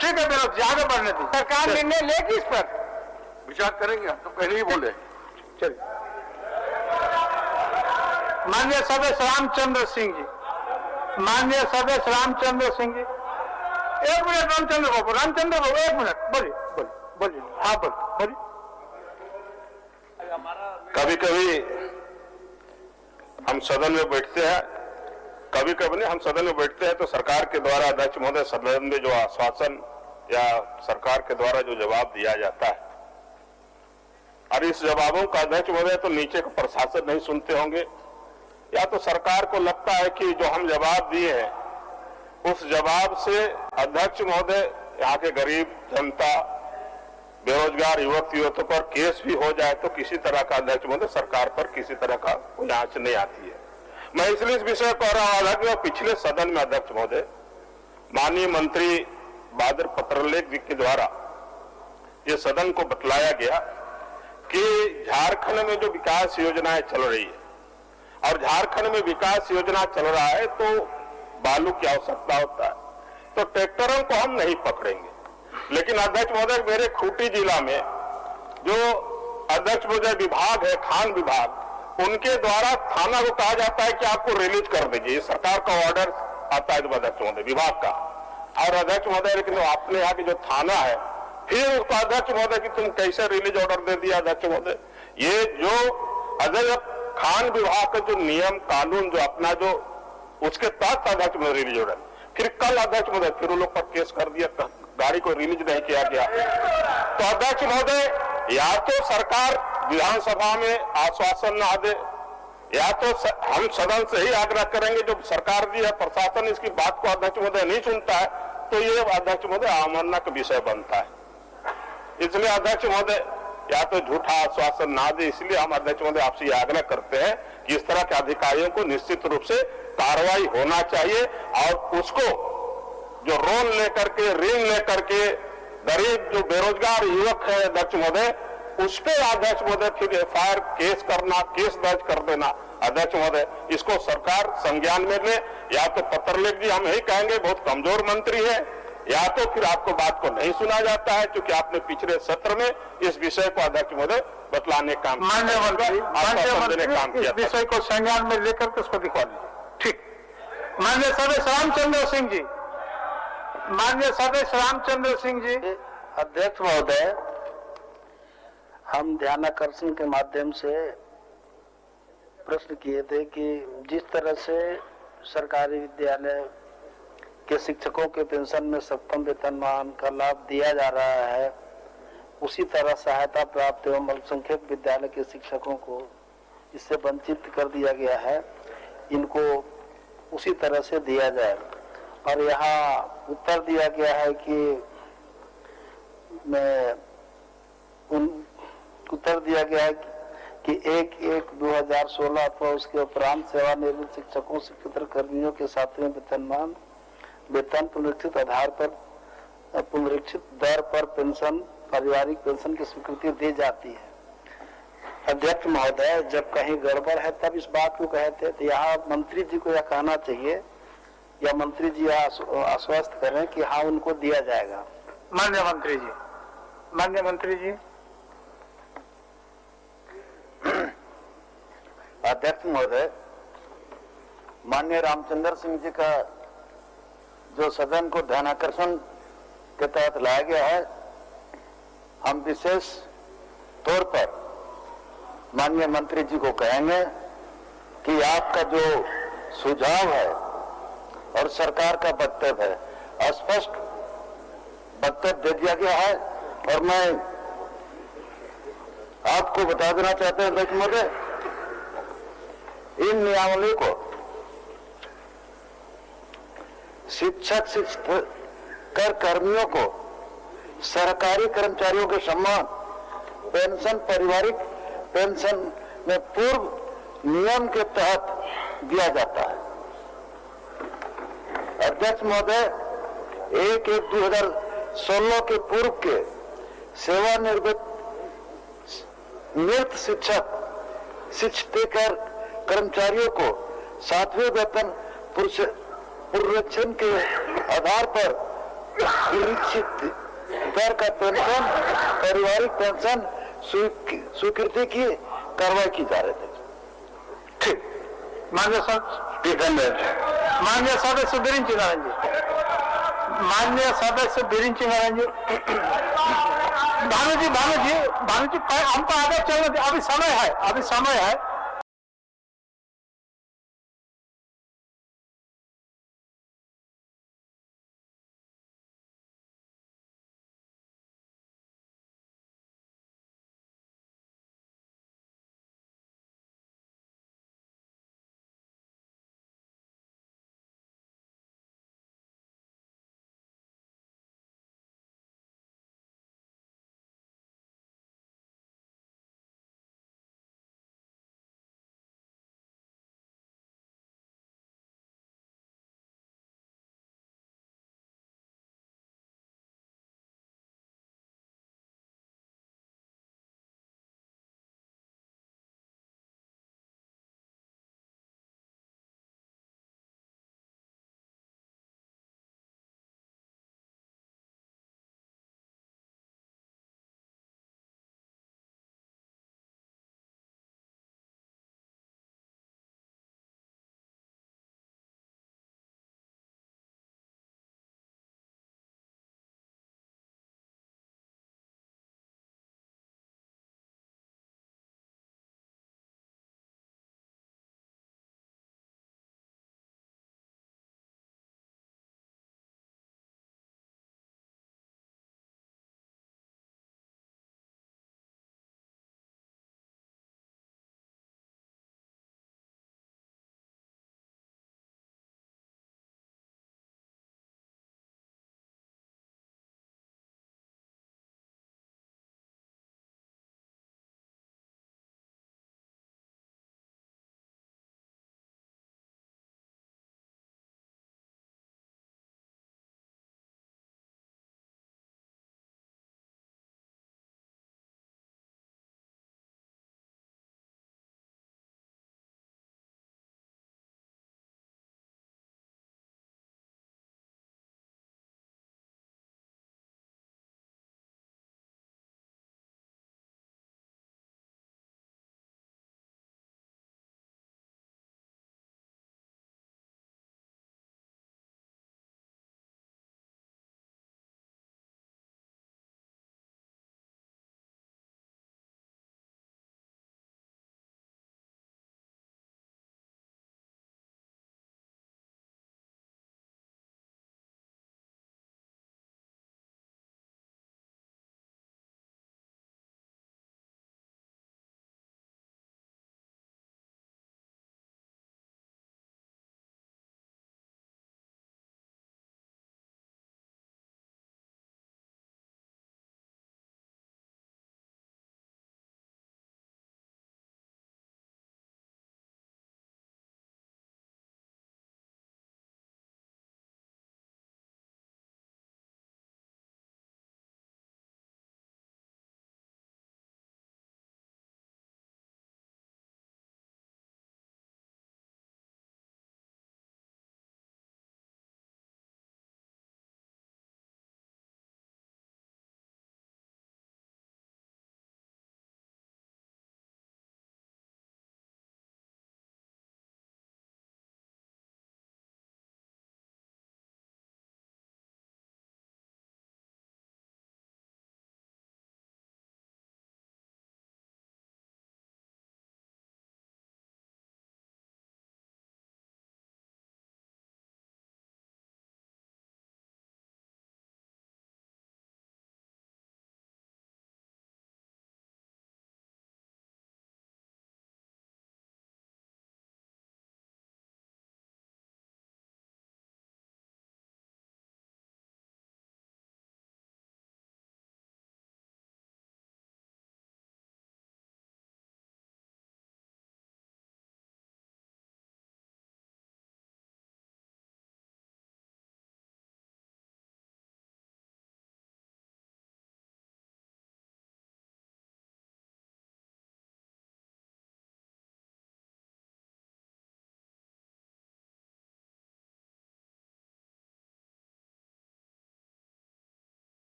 B: ठीक है विनोद जी, आगे बढ़ने दी।
K: सरकार निर्णय लेगी इस पर,
R: विचार करेंगे। हम तो पहले ही बोले।
B: चलिए, माननीय सदस्य रामचंद्र सिंह जी, माननीय सदस्य रामचंद्र सिंह जी, 1 मिनट। रामचंद्र बाबू 1 मिनट, बोलिए। हाँ बोलिए।
J: कभी कभी हम सदन में बैठते हैं, कभी नहीं, हम सदन में बैठते हैं तो सरकार के द्वारा अध्यक्ष महोदय सदन में जो आश्वासन या सरकार के द्वारा जो जवाब दिया जाता है, और इस जवाबों का अध्यक्ष महोदय तो नीचे का प्रशासन नहीं सुनते होंगे, या तो सरकार को लगता है कि जो हम जवाब दिए हैं उस जवाब से अध्यक्ष महोदय यहाँ के गरीब जनता, बेरोजगार युवक पर केस भी हो जाए तो किसी तरह का अध्यक्ष महोदय सरकार पर किसी तरह का कोई आंच नहीं आती है। मैं इसलिए इस विषय कह रहा हूं, पिछले सदन में अध्यक्ष महोदय माननीय मंत्री बादल पत्रलेख जी के द्वारा ये सदन को बतलाया गया कि झारखंड में जो विकास योजनाएं चल रही है और झारखंड में विकास योजना चल रहा है तो बालू की आवश्यकता होता है, तो ट्रैक्टरों को हम नहीं पकड़ेंगे। लेकिन अध्यक्ष महोदय, मेरे खूंटी जिला में जो अध्यक्ष महोदय विभाग है, खान विभाग, उनके द्वारा थाना को कहा जाता है कि आपको रिलीज कर दीजिए, ये सरकार का ऑर्डर आता है अध्यक्ष महोदय विभाग का। और अध्यक्ष महोदय, लेकिन आपने यहाँ की जो थाना है, फिर उसको अध्यक्ष महोदय की तुम कैसे रिलीज ऑर्डर दे दिया अध्यक्ष महोदय। ये जो अजय खान विभाग का जो नियम कानून जो अपना जो उसके तहत अध्यक्ष महोदय रिलीज ऑर्डर, फिर कल अध्यक्ष महोदय फिर उन लोग पर केस कर दिया, गाड़ी को रिलीज नहीं किया गया। तो अध्यक्ष महोदय या तो सरकार विधानसभा में आश्वासन ना दे, या तो हम सदन से ही आग्रह करेंगे, जो सरकार जी है प्रशासन इसकी बात को अध्यक्ष महोदय नहीं सुनता है तो ये अध्यक्ष महोदय अवमानना का विषय बनता है। इसलिए अध्यक्ष महोदय या तो झूठा आश्वासन ना दे, इसलिए हम अध्यक्ष महोदय आपसे ये आग्रह करते हैं कि इस तरह के अधिकारियों को निश्चित रूप से कार्रवाई होना चाहिए और उसको जो लोन लेकर के ऋण लेकर के गरीब जो बेरोजगार युवक है अध्यक्ष महोदय, उस पर अध्यक्ष महोदय फिर एफआईआर केस करना, केस दर्ज कर देना अध्यक्ष महोदय, इसको सरकार संज्ञान में ले। या तो पत्र लिख दी, हम यही कहेंगे बहुत कमजोर मंत्री है, या तो फिर आपको बात को नहीं सुना जाता है, क्योंकि आपने पिछले सत्र में इस विषय को अध्यक्ष महोदय बतलाने का
B: माननीय मंत्री इस विषय को संज्ञान में लेकर के उसको दिखवा लीजिए। ठीक। माननीय सदस्य रामचंद्र सिंह जी, माननीय सदस्य रामचंद्र सिंह जी।
L: अध्यक्ष महोदय, हम ध्यानाकर्षण के माध्यम से प्रश्न किए थे कि जिस तरह से सरकारी विद्यालय के शिक्षकों के पेंशन में सप्तम वेतनमान का लाभ दिया जा रहा है, उसी तरह सहायता प्राप्त एवं अल्पसंख्यक विद्यालय के शिक्षकों को इससे वंचित कर दिया गया है, इनको उसी तरह से दिया जाए। और यहाँ उत्तर दिया गया है कि उत्तर दिया गया है कि 1/1/2016 अथवा उसके उपरांत सेवानिवृत्त शिक्षकों शिक्षकेतर कर्मियों के 7वें वेतनमान वेतन पुनरीक्षित आधार पर पुनरीक्षित दर पर पेंशन पारिवारिक पेंशन की स्वीकृति दी जाती है। अध्यक्ष महोदय, जब कहीं गड़बड़ है तब इस बात को कहते, तो यहाँ मंत्री जी को यह कहना चाहिए या मंत्री जी आश्वस्त करें कि हाँ उनको दिया जाएगा।
B: माननीय मंत्री जी, माननीय मंत्री जी।
S: अध्यक्ष महोदय, माननीय रामचंद्र सिंह जी का जो सदन को ध्यानाकर्षण के तहत लाया गया है, हम विशेष तौर पर माननीय मंत्री जी को कहेंगे कि आपका जो सुझाव है और सरकार का वक्तव्य है, स्पष्ट वक्तव्य दे दिया गया है। और मैं आपको बता देना चाहते हैं अध्यक्ष महोदय, इन नियमावली को शिक्षक शिक्षकेतर कर्मियों को सरकारी कर्मचारियों के समान पेंशन पारिवारिक पेंशन में पूर्व नियम के तहत दिया जाता है। अध्यक्ष महोदय, 1/1/2016 के पूर्व के सेवानिवृत्त मृत शिक्षक शिक्षकेतर कर्मचारियों को 7वें वेतन पुनरीक्षण के आधार पर निरीक्षित दर का पेंशन पारिवारिक पेंशन स्वीकृति की कार्रवाई की जा रही थी।
B: ठीक। माननीय सदस्य बीरेन चिंगारन जी, माननीय सदस्य बीरेन चिंगारन जी। भानु जी हमको आगे चलने, अभी समय है।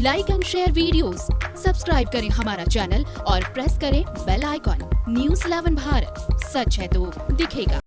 T: Like and share videos, subscribe करें हमारा चैनल और प्रेस करें बेल आइकॉन। News 11 भारत, सच है तो दिखेगा।